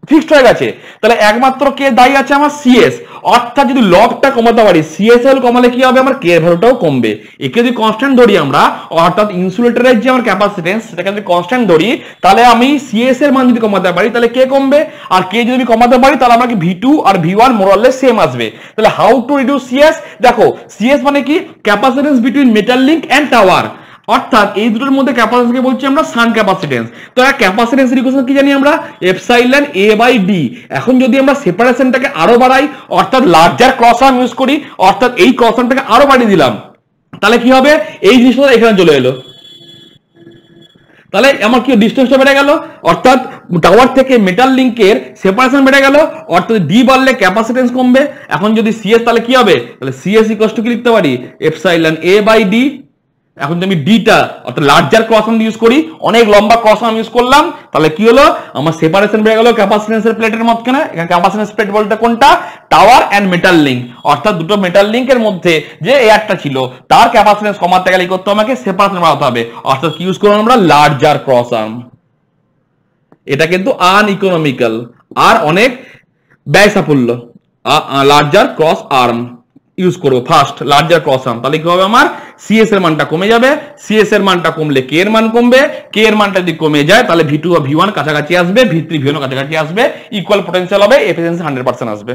ফিক্সড হয়ে গেছে। তাহলে একমাত্র কে দায়ী আছে, আমার সিএস। অর্থাৎ যদি লবটা কমাতে পারি, সিএস ভ্যালু কমালে কি হবে, আমার কে এর ভ্যালুটাও কমবে। একে যদি কনস্ট্যান্ট ধরি আমরা, অর্থাৎ ইনসুলেটরের যে আমার ক্যাপাসিটেন্স সেটাকে যদি কনস্ট্যান্ট ধরি, তাহলে আমি সিএস এর মান যদি কমাতে পারি তাহলে কে কমবে, আর কে যদি আমি কমাতে পারি তাহলে আমাকে V2 আর V1 মোরলেস সেম আসবে। তাহলে হাউ টু রিডিউস সিএস, দেখো সিএস মানে কি, capacitance between metal link and tower, অর্থাৎ এই দুটোর মধ্যে ক্যাপাসিটেন্সকে বলছি আমরা শান্ট ক্যাপাসিটেন্স। তো ক্যাপাসিটেন্স ইকুয়েশন কি জানি আমরা, এপসাইলন A/D। এখন যদি আমরা সেপারেশনটাকে আরো বাড়াই, অর্থাৎ লার্জার ক্রস আর্ম ইউজ করি, অর্থাৎ এই ক্রস আর্মটাকে আরো বাড়িয়ে দিলাম, তাহলে কি হবে, এই জিনিসটা এখানে চলে এলো, তাহলে আমার কি ডিসটেন্সটা বেড়ে গেল, অর্থাৎ টাওয়ার থেকে মেটাল লিংকের সেপারেশন বেড়ে গেল, অর্থাৎ ডি বাড়লে ক্যাপাসিটেন্স কমবে। এখন যদি সিএস, তাহলে কি হবে, তাহলে সিএস ইকুয়াল টু কি লিখতে পারি, এপসাইলন A/D। এখন যদি আমি ডিটা অর্থাৎ লার্জার ক্রস আর্ম ইউজ করি, অনেক লম্বা ক্রস আর্ম ইউজ করলাম, তাহলে কি হলো, আমার সেপারেশন বেড়ে গেল ক্যাপাসিটেন্সের প্লেটের মধ্যখানে। এখানে ক্যাপাসিটেন্স প্লেট বলতে কোনটা, টাওয়ার এন্ড মেটাল লিংক, অর্থাৎ দুটো মেটাল লিংকের মধ্যে যে এয়ারটা ছিল তার ক্যাপাসিটেন্স কমাতে গেলে করতে আমাকে সেপারেশন বাড়াতে হবে, অর্থাৎ কি ইউজ করব আমরা, লার্জার ক্রস আর্ম। এটা কিন্তু আনইকোনমিক্যাল আর অনেক ব্যয় সাফল্য, লার্জার ক্রস আর্ম ইউজ করবো ফার্স্ট, লার্জার ক্রস আর্ম। তাহলে কি হবে, আমার সিএস এর মানটা কমে যাবে, সিএস এর মানটা কমলে কে এর মান কমবে, কে এর মানটা যদি কমে যায় তাহলে V2 আর V1 কাছাকাছি আসবে, V3 V1 কাছাকাছি আসবে, ইকুয়াল পটেনশিয়াল হবে, এফিসিয়েন্সি 100% আসবে।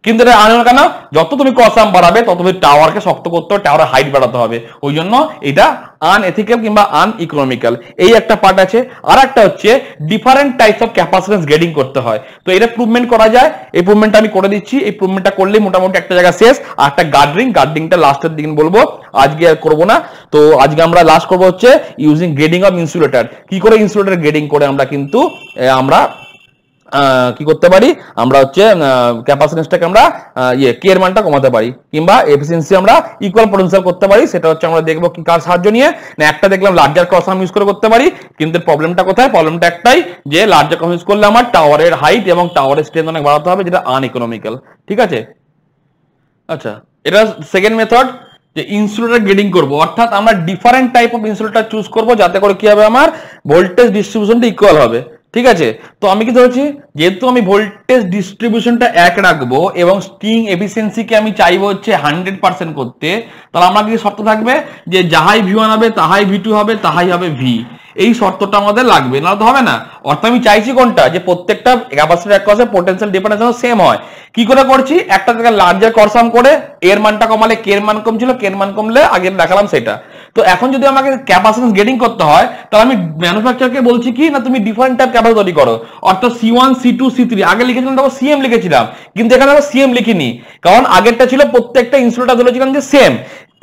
কিন্তু এটা আনবে কেন? যত তুমি ক্রস আর্ম বাড়াবে তত তুমি টাওয়ারকে শক্ত করতে হবে, টাওয়ারের হাইট বাড়াতে হবে, ওই জন্য এটা আনএথিক্যাল কিংবা আনইকোনমিক্যাল। এই একটা পার্ট আছে। আর একটা হচ্ছে different types of capacitance grading করতে হয়, তো এটা প্রুভমেন্ট করা যায়। এই প্রুভমেন্টটা আমি করে দিচ্ছি। এই প্রুভমেন্টটা করলে মোটামুটি একটা জায়গা শেষ। আর একটা গার্ডিংটা লাস্টের দিন বলবো, আজকে আর করবো না। তো আজকে আমরা লাস্ট করবো হচ্ছে ইউজিং গ্রেডিং অফ ইনসুলেটর। কি করে ইনসুলেটর গ্রেডিং করে আমরা কিন্তু আমরা কি করতে পারি, আমরা হচ্ছে ক্যাপাসিটেন্সটাকে আমরা কে এর মানটা কমাতে পারি, কিংবা এফিসিয়েন্সি আমরা ইকুয়াল পোটেনশিয়াল করতে পারি। সেটা হচ্ছে আমরা দেখবো কি কার সাহায্য নিয়ে। না একটা দেখলাম লার্জার ক্রস আর্ম ইউজ করে করতে পারি, কিন্তু প্রবলেমটা কোথায়? প্রবলেমটা একটাই যে লার্জার ক্রস ইউজ করলে আমার টাওয়ারের হাইট এবং টাওয়ারের স্ট্রেংথ অনেক বাড়াতে হবে, যেটা আনইকোনমিক্যাল। ঠিক আছে, আচ্ছা এটা সেকেন্ড মেথড, যে ইনসুলেটর গ্রেডিং করব, অর্থাৎ আমরা different type of insulator choose করব যাতে করে কি হবে, আমার ভোল্টেজ ডিস্ট্রিবিউশনটা ইকুয়াল হবে। ঠিক আছে, তো আমি কি ধরেছি, যেহেতু আমি ভোল্টেজ ডিস্ট্রিবিউশনটা এক রাখবো এবং স্ট্রিং এফিসিয়েন্সিকে আমি চাইবো হচ্ছে 100% করতে, তাহলে আমার কি শর্ত থাকবে যে যাহাই V1 হবে তাহাই V2 হবে তাহাই হবে V। এই শর্তটা আমাদের লাগবে, না তো হবে না। অর্থাৎ আমি চাইছি কোনটা, যে প্রত্যেকটা ক্যাপাসিটর অ্যাক্রসে পোটেনশিয়াল ডিফারেন্স যেন সেম হয়। কি করে করছি, একটা থেকে লার্জার করসাম করে এর মানটা কমালে কে এর মান কমছিল, কে এর মান কমলে আগে দেখালাম সেটা। তো এখন যদি আমাকে ক্যাপাসিটেন্স গ্রেডিং করতে হয়, তাহলে আমি ম্যানুফ্যাকচারকে বলছি কি না, তুমি ডিফারেন্ট টাইপ ক্যাপাসিটর তৈরি করো। অর্থাৎ C1 C2 C3 আগে লিখেছিলাম, তখন CM লিখেছিলাম, কিন্তু এখানে আমরা CM লিখিনি, কারণ আগেরটা ছিল প্রত্যেকটা ইনসুলেটর ধরেছিলাম যে সেম।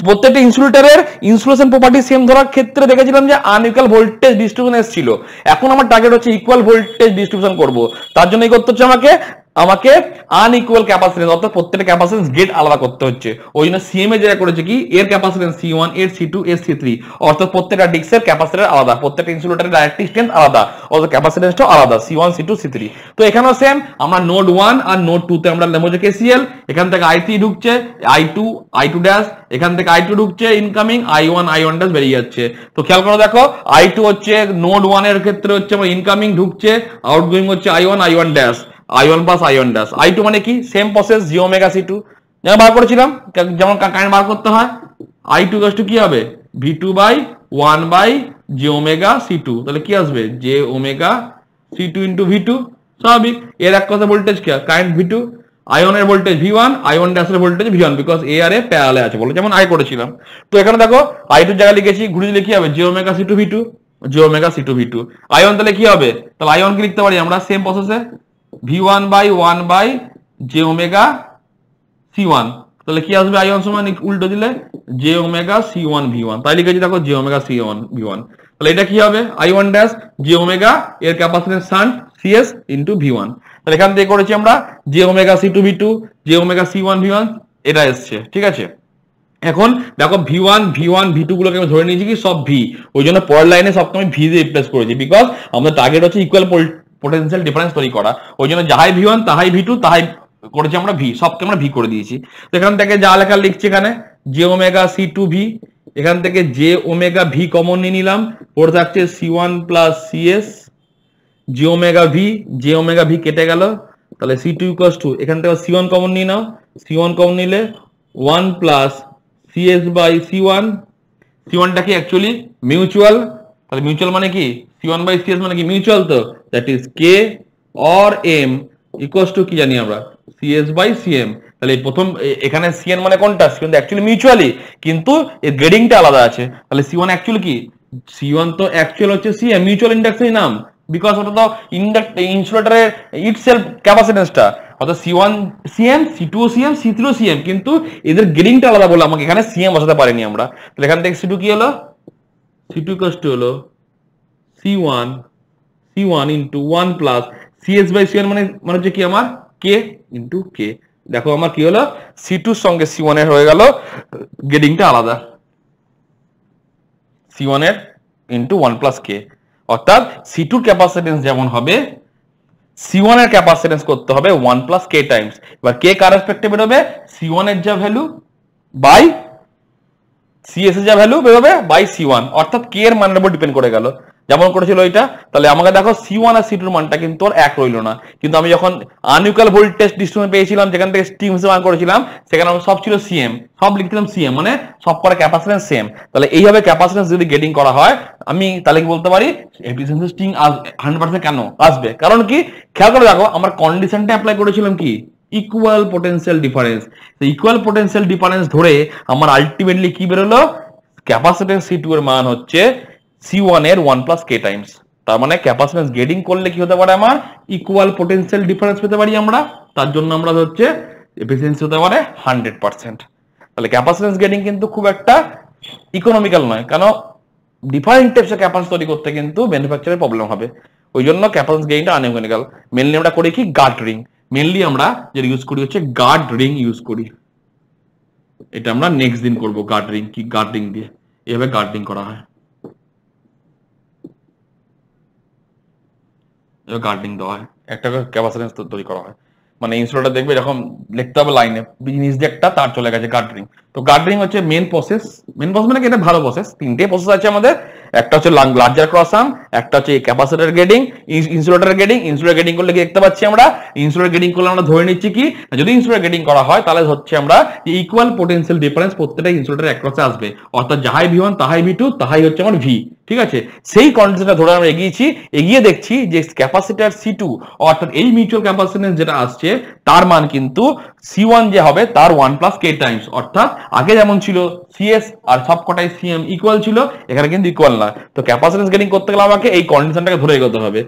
প্রত্যেকটা ইনসুলেটরের ইনসুলেশন প্রপার্টি সেম ধরার ক্ষেত্রে দেখেছিলাম যে আনইকুয়াল ভোল্টেজ ডিস্ট্রিবিউশন এসেছিল। এখন আমার টার্গেট হচ্ছে ইকুয়াল ভোল্টেজ ডিস্ট্রিবিউশন করব। তার জন্য এই করতে হচ্ছে আমাকে আনইকুয়াল ক্যাপাসিটেন্স, অর্থাৎ প্রত্যেকটা ক্যাপাসিটেন্স গেট আলাদা করতে হচ্ছে। ওই জন্য সিএম এ যেটা করেছে কি, এর ক্যাপাসিটেন্স C1, এর C2, এর C3, অর্থাৎ প্রত্যেকটা ডিস্কের ক্যাপাসিটর আলাদা, প্রত্যেকটা ইনসুলেটরের ডাইরেক্ট্রিক স্ট্রেংথ আলাদা, অর্থাৎ ক্যাপাসিটেন্সটাও আলাদা C1 C2 C3। তো এখানেও সেম, আমরা নোড 1 আর নোড 2 তে আমরা নেবো যে KCL। এখান থেকে I3 ঢুকছে, I2 ড্যাশ, এখান থেকে I2 ঢুকছে ইনকামিং, I1 ড্যাশ বেরিয়ে যাচ্ছে। তো খেয়াল করো, দেখো I2 হচ্ছে নোড 1 এর ক্ষেত্রে হচ্ছে আমার ইনকামিং ঢুকছে, আউটগোয়িং হচ্ছে I1 dash, I1 plus I1 dash. I2 মানে কি, সেম প্রসেস জি ওমেগা C2 যেমন বার করেছিলাম, যেমন কারেন্ট বার করতে হয়। I2 কি হবে, V2 by 1 by G omega C2, তাহলে কি আসবে, J omega C2 into V2। স্বাভাবিক, এর এক কথা ভোল্টেজ কি, কারেন্ট V2, I1 এর ভোল্টেজ V1, I1 ড্যাশের ভোল্টেজ V1, বিকজ এ আর এ প্যারালে আছে বলে, যেমন আই করেছিলাম। তো এখানে দেখো I2 জায়গা লিখেছি, ঘুরে দিলে কি হবে, J omega C2 V2, J omega C2 V2। I1 তাহলে কি হবে, তাহলে I1 কি লিখতে পারি আমরা সেম প্রসেসে, V1 by 1 by J omega C1, তাহলে কি আসবে, I1 সমান উল্টো দিলে জে ওমেগা C1 V1, তাই লিখেছি দেখো জে ওমেগা C1 V1। তাহলে এটা কি হবে, I1 ড্যাশ জে ওমেগা এর capacitance shunt CS into V1। তাহলে এখান থেকে করেছি আমরা J omega C2 V2, J omega C1 V1, এটা এসছে। ঠিক আছে, এখন দেখো V1 V2 গুলোকে আমি ধরে নিয়েছি কি সব V, ওই জন্য পরের লাইনে সবকে আমি V দিয়ে রিপ্লেস করেছি, বিকজ আমাদের টার্গেট হচ্ছে ইকুয়াল পোটেনশিয়াল ডিফারেন্স তৈরি করা। ওই জন্য যাহাই V1 তাহাই V2 তাহাই করেছি আমরা V, সবকে আমরা V করে দিয়েছি। তো এখান থেকে যা লেখা লিখছি, এখানে জে ওমেগা C2 V, এখান থেকে জে ওমেগা V কমন নিয়ে নিলাম, পড়ে থাকছে C1 plus CS, J omega V কেটে গেল, তাহলে C2 ইকুয়ালস টু, এখান থেকে C1 কমন নিয়ে নাও, C1 কমন নিলে 1 প্লাস CS বাই C1, C1টা কি অ্যাকচুয়ালি মিউচুয়াল, তাহলে মিউচুয়াল মানে কি, C1 বাই CS মানে কি মিউচুয়াল, তো that is K or M equals to কি জানি আমরা, CS বাই CM। তাহলে প্রথম এখানে CN মানে কোনটা, CN অ্যাকচুয়ালি মিউচুয়ালি, কিন্তু এর গ্রেডিংটা আলাদা আছে। তাহলে C1 অ্যাকচুয়ালি কি, C1 তো অ্যাকচুয়াল হচ্ছে CM, মিউচুয়াল ইন্ডাক্সের নাম, বিকজ ওটা তো ইনসুলেটরের ইটসেলফ ক্যাপাসিটেন্সটা, অর্থাৎ C1 CM, C2 CM, C3 CM, কিন্তু এদের গ্রেডিংটা আলাদা বলে আমাকে এখানে CM বসাতে পারিনি আমরা। তাহলে এখান থেকে C2 কি হলো, C2 হলো C1 into 1 plus CS by CN মানে হচ্ছে কি আমার K ইন্টু K। দেখো আমার কি হলো, C2 এর সঙ্গে C1 এর হয়ে গেল গ্রেডিংটা আলাদা, C1 এর ইন্টু 1 প্লাস K, অর্থাৎ C2 এর ক্যাপাসিটেন্স যেমন হবে C1 এর ক্যাপাসিটেন্স করতে হবে 1 প্লাস K টাইমস। এবার K কার রেসপেক্টে বেরোবে, C1 এর যা ভ্যালু বাই CS এর যা ভ্যালু বেরোবে বাই C1, অর্থাৎ K এর মানের উপর ডিপেন্ড করে গেল, যেমন করেছিল ওইটা। তাহলে আমাকে দেখো C1 আর C2 এর মানটা কিন্তু আর এক রইল না, কিন্তু আমি যখন আনইকুয়াল ভোল্টেজ ডিস্ট্রিবিউশন পেয়েছিলাম, যেখান থেকে স্ট্রিং হিসেবে মান করেছিলাম, সেখানে আমরা সব ছিল CM, সব লিখছিলাম CM, মানে সব করা ক্যাপাসিটেন্স সেম। তাহলে এইভাবে ক্যাপাসিটেন্স যদি গ্রেডিং করা হয়, আমি তাহলে কি বলতে পারি, এফিসিয়েন্সি স্ট্রিং 100% কেন আসবে, কারণ কি, খেয়াল করে দেখো আমরা কন্ডিশনটা অ্যাপ্লাই করেছিলাম কি, equal potential difference. Equal potential difference ধরে আমার আলটিমেটলি কি বেরোলো, ক্যাপাসিটেন্স C2 এর মান হচ্ছে C1 এর 1 প্লাস K টাইমস। তার মানে ক্যাপাসিটেন্স গেটিং করলে কি হতে পারে, আমার ইকুয়াল পোটেনশিয়াল ডিফারেন্স পেতে পারি আমরা। তার জন্য আমরা হচ্ছে এফিসিয়েন্সি হতে পারে 100%। তাহলে ক্যাপাসিটেন্স গেটিং কিন্তু খুব একটা ইকোনমিক্যাল নয়, কারণ ডিফারেন্ট টাইপসের ক্যাপাসিটি তৈরি করতে কিন্তু ম্যানুফ্যাকচারের প্রবলেম হবে। ওই জন্য ক্যাপাসিটেন্স গেইনটা আনইকোনমিক্যাল। মেনলি আমরা করি কি, গার্ড রিং। মেনলি আমরা যেটা ইউজ করি হচ্ছে গার্ড রিং ইউজ করি। এটা আমরা নেক্সট দিন করব। গার্ড রিং কি, গার্ড রিং দিয়ে এভাবে গার্ড রিং করা হয়, গার্ডিং দেওয়া হয়, একটা ক্যাপাসিটেন্স তৈরি করা হয়। মানে ইনসুলেটর দেখবে এরকম লিখতে হবে লাইনে, নিচ দিয়ে একটা তার চলে গেছে, গার্ডরিং। তো গার্ডরিং হচ্ছে মেন প্রসেস। মেন প্রসেস মানে এটা ভালো প্রসেস। তিনটে প্রসেস আছে আমাদের, একটা হচ্ছে লার্জার ক্রস আর্ম, একটা হচ্ছে capacitor getting, insulator getting. Insulator getting করলে কি দেখতে পাচ্ছি আমরা, ইনসুলেটর গেটিং করলে আমরা ধরে নিচ্ছি কি, যদি ইনসুলেটর গেটিং করা হয় তাহলে হচ্ছে আমরা ইকুয়াল পোটেনশিয়াল ডিফারেন্স প্রত্যেকটা ইনসুলেটর অ্যাক্রসে আসবে, অর্থাৎ যাহাই V1 তাহাই V2 তাহাই হচ্ছে আমার V। ঠিক আছে, সেই কন্ডিশনটা ধরে আমরা এগিয়েছি। এগিয়ে দেখছি যে ক্যাপাসিটর C2 অর্থাৎ এই মিউচুয়াল ক্যাপাসিটেন্স যেটা আসছে তার মান কিন্তু C1 যে হবে তার 1 প্লাস K টাইমস, অর্থাৎ আগে যেমন ছিল CS আর সবকটাই CM ইকুয়াল ছিল, এখানে কিন্তু ইকুয়াল না। তো ক্যাপাসিটেন্স গেটিং করতে গেলে আমাকে এই কন্ডিশনটাকে ধরে এগোতে হবে।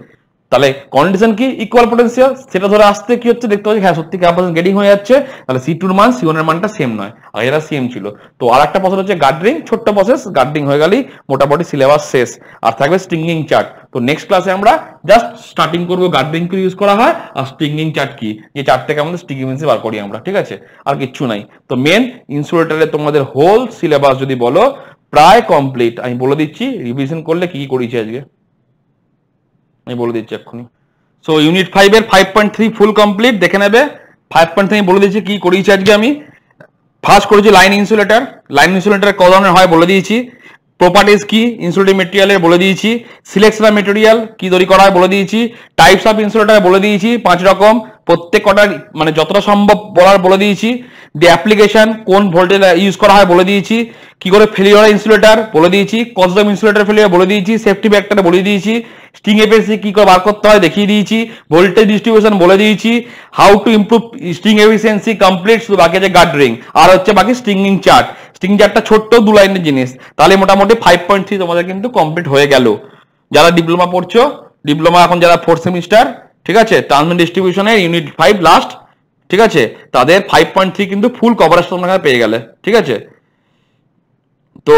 তাহলে কন্ডিশন কি, ইকুয়াল পোটেনশিয়াল, সেটা ধরে আসতে কি হচ্ছে দেখতে পাচ্ছি, হ্যাঁ সত্যি ক্যাপাসিটেন্স গেটিং হয়ে যাচ্ছে। তাহলে C2 এর মান C1 এর মানটা সেম নয়, আগে এটা সেম ছিল। তো আর একটা প্রসেস হচ্ছে গার্ডরিং, ছোট্ট প্রসেস। গার্ডরিং হয়ে গেলেই মোটামুটি সিলেবাস শেষ, আর থাকবে স্ট্রিঙ্গিং চার্ট। তো নেক্সট ক্লাসে আমরা জাস্ট স্টার্টিং করবো গার্ডরিং কি ইউজ করা হয় আর স্ট্রিঙ্গিং চার্ট কি, যে চার্ট থেকে আমাদের স্টিকিমেন্সি বার করি আমরা। ঠিক আছে, আর কিচ্ছু নাই। তো মেন ইনসুলেটরে তোমাদের হোল সিলেবাস যদি বলো প্রায় কমপ্লিট। আমি বলে দিচ্ছি রিভিশন করলে কি কি করেছি আজকে, আমি বলে দিচ্ছি এক্ষুনি। সো ইউনিট 5 এর 5.3 ফুল কমপ্লিট, দেখে নেবে। 5.3 বলে দিয়েছি কি করেছি আজকে আমি। ফার্স্ট করেছি লাইন ইনসুলেটর। লাইন ইনসুলেটর ক ধরনের হয় বলে দিয়েছি। প্রপার্টিজ কি ইনসুলেটিং মেটেরিয়ালের বলে দিয়েছি। সিলেকশন অফ মেটেরিয়াল কি তৈরি করা হয় বলে দিয়েছি। টাইপস অফ ইনসুলেটর বলে দিয়েছি 5 রকম, প্রত্যেক কটা মানে যতটা সম্ভব বলার বলে দিয়েছি। দি অ্যাপ্লিকেশন কোন ভোল্টেজ ইউজ করা হয় বলে দিয়েছি। কি করে ফেলিওর ইনসুলেটর বলে দিয়েছি। কজ অফ ইনসুলেটর ফেলিওর বলে দিয়েছি। সেফটি ফ্যাক্টর বলে দিয়েছি। স্ট্রিং এফিসিয়েন্সি কি করে বার করতে হয় দেখিয়ে দিয়েছি। ভোল্টেজ ডিস্ট্রিবিউশন বলে দিয়েছি। How to improve string efficiency complete. শুধু বাকি আছে গার্ডরিং আর হচ্ছে বাকি স্ট্রিঙ্গিং চার্ট। স্ট্রিং চার্টটা ছোট্ট 2 লাইনের জিনিস। তাহলে মোটামুটি 5.3 তোমাদের কিন্তু কমপ্লিট হয়ে গেল। যারা ডিপ্লোমা পড়ছো, ডিপ্লোমা এখন যারা 4th সেমিস্টার, ঠিক আছে, ট্রান্সমিশন ডিস্ট্রিবিউশনের ইউনিট 5 লাস্ট, ঠিক আছে, তাদের 5.3 কিন্তু ফুল কভারেজ তোমরা পেয়ে গেলে। ঠিক আছে, তো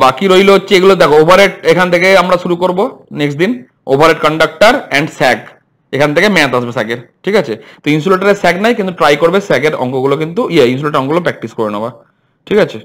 বাকি রইল হচ্ছে এগুলো দেখো। ওভারহেড এখান থেকে আমরা শুরু করব নেক্সট দিন। ওভারহেড কন্ডাক্টর অ্যান্ড স্যাগ, এখান থেকে ম্যাথ আসবে স্যাগের। ঠিক আছে, তো ইনসুলেটরের স্যাগ নাই, কিন্তু ট্রাই করবে স্যাগের অঙ্কগুলো কিন্তু ইনসুলেটর অঙ্কগুলো প্র্যাকটিস করে নেওয়া। ঠিক আছে।